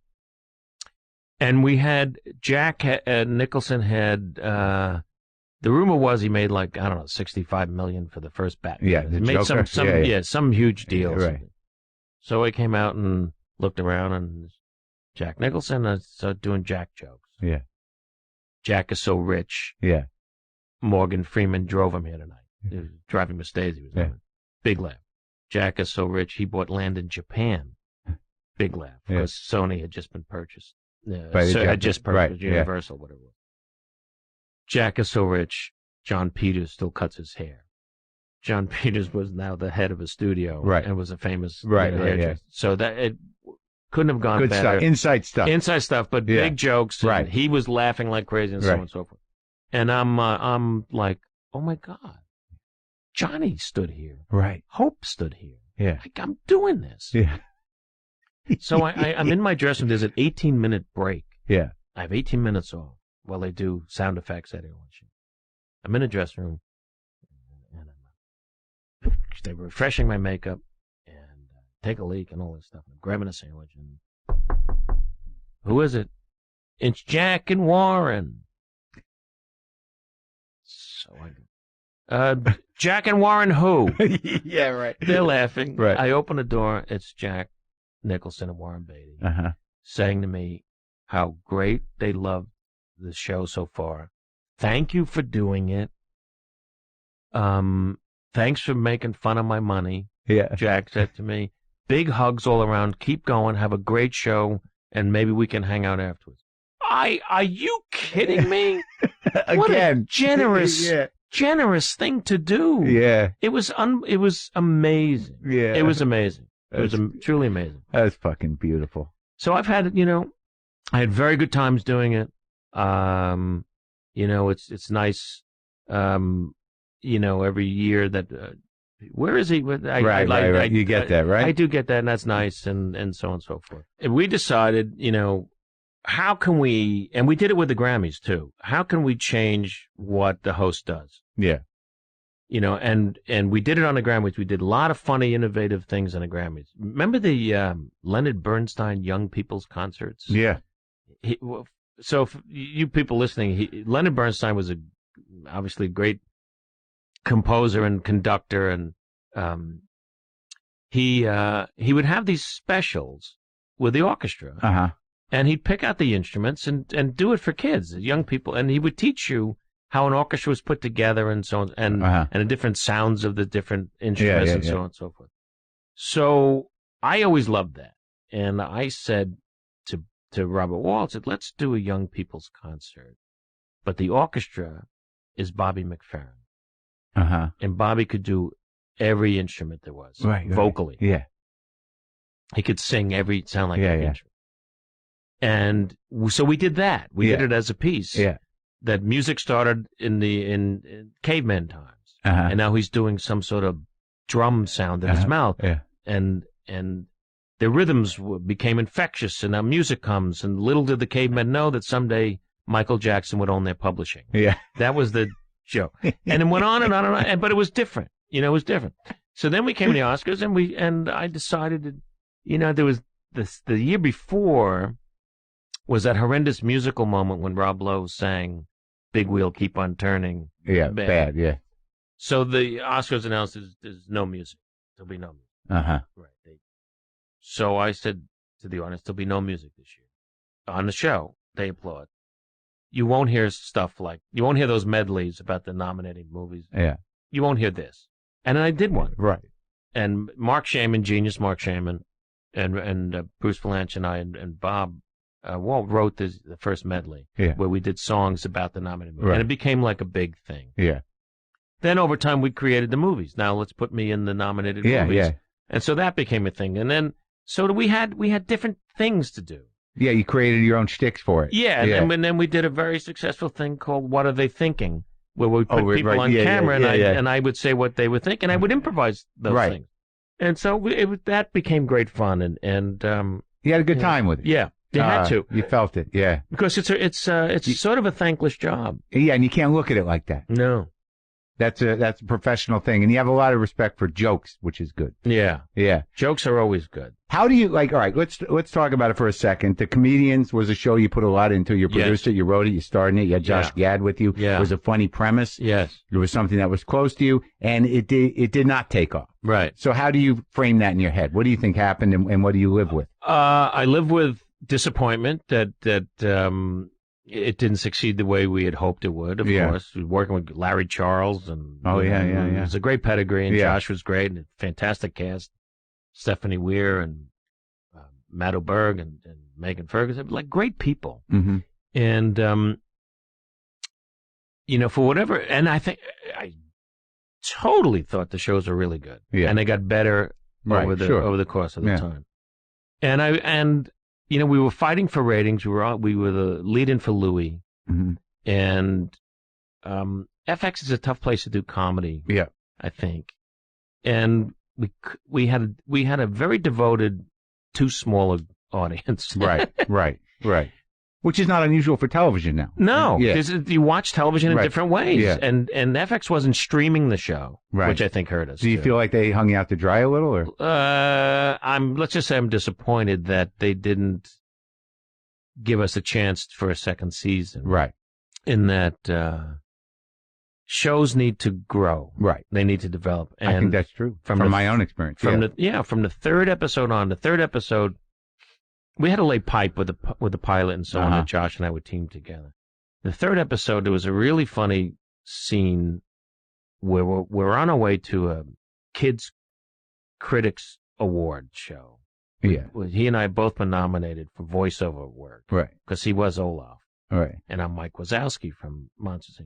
And we had Jack Nicholson had. The rumor was he made like, I don't know, $65 million for the first Batman. Yeah, he made Joker? some huge deals. Right. So I came out and looked around, and Jack Nicholson, I started doing Jack jokes. Yeah. Jack is so rich. Yeah. Morgan Freeman drove him here tonight. He was driving Mercedes. He was having big laugh. Jack is so rich, he bought land in Japan. Big laugh. Because Sony had just been purchased. Had just purchased Universal, whatever it was. Jack is so rich, John Peters still cuts his hair. John Peters was now the head of a studio, and was a famous hairdresser. So that it couldn't have gone better. Good stuff, inside stuff, but big jokes. Right, he was laughing like crazy, and so on and so forth. And I'm like, oh my God, Johnny stood here, Hope stood here, like, I'm doing this. So I'm in my dressing room. There's an 18-minute break. I have 18 minutes off. While they do sound effects editing. I'm in a dressing room, and they're refreshing my makeup, and take a leak and all this stuff. I'm grabbing a sandwich, and who is it? It's Jack and Warren. So Jack and Warren who? Yeah, right. They're laughing. Right. I open the door. It's Jack Nicholson and Warren Beatty saying to me how great they love the show so far. Thank you for doing it. Thanks for making fun of my money. Yeah. Jack said to me, big hugs all around. Keep going. Have a great show. And maybe we can hang out afterwards. Are you kidding me? What a generous thing to do. Yeah. It was amazing. Yeah. It was amazing. It was truly amazing. That's fucking beautiful. So I've had, I had very good times doing it. It's nice, every year that, where is he? Right. You get that, right? I do get that, and that's nice, and so on and so forth. And we decided, how can we, and we did it with the Grammys too, how can we change what the host does? Yeah. And we did it on the Grammys. We did a lot of funny, innovative things on the Grammys. Remember the Leonard Bernstein Young People's Concerts? Yeah. So for you people listening, Leonard Bernstein was obviously a great composer and conductor, and he would have these specials with the orchestra, and he'd pick out the instruments and do it for kids, young people, and he would teach you how an orchestra was put together and so on, and the different sounds of the different instruments and so on and so forth. So I always loved that, and I said to Robert Wall, said, let's do a young people's concert, but the orchestra is Bobby McFerrin. And Bobby could do every instrument there was, vocally. Yeah. He could sing sound like every instrument. And so we did that. We did it as a piece. Yeah. That music started in caveman times. And now he's doing some sort of drum sound in his mouth. Yeah. And the rhythms became infectious, and now music comes, and little did the cavemen know that someday Michael Jackson would own their publishing. Yeah. That was the show. And it went on and on and on, but it was different. It was different. So then we came to the Oscars, and I decided that, there was the year before was that horrendous musical moment when Rob Lowe sang Big Wheel Keep on Turning. Yeah, bad, yeah. So the Oscars announced there's no music. There'll be no music. Right. So I said to the audience, there'll be no music this year. On the show, they applaud. You won't hear you won't hear those medleys about the nominated movies. Yeah. You won't hear this. And I did one. Right. And Mark Shaman, genius Mark Shaman, and Bruce Valanche and I and Bob Walt wrote the first medley where we did songs about the nominated movies. Right. And it became like a big thing. Yeah. Then over time, we created the movies. Now let's put me in the nominated movies. Yeah. And so that became a thing. And then, so we had different things to do. Yeah, you created your own shticks for it. Yeah, and then we did a very successful thing called What Are They Thinking? Where we put people on camera, and I would say what they would think, and I would improvise those things. And so that became great fun, and you had a good time with it. Yeah, you had to. You felt it, yeah. Because it's sort of a thankless job. Yeah, and you can't look at it like that. No. That's a professional thing, and you have a lot of respect for jokes, which is good. Yeah. Yeah. Jokes are always good. How do you all right, let's talk about it for a second. The Comedians was a show you put a lot into. You produced it, you wrote it, you starred in it, you had Josh Gad with you. Yeah. It was a funny premise. Yes. It was something that was close to you, and it did not take off. Right. So how do you frame that in your head? What do you think happened, and what do you live with? I live with disappointment that it didn't succeed the way we had hoped it would, of course. We were working with Larry Charles, and it was a great pedigree, and Josh was great, and a fantastic cast. Stephanie Weir and Matt Oberg and Megan Ferguson, like great people. Mm-hmm. And, for whatever, and I totally thought the shows were really good. Yeah. And they got better over the course of the time. And we were fighting for ratings. We were the lead-in for Louis. Mm-hmm. And FX is a tough place to do comedy. Yeah. I think. And we had a very devoted, too small a audience. Right. Which is not unusual for television now. No, you watch television in different ways, and FX wasn't streaming the show, which I think hurt us. Do you feel like they hung you out to dry a little, or? Let's just say I'm disappointed that they didn't give us a chance for a second season. Right. In that shows need to grow. Right. They need to develop. And I think that's true from my own experience. From the third episode on, the third episode. We had to lay pipe with the pilot and so on, that Josh and I would team together. The third episode, there was a really funny scene where we're on our way to a Kids Critics Award show. Yeah. He and I both been nominated for voiceover work. Right. Because he was Olaf. Right. And I'm Mike Wazowski from Monsters,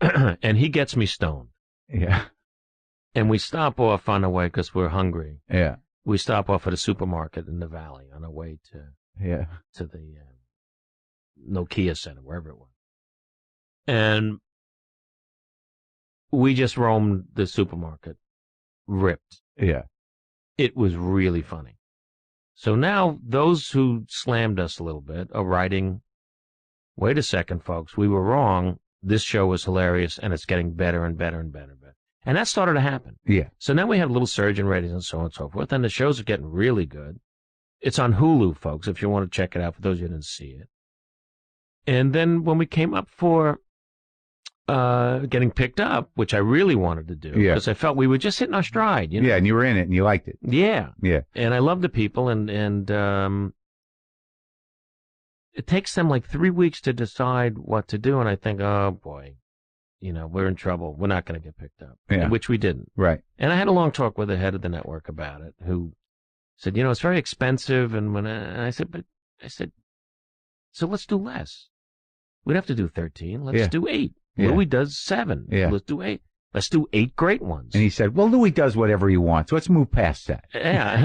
Inc. And he gets me stoned. Yeah. And we stop off on our way because we're hungry. Yeah. We stop off at a supermarket in the valley on our way to the Nokia Center, wherever it was. And we just roamed the supermarket, ripped. Yeah. It was really funny. So now those who slammed us a little bit are writing, wait a second, folks, we were wrong. This show was hilarious, and it's getting better and better and better and better. And that started to happen. Yeah. So now we have little surge in ratings and so on and so forth. And the shows are getting really good. It's on Hulu, folks, if you want to check it out, for those who didn't see it. And then when we came up for getting picked up, which I really wanted to do, because I felt we were just hitting our stride. Yeah, and you were in it, and you liked it. Yeah. Yeah. And I love the people, and it takes them like 3 weeks to decide what to do. And I think, oh, boy. We're in trouble. We're not going to get picked up, which we didn't. Right. And I had a long talk with the head of the network about it, who said, it's very expensive. And I said, so let's do less. We'd have to do 13. Let's do 8. Yeah. Louis does 7. Yeah. Let's do 8. Let's do 8 great ones. And he said, well, Louis does whatever he wants. Let's move past that. Yeah.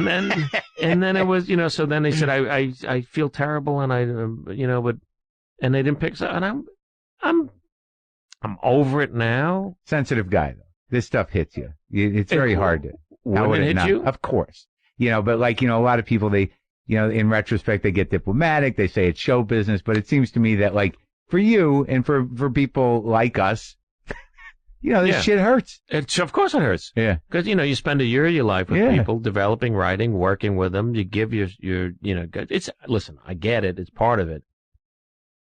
And then it was, so then they said, I feel terrible. And and they didn't pick us up. And I'm over it now. Sensitive guy, though. This stuff hits you. It's very hard to. How would it hit you? Of course. But a lot of people, they, in retrospect, they get diplomatic. They say it's show business. But it seems to me that, for you and for people like us, this shit hurts. Of course it hurts. Yeah. Because, you spend a year of your life with people, developing, writing, working with them. You give your listen, I get it. It's part of it.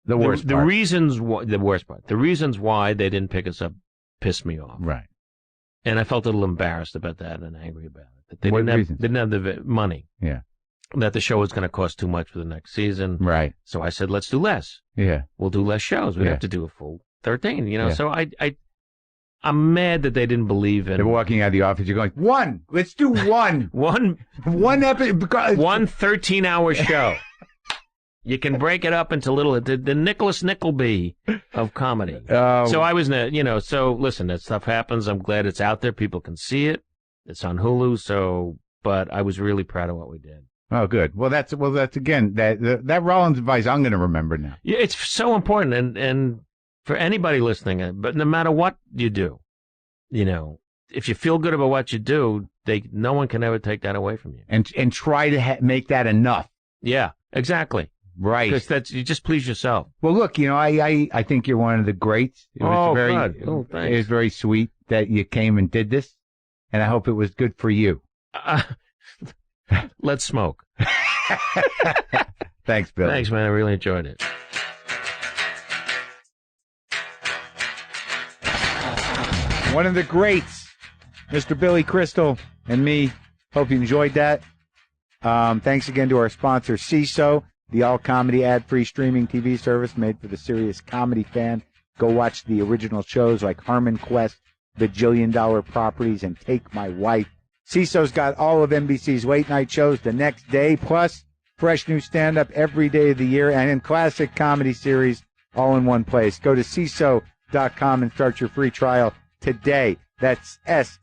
The worst part. The reasons why they didn't pick us up pissed me off. Right. And I felt a little embarrassed about that and angry about it. That they didn't have the money. Yeah. That the show was going to cost too much for the next season. Right. So I said, let's do less. Yeah. We'll do less shows. We'd have to do a full 13, So I'm mad that they didn't believe in. They're walking out of the office. You're going, 1. Let's do 1. one episode. 1 13-hour show. You can break it up into little, the Nicholas Nickleby of comedy. So I was, so listen, that stuff happens. I'm glad it's out there. People can see it. It's on Hulu. But I was really proud of what we did. Oh, good. Well, that's again, that Rollins advice I'm going to remember now. Yeah, it's so important. And for anybody listening, but no matter what you do, if you feel good about what you do, no one can ever take that away from you. And try to make that enough. Yeah, exactly. Right. Because you just please yourself. Well, look, I think you're one of the greats. It was God. It was very sweet that you came and did this, and I hope it was good for you. Let's smoke. Thanks, Bill. Thanks, man. I really enjoyed it. One of the greats, Mr. Billy Crystal and me. Hope you enjoyed that. Thanks again to our sponsor, CISO, the all-comedy ad-free streaming TV service made for the serious comedy fan. Go watch the original shows like Harmon Quest, Bajillion Dollar Properties, and Take My Wife. CISO's got all of NBC's late-night shows the next day, plus fresh new stand-up every day of the year, and in classic comedy series all in one place. Go to CISO.com and start your free trial today. That's SEESO.com.